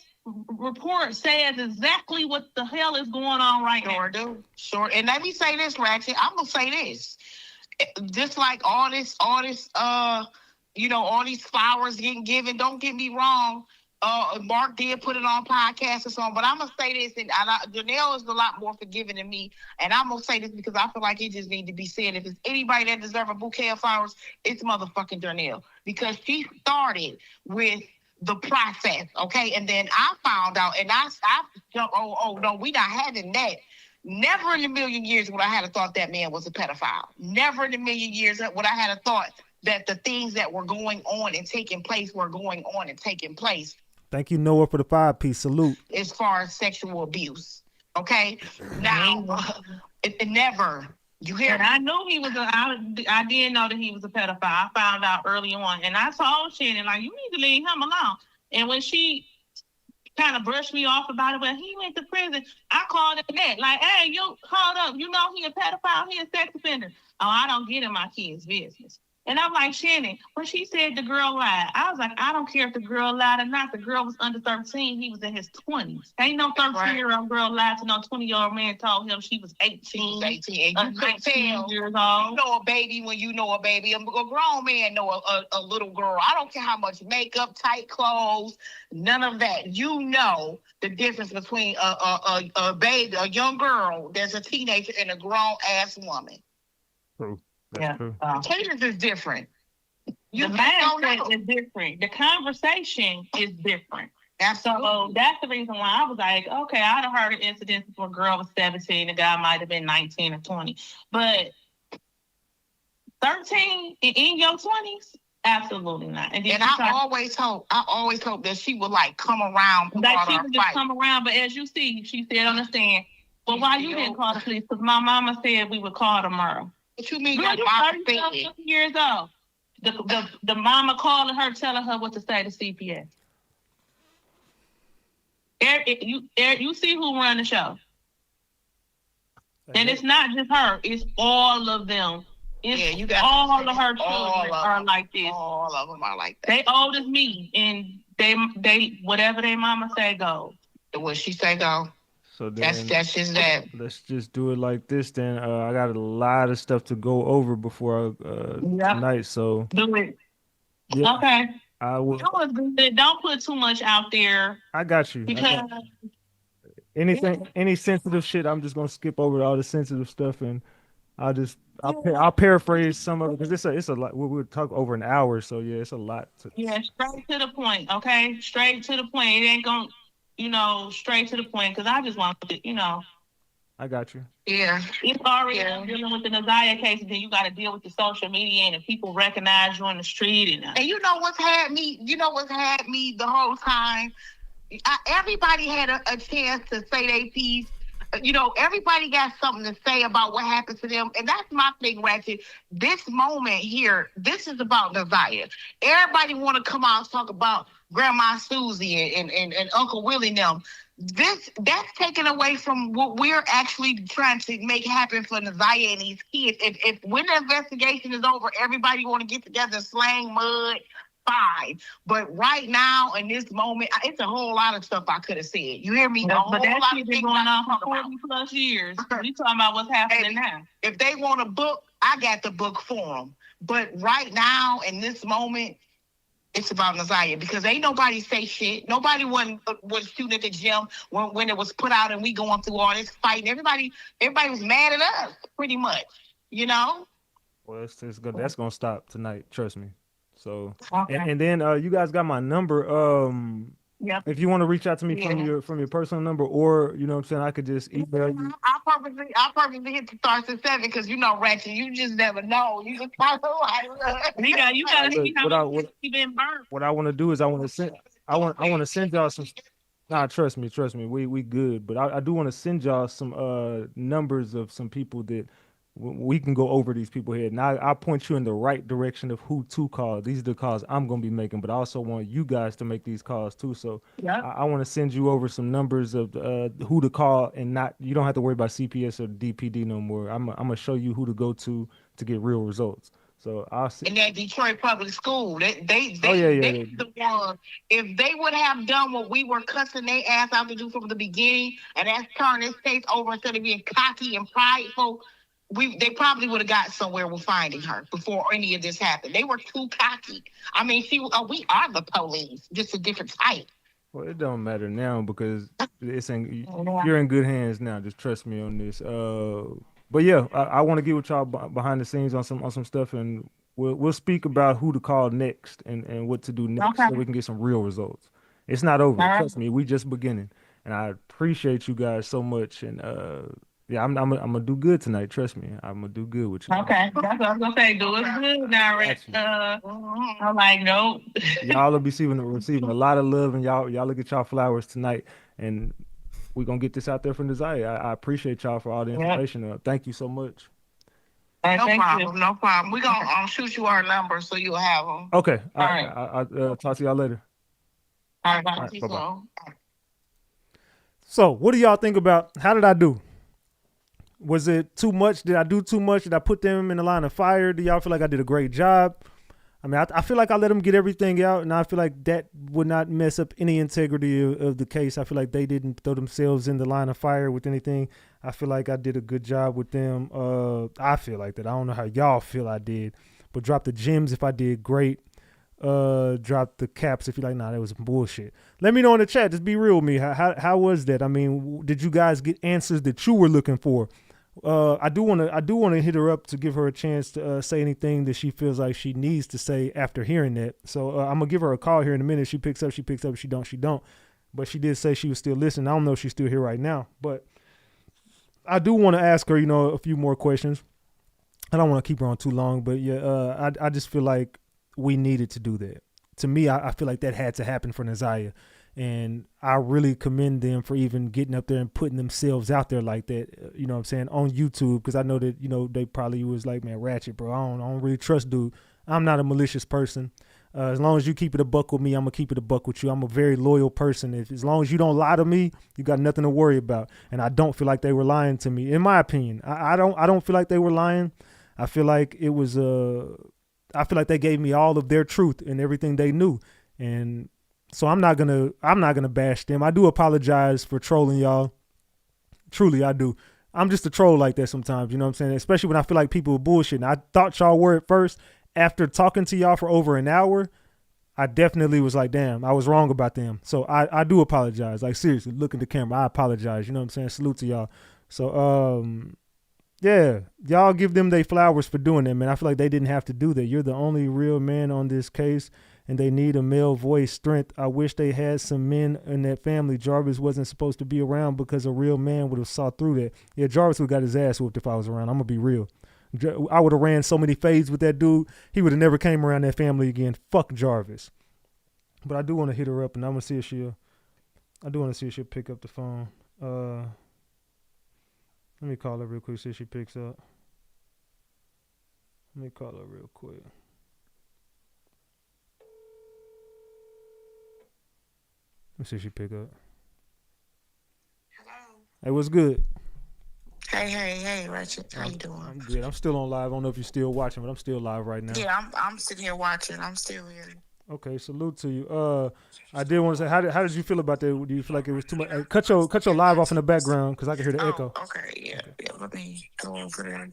report says exactly what the hell is going on right now. Sure. And let me say this, Ratchet. I'm gonna say this. Just like all this, you know, all these flowers getting given. Don't get me wrong. Marc did put it on podcast or something, but I'm gonna say this, and Janelle is a lot more forgiving than me, and I'm gonna say this because I feel like it just needs to be said. If it's anybody that deserves a bouquet of flowers, it's motherfucking Janelle, because she started with the process, okay, and then I found out, and I jumped. Oh no, we not having that. Never in a million years would I have thought that man was a pedophile. Never in a million years would I have thought that the things that were going on and taking place were going on and taking place. Thank you, Noah, for the 5-piece salute. As far as sexual abuse, okay? Now, it never. You hear? And I knew he was. I did know that he was a pedophile. I found out early on, and I told Shannon, like, you need to leave him alone. And when she kind of brushed me off about it, well, he went to prison, I called Annette, like, hey, you hold up, you know he a pedophile, he a sex offender. Oh, I don't get in my kids' business. And I'm like, Shannon, when she said the girl lied, I was like, I don't care if the girl lied or not. The girl was under 13. He was in his 20s. Ain't no 13-year-old girl lied to no 20-year-old man told him she was 18. 18. You can tell. Years old. You know a baby when you know a baby. A grown man know a little girl. I don't care how much makeup, tight clothes, none of that. You know the difference between a baby, a young girl that's a teenager, and a grown-ass woman. True. Yeah. Cadence is different. The mindset is different. The conversation is different. Absolutely. So that's the reason why I was like, okay, I'd have heard of incidents where a girl was 17, the guy might have been 19 or 20. But 13 in your 20s? Absolutely not. And I always hope that she would like come around. Like she would just come around, but as you see, she said on the stand, well, why you didn't call the police? Because my mama said we would call tomorrow. What you mean? Girl, you're 30 years old. The mama calling her, telling her what to say to CPS. You see who run the show. And it's not just her. It's all of them. You got all of her children are like this. All of them are like that. They old as me, and they whatever their mama say goes. What she say go. So then, that's just that. Let's just do it like this. Then I got a lot of stuff to go over before tonight. So do it. Yeah, okay. I will. Don't put too much out there. I got you. Because any sensitive shit, I'm just gonna skip over all the sensitive stuff, and I'll paraphrase some of it because it's a lot. We'll talk over an hour, so yeah, it's a lot. Straight to the point. Okay, straight to the point. It ain't gonna. Straight to the point, because I just want to, I got you. Yeah. It's already dealing with the Naziah case, and then you got to deal with the social media and if people recognize you on the street. And you know what's had me the whole time? Everybody had a chance to say their piece. Everybody got something to say about what happened to them. And that's my thing, Ratchet. This moment here, this is about Naziah. Everybody want to come out and talk about Grandma Susie and Uncle Willie and them. That's taken away from what we're actually trying to make happen for Naziah and these kids. If when the investigation is over, everybody want to get together and slang mud, fine. But right now, in this moment, it's a whole lot of stuff I could have said. You hear me? But that shit been going on for 40 plus years. We talking about what's happening now. If they want a book, I got the book for them. But right now, in this moment, it's about Naziah because ain't nobody say shit. Nobody was shooting at the gym when it was put out and we going through all this fighting. Everybody was mad at us, pretty much. Well, it's good. That's gonna stop tonight. Trust me. So, okay. and then you guys got my number. Yep. If you want to reach out to me Yeah. from your personal number, or you know what I'm saying, I could just email you. I purposely hit the stars at 7 because you know, Ratchet, you just never know. You just kind of like, You gotta Look, see how much you been burnt. what I want to do is I want to send y'all some. Nah, trust me, we good. But I do want to send y'all some numbers of some people that we can go over these people here. Now I'll point you in the right direction of who to call. These are the calls I'm gonna be making, but I also want you guys to make these calls too. So Yep. I want to send you over some numbers of who to call, and not you don't have to worry about CPS or DPD no more. I'm gonna show you who to go to get real results. So I'll see. in that Detroit public school. They Oh yeah, they the one. If they would have done what we were cussing their ass out to do from the beginning, and that's turn this case over instead of being cocky and prideful, they probably would have got somewhere with finding her before any of this happened. They were too cocky. I mean, we are the police, just a different type. Well, it don't matter now because you're in good hands now. Just trust me on this. But yeah, I want to get with y'all behind the scenes on some stuff, and we'll speak about who to call next and what to do next, so we can get some real results. It's not over. Trust me, we just beginning, and I appreciate you guys so much. And yeah, I'm gonna do good tonight. Trust me, I'm gonna do good with you. Okay, that's what I was gonna say. Do it good now, Rick. I'm like, nope. Y'all will be receiving a lot of love, and y'all look at y'all flowers tonight, and we're gonna get this out there from Desire. I appreciate y'all for all the information. Thank you so much. No problem. We're gonna shoot you our number so you'll have them. Okay. All right. I'll talk to y'all later. All right, bye-bye. So, what do y'all think about how did I do? Was it too much? Did I do too much? Did I put them in the line of fire? Do y'all feel like I did a great job? I mean, I feel like I let them get everything out, and I feel like that would not mess up any integrity of the case. I feel like they didn't throw themselves in the line of fire with anything. I feel like I did a good job with them. I feel like that. I don't know how y'all feel I did, but drop the gems if I did great. Drop the caps if you're like, nah, that was bullshit. Let me know in the chat. Just be real with me. How was that? I mean, did you guys get answers that you were looking for? I do want to hit her up to give her a chance to say anything that she feels like she needs to say after hearing that. So I'm gonna give her a call here in a minute. If she picks up. She picks up. If she don't. But she did say she was still listening. I don't know if she's still here right now, but I do want to ask her, a few more questions. I don't want to keep her on too long, but yeah, I just feel like we needed to do that. To me, I feel like that had to happen for Naziah. And I really commend them for even getting up there and putting themselves out there like that, you know what I'm saying, on YouTube. Because I know that, they probably was like, man, Ratchet, bro, I don't really trust dude. I'm not a malicious person. As long as you keep it a buck with me, I'm going to keep it a buck with you. I'm a very loyal person. As long as you don't lie to me, you got nothing to worry about. And I don't feel like they were lying to me, in my opinion. I don't feel like they were lying. I feel like it was, I feel like they gave me all of their truth and everything they knew. And so I'm not gonna bash them. I do apologize for trolling y'all. Truly, I do. I'm just a troll like that sometimes, you know what I'm saying? Especially when I feel like people are bullshitting. I thought y'all were at first. After talking to y'all for over an hour, I definitely was like, damn, I was wrong about them. So I do apologize. Like, seriously, look at the camera. I apologize. You know what I'm saying? Salute to y'all. So, yeah, y'all give them their flowers for doing that, man. I feel like they didn't have to do that. You're the only real man on this case, and they need a male voice strength. I wish they had some men in that family. Jarvis wasn't supposed to be around because a real man would have saw through that. Yeah, Jarvis would have got his ass whooped if I was around. I'm going to be real. I would have ran so many fades with that dude. He would have never came around that family again. Fuck Jarvis. But I do want to hit her up, and I'm going to see if she'll pick up the phone. Let me call her real quick, see if she picks up. Let me call her real quick. Let's see if she pick up. Hello. Hey, what's good? Hey, Ratchet. How you doing? I'm good. I'm still on live. I don't know if you're still watching, but I'm still live right now. Yeah, I'm sitting here watching. I'm still here. Okay, salute to you. I did want to say, how did you feel about that? Do you feel like it was too much? Cut your live off in the background because I can hear the echo. Okay, yeah. Let me go over there.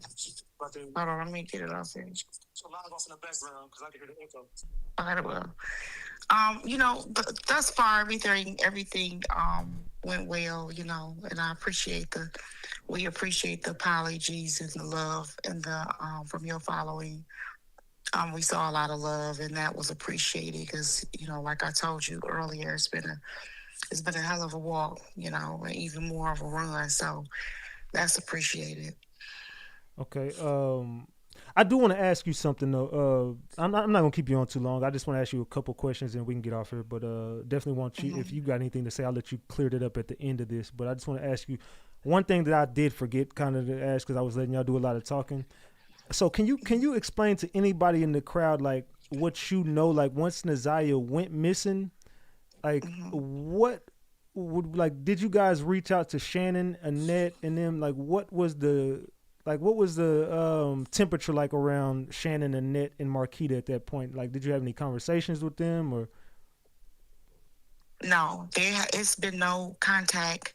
Hold on, let me get it off here. So live off in the background because I can hear the echo. Okay, well, thus far everything went well, and we appreciate the apologies and the love and the from your following. We saw a lot of love, and that was appreciated because, like I told you earlier, it's been a hell of a walk, and even more of a run. So that's appreciated. Okay. I do want to ask you something though. I'm not gonna keep you on too long. I just want to ask you a couple questions and we can get off here. But definitely want you, if Hmm. you got anything to say, I'll let you clear that up at the end of this. But I just want to ask you one thing that I did forget kind of to ask because I was letting y'all do a lot of talking. So can you explain to anybody in the crowd like what you know, like once Nazaya went missing, like Hmm. what would, like, did you guys reach out to Shannon, Annette, and them? Like what was the temperature like around Shannon, Annette, and Marquita at that point? Like, did you have any conversations with them or? No, it's been no contact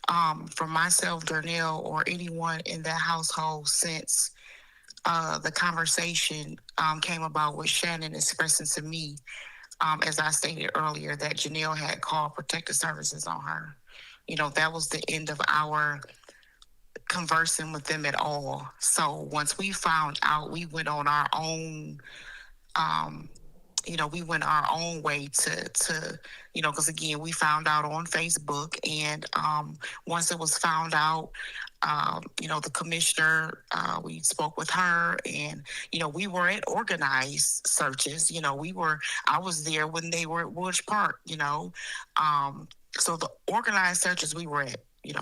from myself, Darnell, or anyone in that household since the conversation came about with Shannon expressing to me, as I stated earlier, that Janelle had called protective services on her. That was the end of our conversing with them at all. So once we found out, we went on our own. Um, we went our own way because again, we found out on Facebook, and once it was found out, the commissioner, we spoke with her, and we were at organized searches. I was there when they were at Woods Park. So the organized searches we were at.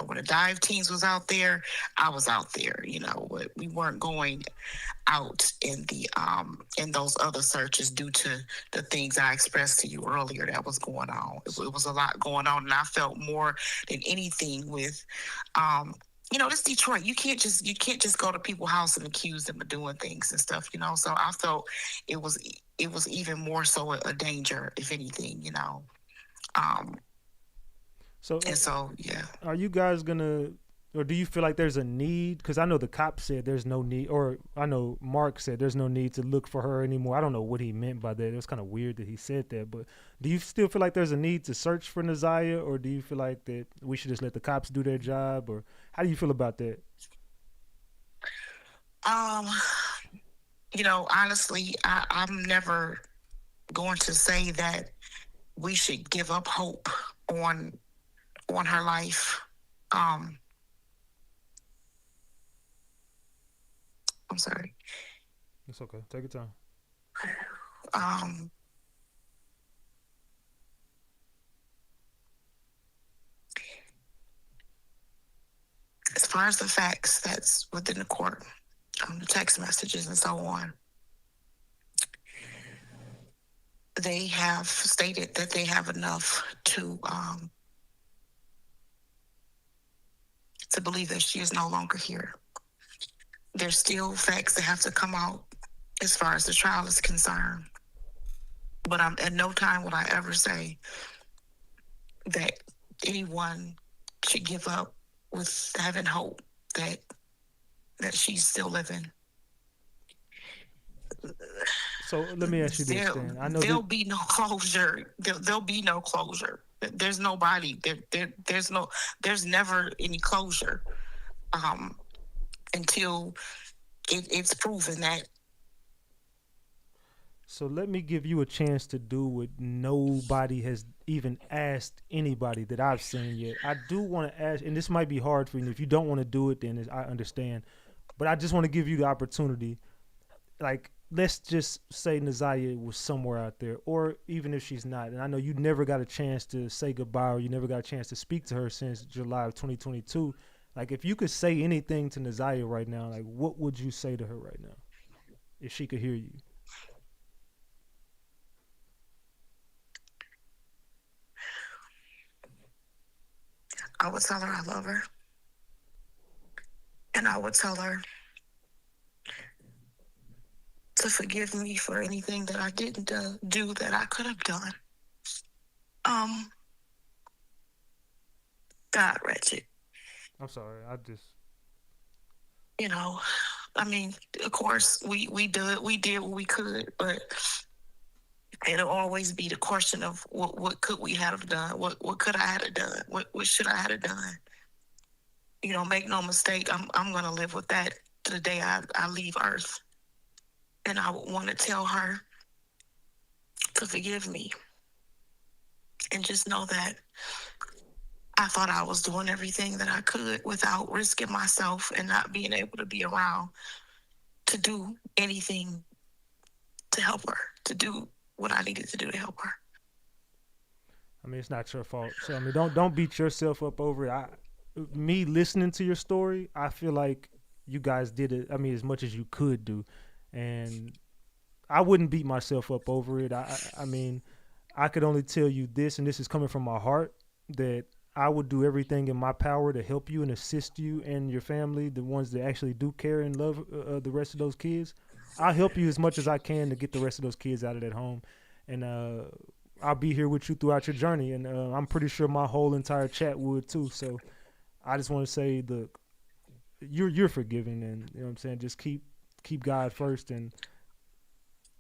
When the dive teams was out there, I was out there. But we weren't going out in those other searches due to the things I expressed to you earlier that was going on. It was a lot going on, and I felt more than anything with this Detroit. You can't just go to people's house and accuse them of doing things and stuff. So I felt it was it was even more so a danger, if anything. Um, So and so yeah. are you guys gonna, or do you feel like there's a need? Because I know the cop said there's no need, or I know Mark said there's no need to look for her anymore. I don't know what he meant by that. It was kind of weird that he said that. But do you still feel like there's a need to search for Nazaya, or do you feel like that we should just let the cops do their job, or how do you feel about that? Um, honestly, I'm never going to say that we should give up hope on her life. Um, I'm sorry. It's okay. Take your time. Um, as far as the facts that's within the court, the text messages and so on, they have stated that they have enough to believe that she is no longer here. There's still facts that have to come out as far as the trial is concerned. But at no time would I ever say that anyone should give up with having hope that she's still living. So let me ask you this, There, then. I know there'll that. be no closure. There'll be no closure. There's nobody. There's never any closure until it's proven that. So let me give you a chance to do what nobody has even asked anybody that I've seen yet. I do want to ask, and this might be hard for you. If you don't want to do it, then I understand. But I just want to give you the opportunity. Like, let's just say Nazaya was somewhere out there, or even if she's not. And I know you never got a chance to say goodbye, or you never got a chance to speak to her since July of 2022. Like, if you could say anything to Nazaya right now, like, what would you say to her right now if she could hear you? I would tell her I love her, and I would tell her to forgive me for anything that I didn't do that I could have done. Um, God, Ratchet. I'm sorry. I just. You know, I mean, of course, we did what we could, but it'll always be the question of what could we have done? What could I have done? What should I have done? Make no mistake, I'm gonna live with that to the day I leave Earth. And I would want to tell her to forgive me and just know that I thought I was doing everything that I could without risking myself and not being able to be around to do anything to help her, to do what I needed to do to help her. I mean, it's not your fault. So I mean, don't beat yourself up over it. Me listening to your story, I feel like you guys did it. I mean, as much as you could do, and I wouldn't beat myself up over it. I mean, I could only tell you this, and this is coming from my heart, that I would do everything in my power to help you and assist you and your family, the ones that actually do care and love the rest of those kids. I'll help you as much as I can to get the rest of those kids out of that home, and I'll be here with you throughout your journey, and I'm pretty sure my whole entire chat would too. So I just want to say, look, you're forgiving, and you know what I'm saying. Just keep God first, and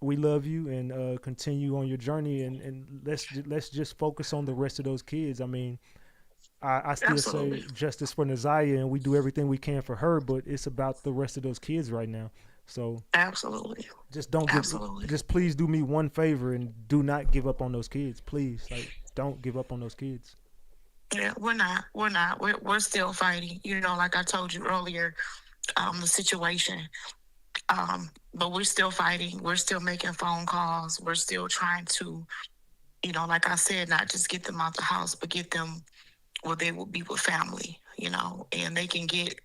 we love you, and continue on your journey, and let's just focus on the rest of those kids. I mean, I still Absolutely. say justice for Nazaya, and we do everything we can for her, but it's about the rest of those kids right now. So Absolutely. just don't give, Absolutely. just please do me one favor and do not give up on those kids, please. Like, don't give up on those kids. Yeah, we're not. We're still fighting. You know, like I told you earlier, the situation. But we're still fighting. We're still making phone calls. We're still trying to, you know, like I said, not just get them out the house, but get them where they will be with family, you know, and they can get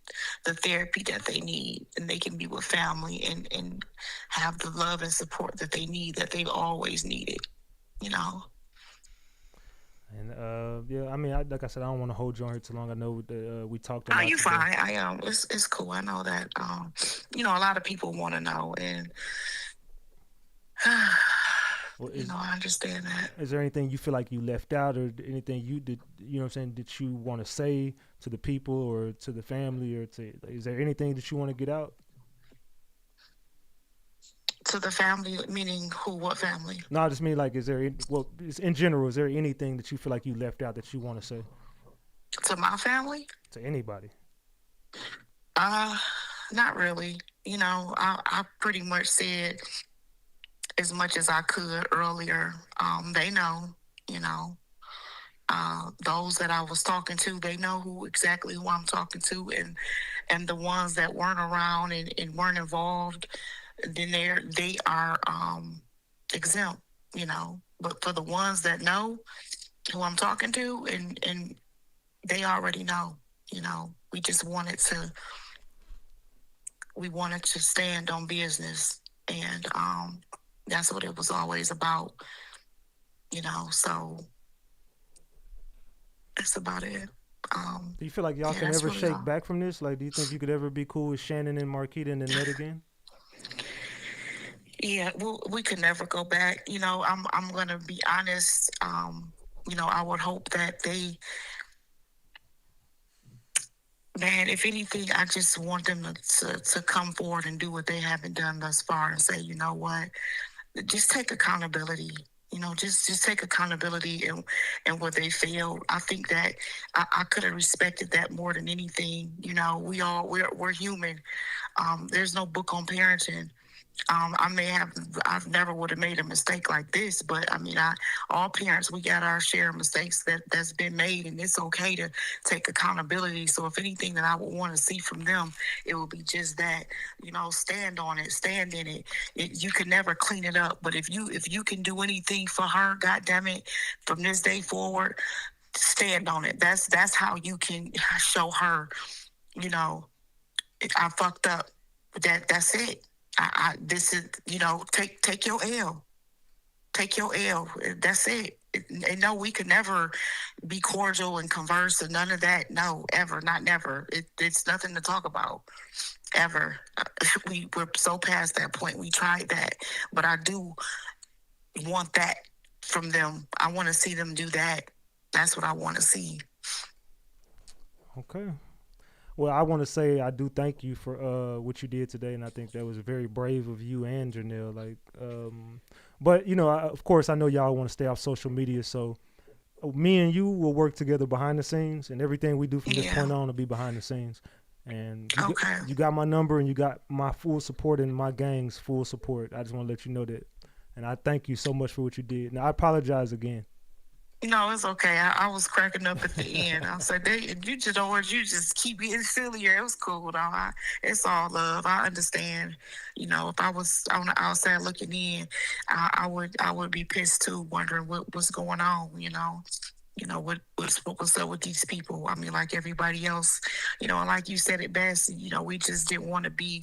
the therapy that they need, and they can be with family and have the love and support that they need, that they've always needed, you know. And yeah, I mean, like I said, I don't want to hold you on here too long. I know that we talked a Oh, lot you today. fine. It's cool. I know that you know, a lot of people want to know, and Well, you know, I understand that. is there anything you feel like you left out, or anything you did, you know what I'm saying, that you want to say to the people or to the family, or to, is there anything that you want to get out? To the family, meaning who? What family? No, I just mean, like, is there, well, in general, is there anything that you feel like you left out that you want to say To my family? to anybody? Not really. You know, I pretty much said as much as I could earlier. They know, you know. Those that I was talking to, they know exactly who I'm talking to, and the ones that weren't around and weren't involved, then they are exempt, you know. But for the ones that know who I'm talking to, and they already know, you know. We wanted to stand on business, and that's what it was always about, you know. So that's about it. Do you feel like y'all yeah, can that's ever really shake all. back from this? Like, do you think you could ever be cool with Shannon and Marquita and Annette again? Yeah, we could never go back. You know, I'm gonna be honest. You know, I would hope that they, man, if anything, I just want them to come forward and do what they haven't done thus far, and say, you know what, just take accountability. You know, just take accountability and what they failed. I think that I could have respected that more than anything. You know, we're human. There's no book on parenting. I've never would have made a mistake like this, but I mean, all parents, we got our share of mistakes that's been made, and it's okay to take accountability. So if anything that I would want to see from them, it would be just that, you know, stand on it, stand in it. You can never clean it up, but if you can do anything for her, God damn it, from this day forward, stand on it. That's how you can show her, you know, I fucked up. That's it. This is, you know, take your L. Take your L. That's it. And no, we could never be cordial and converse and none of that. No, ever, not never. It's nothing to talk about, ever. We're so past that point. We tried that, but I do want that from them. I want to see them do that. That's what I want to see. Okay. Well, I want to say I do thank you for what you did today, and I think that was very brave of you and Janelle. Like, but you know, of course, I know y'all want to stay off social media, so me and you will work together behind the scenes, and everything we do from this point on will be behind the scenes. And Okay. you got my number and you got my full support and my gang's full support. I just want to let you know that. And I thank you so much for what you did. Now, I apologize again. No, it's okay. I was cracking up at the end. I said, you just keep getting sillier. It was cool, though. It's all love. I understand. You know, if I was on the outside looking in, I would be pissed too, wondering what's going on. You know what's up with these people. I mean, like everybody else. You know, like you said it best. You know, we just didn't want to be.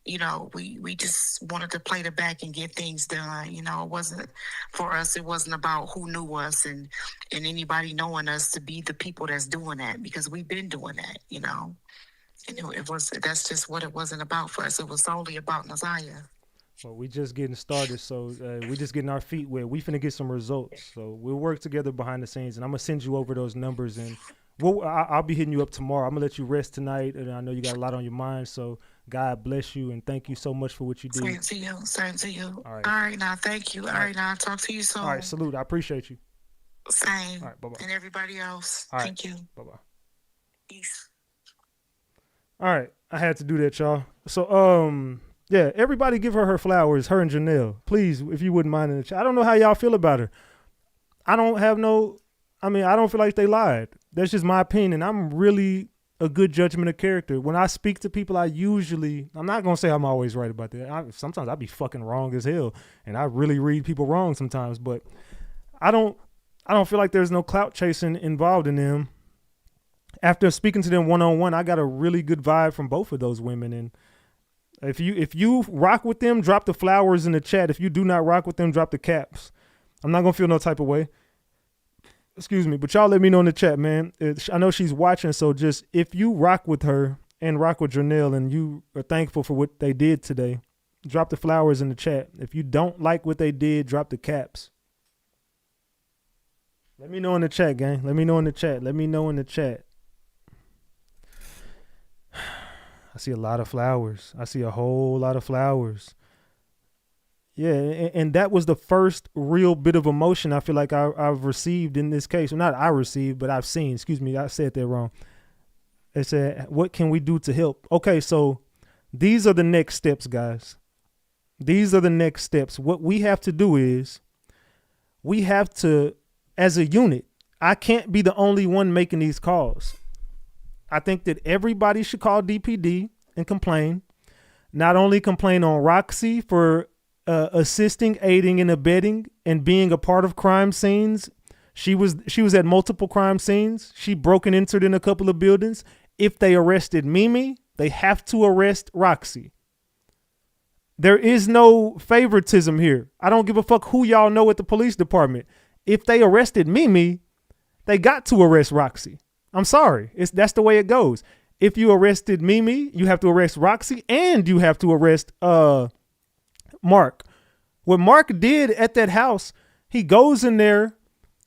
You know, we just wanted to play the back and get things done. You know, it wasn't for us. It wasn't about who knew us and anybody knowing us to be the people that's doing that, because we've been doing that. You know, and that's just what it wasn't about for us. It was only about Naziah. Well, we just getting started, so we just getting our feet wet. We finna get some results, so we'll work together behind the scenes, and I'm gonna send you over those numbers, and I'll be hitting you up tomorrow. I'm gonna let you rest tonight, and I know you got a lot on your mind, so God bless you, and thank you so much for what you did. Same to you. All right. All right, now, thank you. All right, now, I'll talk to you soon. All right, salute. I appreciate you. Same. All right, bye-bye. And everybody else. All right. Thank you. Bye-bye. Peace. All right, I had to do that, y'all. So, yeah, everybody give her flowers, her and Janelle. Please, if you wouldn't mind in the chat. I don't know how y'all feel about her. I don't feel like they lied. That's just my opinion. I'm really a good judgment of character. When I speak to people, I'm not going to say I'm always right about that. Sometimes I be fucking wrong as hell, and I really read people wrong sometimes, but I don't feel like there's no clout chasing involved in them. After speaking to them one-on-one, I got a really good vibe from both of those women, and if you rock with them, drop the flowers in the chat. If you do not rock with them, drop the caps. I'm not going to feel no type of way. Excuse me, but y'all let me know in the chat, man. I know she's watching, so just if you rock with her and rock with Janelle and you are thankful for what they did today, drop the flowers in the chat. If you don't like what they did, drop the caps. Let me know in the chat, gang. Let me know in the chat. I see a lot of flowers. I see a whole lot of flowers. Yeah, and that was the first real bit of emotion I feel like I've received in this case. Well, not I received, but I've seen. Excuse me, I said that wrong. It said, what can we do to help? Okay, so these are the next steps, guys. These are the next steps. What we have to do is we have to, as a unit, I can't be the only one making these calls. I think that everybody should call DPD and complain. Not only complain on Roxy for assisting, aiding, and abetting, and being a part of crime scenes. She was at multiple crime scenes. She broke and entered in a couple of buildings. If they arrested Mimi, they have to arrest Roxy. There is no favoritism here. I don't give a fuck who y'all know at the police department. If they arrested Mimi, they got to arrest Roxy. I'm sorry. That's the way it goes. If you arrested Mimi, you have to arrest Roxy, and you have to arrest Marc. What Marc did at that house, he goes in there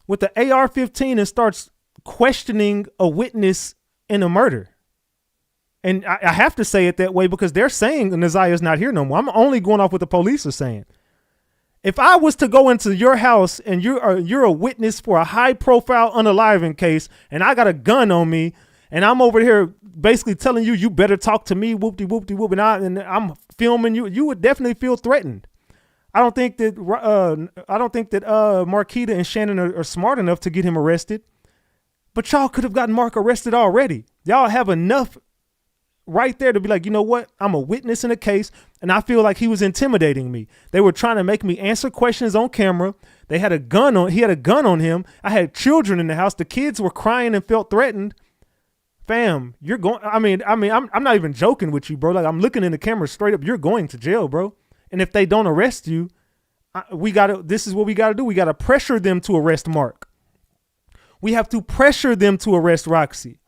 with the AR-15 and starts questioning a witness in a murder. And I have to say it that way because they're saying Naziah's not here no more. I'm only going off what the police are saying. If I was to go into your house and you're a witness for a high-profile unaliving case, and I got a gun on me, and I'm over here basically telling you better talk to me, whoop-de-whoop-de-whoop, and I'm filming you, you would definitely feel threatened. I don't think that Marquita and Shannon are smart enough to get him arrested, but y'all could have gotten Marc arrested already. Y'all have enough right there to be like, you know what? I'm a witness in a case, and I feel like he was intimidating me. They were trying to make me answer questions on camera. He had a gun on him. I had children in the house. The kids were crying and felt threatened. Fam, you're going, I'm not even joking with you, bro. Like, I'm looking in the camera straight up. You're going to jail, bro. And if they don't arrest you, this is what we got to do. We got to pressure them to arrest Marc. We have to pressure them to arrest Roxy.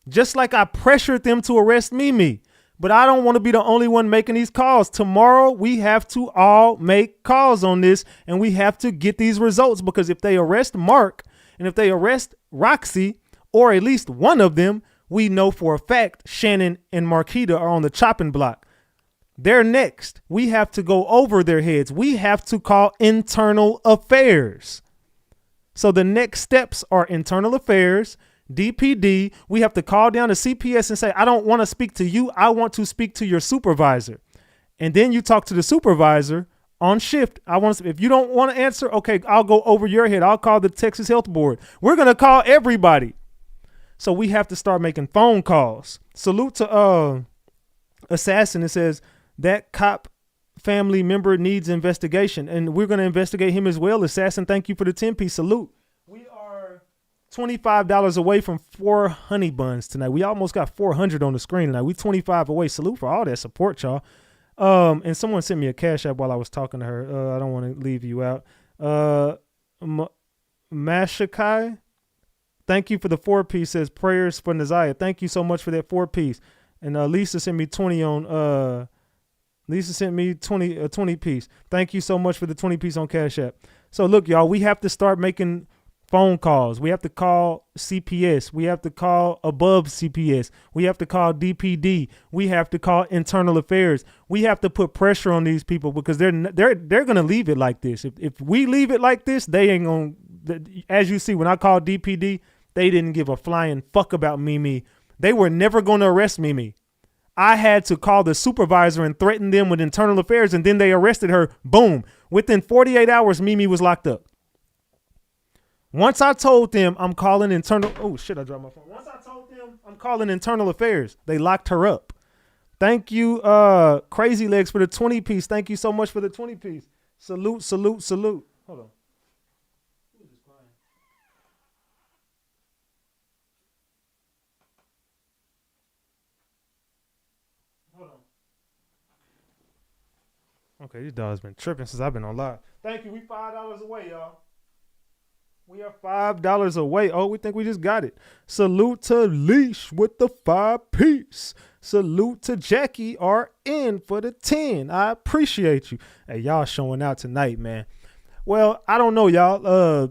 Just like I pressured them to arrest Mimi. But I don't want to be the only one making these calls. Tomorrow, we have to all make calls on this, and we have to get these results, because if they arrest Marc and if they arrest Roxy, or at least one of them, we know for a fact Shannon and Marquita are on the chopping block. They're next. We have to go over their heads. We have to call internal affairs. So the next steps are internal affairs. DPD. We have to call down to CPS and say, I don't want to speak to you. I want to speak to your supervisor. And then you talk to the supervisor on shift. If you don't want to answer, okay, I'll go over your head. I'll call the Texas Health Board. We're going to call everybody. So we have to start making phone calls. Salute to Assassin. It says that cop family member needs investigation, and we're going to investigate him as well. Assassin, thank you for the 10-piece. Salute. We are $25 away from 4 honey buns tonight. We almost got 400 on the screen tonight. We 25 away. Salute for all that support, y'all. And someone sent me a cash app while I was talking to her. I don't want to leave you out. Mashakai, thank you for the 4-piece. Says prayers for Naziah. Thank you so much for that 4-piece. And Lisa sent me 20 on Lisa sent me 20 a 20-piece. Thank you so much for the 20-piece on Cash App. So look, y'all, we have to start making phone calls. We have to call CPS. We have to call above CPS. We have to call DPD. We have to call internal affairs. We have to put pressure on these people because they're going to leave it like this. If we leave it like this, they ain't going to, as you see, when I called DPD, they didn't give a flying fuck about Mimi. They were never going to arrest Mimi. I had to call the supervisor and threaten them with internal affairs, and then they arrested her. Boom. Within 48 hours, Mimi was locked up. Once I told them I'm calling internal... Oh, shit, I dropped my phone. Once I told them I'm calling internal affairs, they locked her up. Thank you, Crazy Legs, for the 20-piece. Thank you so much for the 20-piece. Salute, salute, salute. Hold on. Okay, these dogs been tripping since I've been on live. Thank you. We $5 away, y'all. We are $5 away. Oh, we think we just got it. Salute to Leash with the 5-piece. Salute to Jackie RN for the 10. I appreciate you. Hey, y'all showing out tonight, man. Well, I don't know, y'all.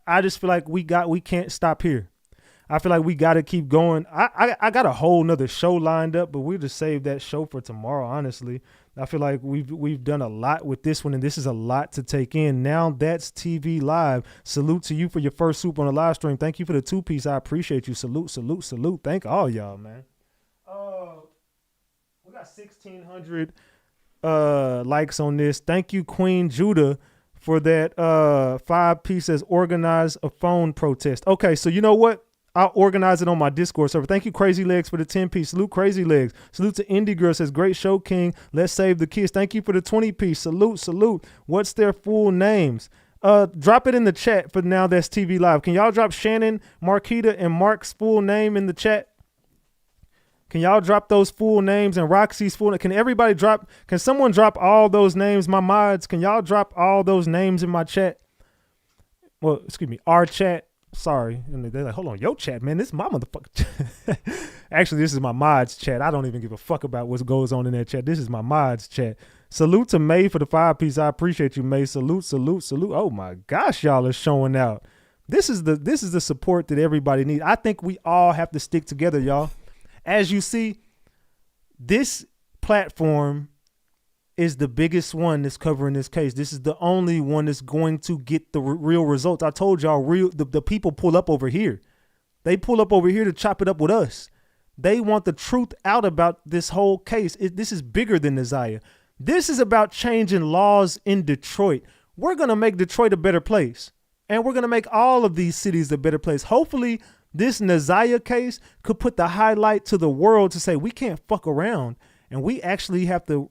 I just feel like we can't stop here. I feel like we got to keep going. I got a whole nother show lined up, but we'll just save that show for tomorrow, honestly. I feel like we've done a lot with this one, and this is a lot to take in. Now that's TV live. Salute to you for your first soup on the live stream. Thank you for the 2-piece. I appreciate you. Salute, salute, salute. Thank all y'all, man. We got 1,600 likes on this. Thank you, Queen Judah, for that 5-piece as organize a phone protest. Okay, so you know what? I'll organize it on my Discord server. Thank you, Crazy Legs, for the 10-piece. Salute, Crazy Legs. Salute to Indie Girl. Says, great show, King. Let's save the kids. Thank you for the 20-piece. Salute, salute. What's their full names? Drop it in the chat for Now That's TV Live. Can y'all drop Shannon, Marquita, and Marc's full name in the chat? Can y'all drop those full names and Roxy's full name? Can someone drop all those names, my mods? Can y'all drop all those names in my chat? Well, excuse me, our chat. Sorry. And they're like, hold on, yo chat, man. This is my motherfucker. Actually, this is my mods chat. I don't even give a fuck about what goes on in that chat. This is my mods chat. Salute to May for the 5-piece. I appreciate you, May. Salute, salute, salute. Oh my gosh, y'all are showing out. This is the support that everybody needs. I think we all have to stick together, y'all. As you see, this platform is the biggest one that's covering this case. This is the only one that's going to get the real results. I told y'all, the people pull up over here. They pull up over here to chop it up with us. They want the truth out about this whole case. This is bigger than Naziah. This is about changing laws in Detroit. We're going to make Detroit a better place. And we're going to make all of these cities a better place. Hopefully, this Naziah case could put the highlight to the world to say we can't fuck around and we actually have to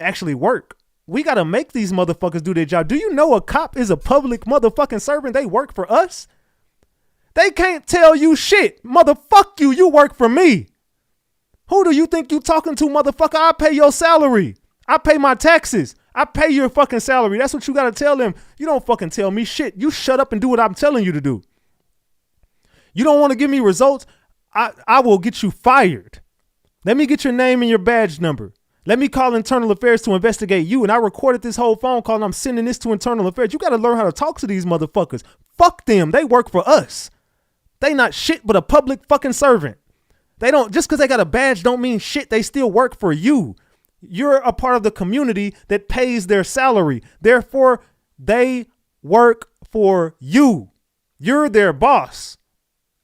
actually work. We got to make these motherfuckers do their job. Do you know a cop is a public motherfucking servant? They work for us. They can't tell you shit. Motherfuck you. You work for me. Who do you think you talking to, motherfucker? I pay your salary. I pay my taxes. I pay your fucking salary. That's what you got to tell them. You don't fucking tell me shit. You shut up and do what I'm telling you to do. You don't want to give me results? I will get you fired. Let me get your name and your badge number. Let me call internal affairs to investigate you. And I recorded this whole phone call and I'm sending this to internal affairs. You got to learn how to talk to these motherfuckers. Fuck them. They work for us. They not shit but a public fucking servant. They don't, just because they got a badge don't mean shit. They still work for you. You're a part of the community that pays their salary. Therefore, they work for you. You're their boss.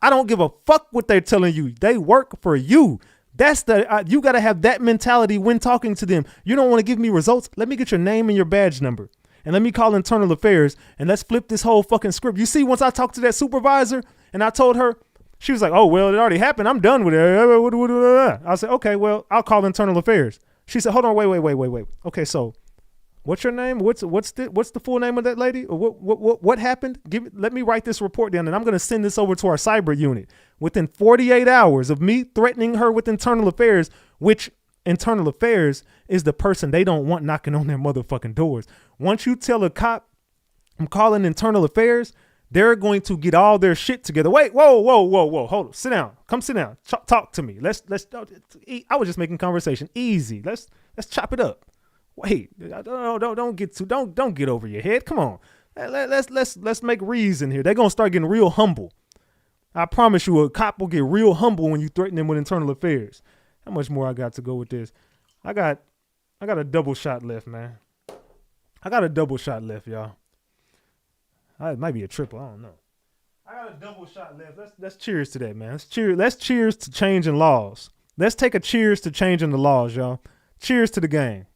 I don't give a fuck what they're telling you. They work for you. That's you got to have that mentality when talking to them. You don't want to give me results? Let me get your name and your badge number. And let me call internal affairs and let's flip this whole fucking script. You see, once I talked to that supervisor and I told her, she was like, oh, well, it already happened. I'm done with it. I said, okay, well, I'll call internal affairs. She said, hold on, wait. Okay, so what's your name? What's the full name of that lady? What happened? Let me write this report down, and I'm going to send this over to our cyber unit. Within 48 hours of me threatening her with internal affairs, which internal affairs is the person they don't want knocking on their motherfucking doors. Once you tell a cop, I'm calling internal affairs, they're going to get all their shit together. Wait, whoa. Hold on. Sit down. Come sit down. Talk to me. Let's. I was just making conversation easy. Let's chop it up. Wait, don't get over your head. Come on. Let's make reason here. They're gonna start getting real humble. I promise you, a cop will get real humble when you threaten them with internal affairs. How much more I got to go with this? I got a double shot left, man. I got a double shot left, y'all. It might be a triple. I don't know. I got a double shot left. Let's cheers to that, man. Let's cheers to changing laws. Let's take a cheers to changing the laws, y'all. Cheers to the game.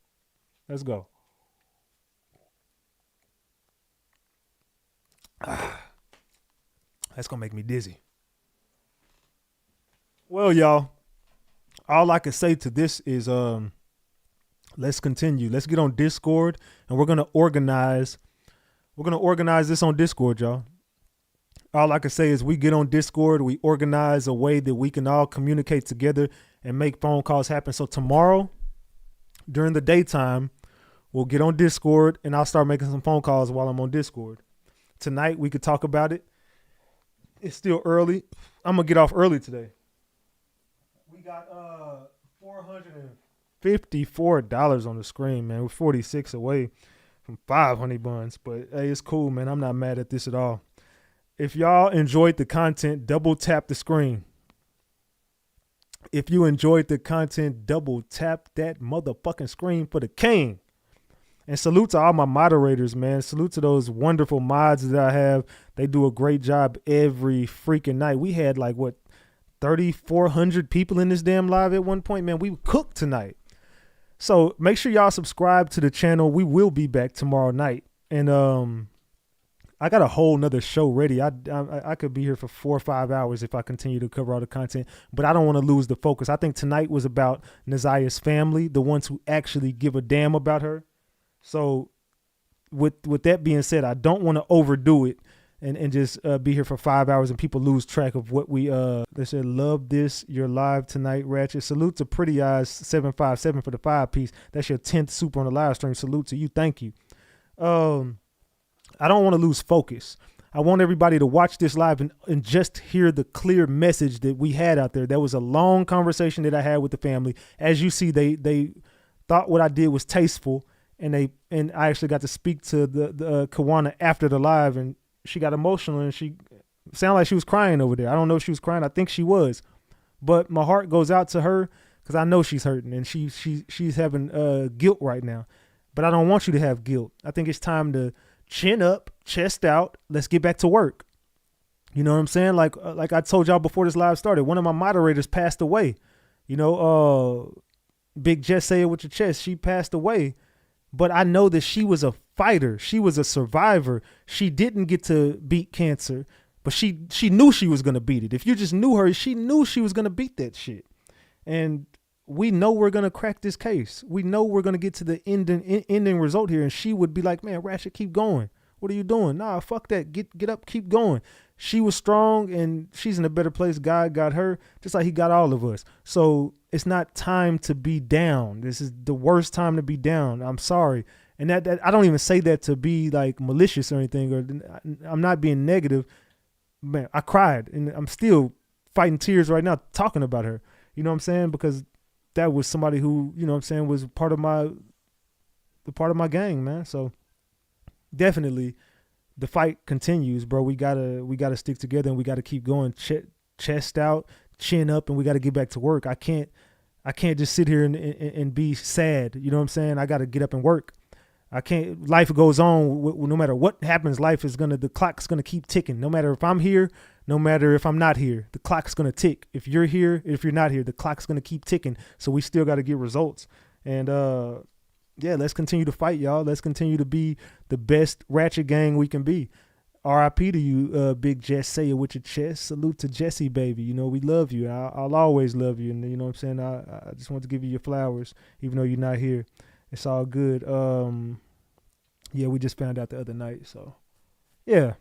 Let's go. That's gonna make me dizzy. Well, y'all, all I can say to this is let's continue. Let's get on Discord and we're gonna organize this on Discord, y'all. All I can say is we get on Discord, we organize a way that we can all communicate together and make phone calls happen. So tomorrow, during the daytime, we'll get on Discord and I'll start making some phone calls while I'm on Discord. Tonight, we could talk about it. It's still early. I'm going to get off early today. We got $454 on the screen, man. We're 46 away from 5 honey buns, but hey, it's cool, man. I'm not mad at this at all. If y'all enjoyed the content, double tap the screen. If you enjoyed the content, double tap that motherfucking screen for the king. And salute to all my moderators, man. Salute to those wonderful mods that I have. They do a great job every freaking night. We had 3,400 people in this damn live at one point, man. We cooked tonight. So make sure y'all subscribe to the channel. We will be back tomorrow night. And I got a whole nother show ready. I could be here for 4 or 5 hours if I continue to cover all the content, but I don't want to lose the focus. I think tonight was about Nazia's family, the ones who actually give a damn about her. So with that being said, I don't want to overdo it and just be here for 5 hours and people lose track of what we they said, love this. You're live tonight, Ratchet. Salute to Pretty Eyes 757 for the 5-piece. That's your 10th super on the live stream. Salute to you. Thank you. I don't want to lose focus. I want everybody to watch this live and just hear the clear message that we had out there. There was a long conversation that I had with the family. As you see, they thought what I did was tasteful, and I actually got to speak to the Kawana after the live, and she got emotional and she sounded like she was crying over there. I don't know if she was crying. I think she was, but my heart goes out to her because I know she's hurting and she's having guilt right now. But I don't want you to have guilt. I think it's time to chin up, chest out. Let's get back to work. You know what I'm saying? Like I told y'all before this live started, one of my moderators passed away. You know, Big Jess, say it with your chest. She passed away, but I know that she was a fighter. She was a survivor. She didn't get to beat cancer, but she knew she was going to beat it. If you just knew her, she knew she was going to beat that shit. And we know we're going to crack this case. We know we're going to get to the ending result here. And she would be like, man, Ratchet, keep going. What are you doing? Nah, fuck that. Get up, keep going. She was strong and she's in a better place. God got her just like he got all of us. So it's not time to be down. This is the worst time to be down. I'm sorry. And that I don't even say that to be like malicious or anything, or I'm not being negative. Man, I cried and I'm still fighting tears right now talking about her. You know what I'm saying? Because that was somebody who, you know what I'm saying, was part of my gang, man. So definitely the fight continues, bro. We gotta stick together and we gotta keep going, chest out, chin up, and we gotta get back to work. I can't just sit here and be sad. You know what I'm saying? I gotta get up and work. I can't, life goes on. No matter what happens, the clock's gonna keep ticking. No matter if I'm here, no matter if I'm not here. The clock's going to tick. If you're here, if you're not here, the clock's going to keep ticking. So we still got to get results. And yeah, let's continue to fight, y'all. Let's continue to be the best Ratchet gang we can be. R.I.P. to you, Big Jess. Say it with your chest. Salute to Jesse, baby. You know, we love you. I'll always love you. And you know what I'm saying? I just want to give you your flowers, even though you're not here. It's all good. Yeah, we just found out the other night. So, yeah.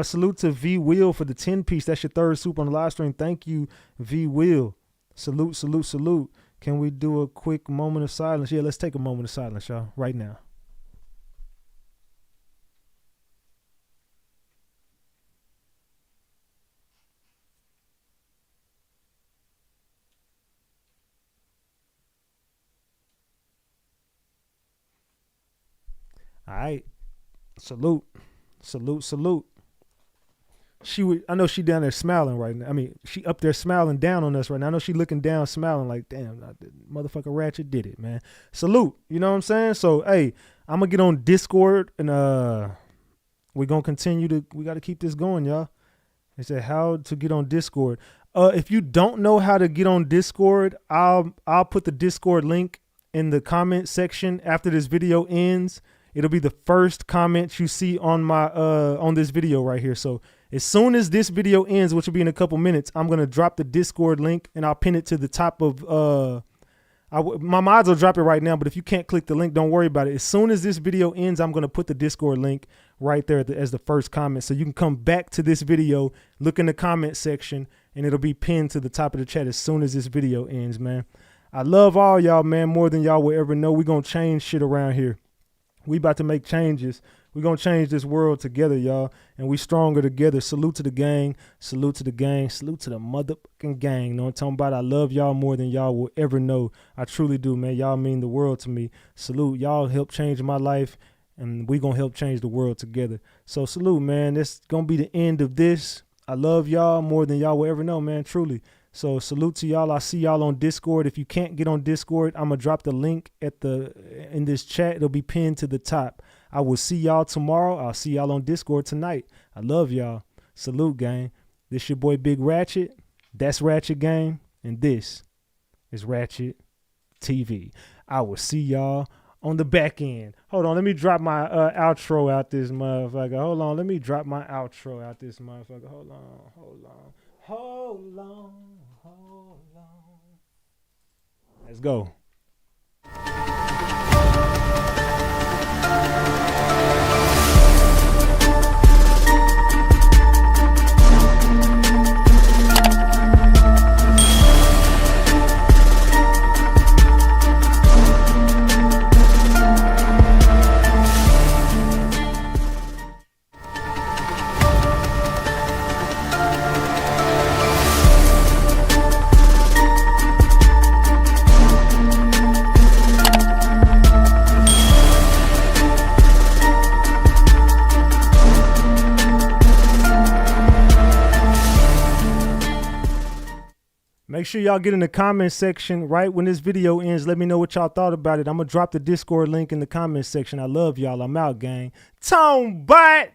Salute to V Will for the 10-piece. That's your third soup on the live stream. Thank you, V Will. Salute, salute, salute. Can we do a quick moment of silence? Yeah, let's take a moment of silence, y'all, right now. All right. Salute. Salute, salute. I know she down there smiling right now. I mean, she up there smiling down on us right now. I know she looking down, smiling like, damn, motherfucker Ratchet did it, man. Salute. You know what I'm saying? So, hey, I'm going to get on Discord and we're going to continue we got to keep this going, y'all. They said how to get on Discord. If you don't know how to get on Discord, I'll put the Discord link in the comment section after this video ends. It'll be the first comment you see on my on this video right here. So as soon as this video ends, which will be in a couple minutes, I'm gonna drop the Discord link and I'll pin it to the top of my mods will drop it right now. But if you can't click the link, don't worry about it. As soon as this video ends, I'm gonna put the Discord link right there as the first comment, so you can come back to this video, look in the comment section, and it'll be pinned to the top of the chat as soon as this video ends, man. I love all y'all, man, more than y'all will ever know. We're gonna change shit around here. We about to make changes. We're going to change this world together, y'all. And we stronger together. Salute to the gang. Salute to the gang. Salute to the motherfucking gang. You know what I'm talking about? I love y'all more than y'all will ever know. I truly do, man. Y'all mean the world to me. Salute. Y'all helped change my life. And we going to help change the world together. So salute, man. This going to be the end of this. I love y'all more than y'all will ever know, man. Truly. So salute to y'all. I'll see y'all on Discord. If you can't get on Discord, I'm going to drop the link in this chat. It'll be pinned to the top. I will see y'all tomorrow. I'll see y'all on Discord tonight. I love y'all. Salute, gang. This your boy Big Ratchet. That's Ratchet Gang. And this is Ratchet TV. I will see y'all on the back end. Hold on. Let me drop my outro out this motherfucker. Hold on. Let me drop my outro out this motherfucker. Hold on. Hold on. Hold on, hold on. Let's go. Make sure y'all get in the comment section right when this video ends. Let me know what y'all thought about it. I'm going to drop the Discord link in the comment section. I love y'all. I'm out, gang. Tone Bite.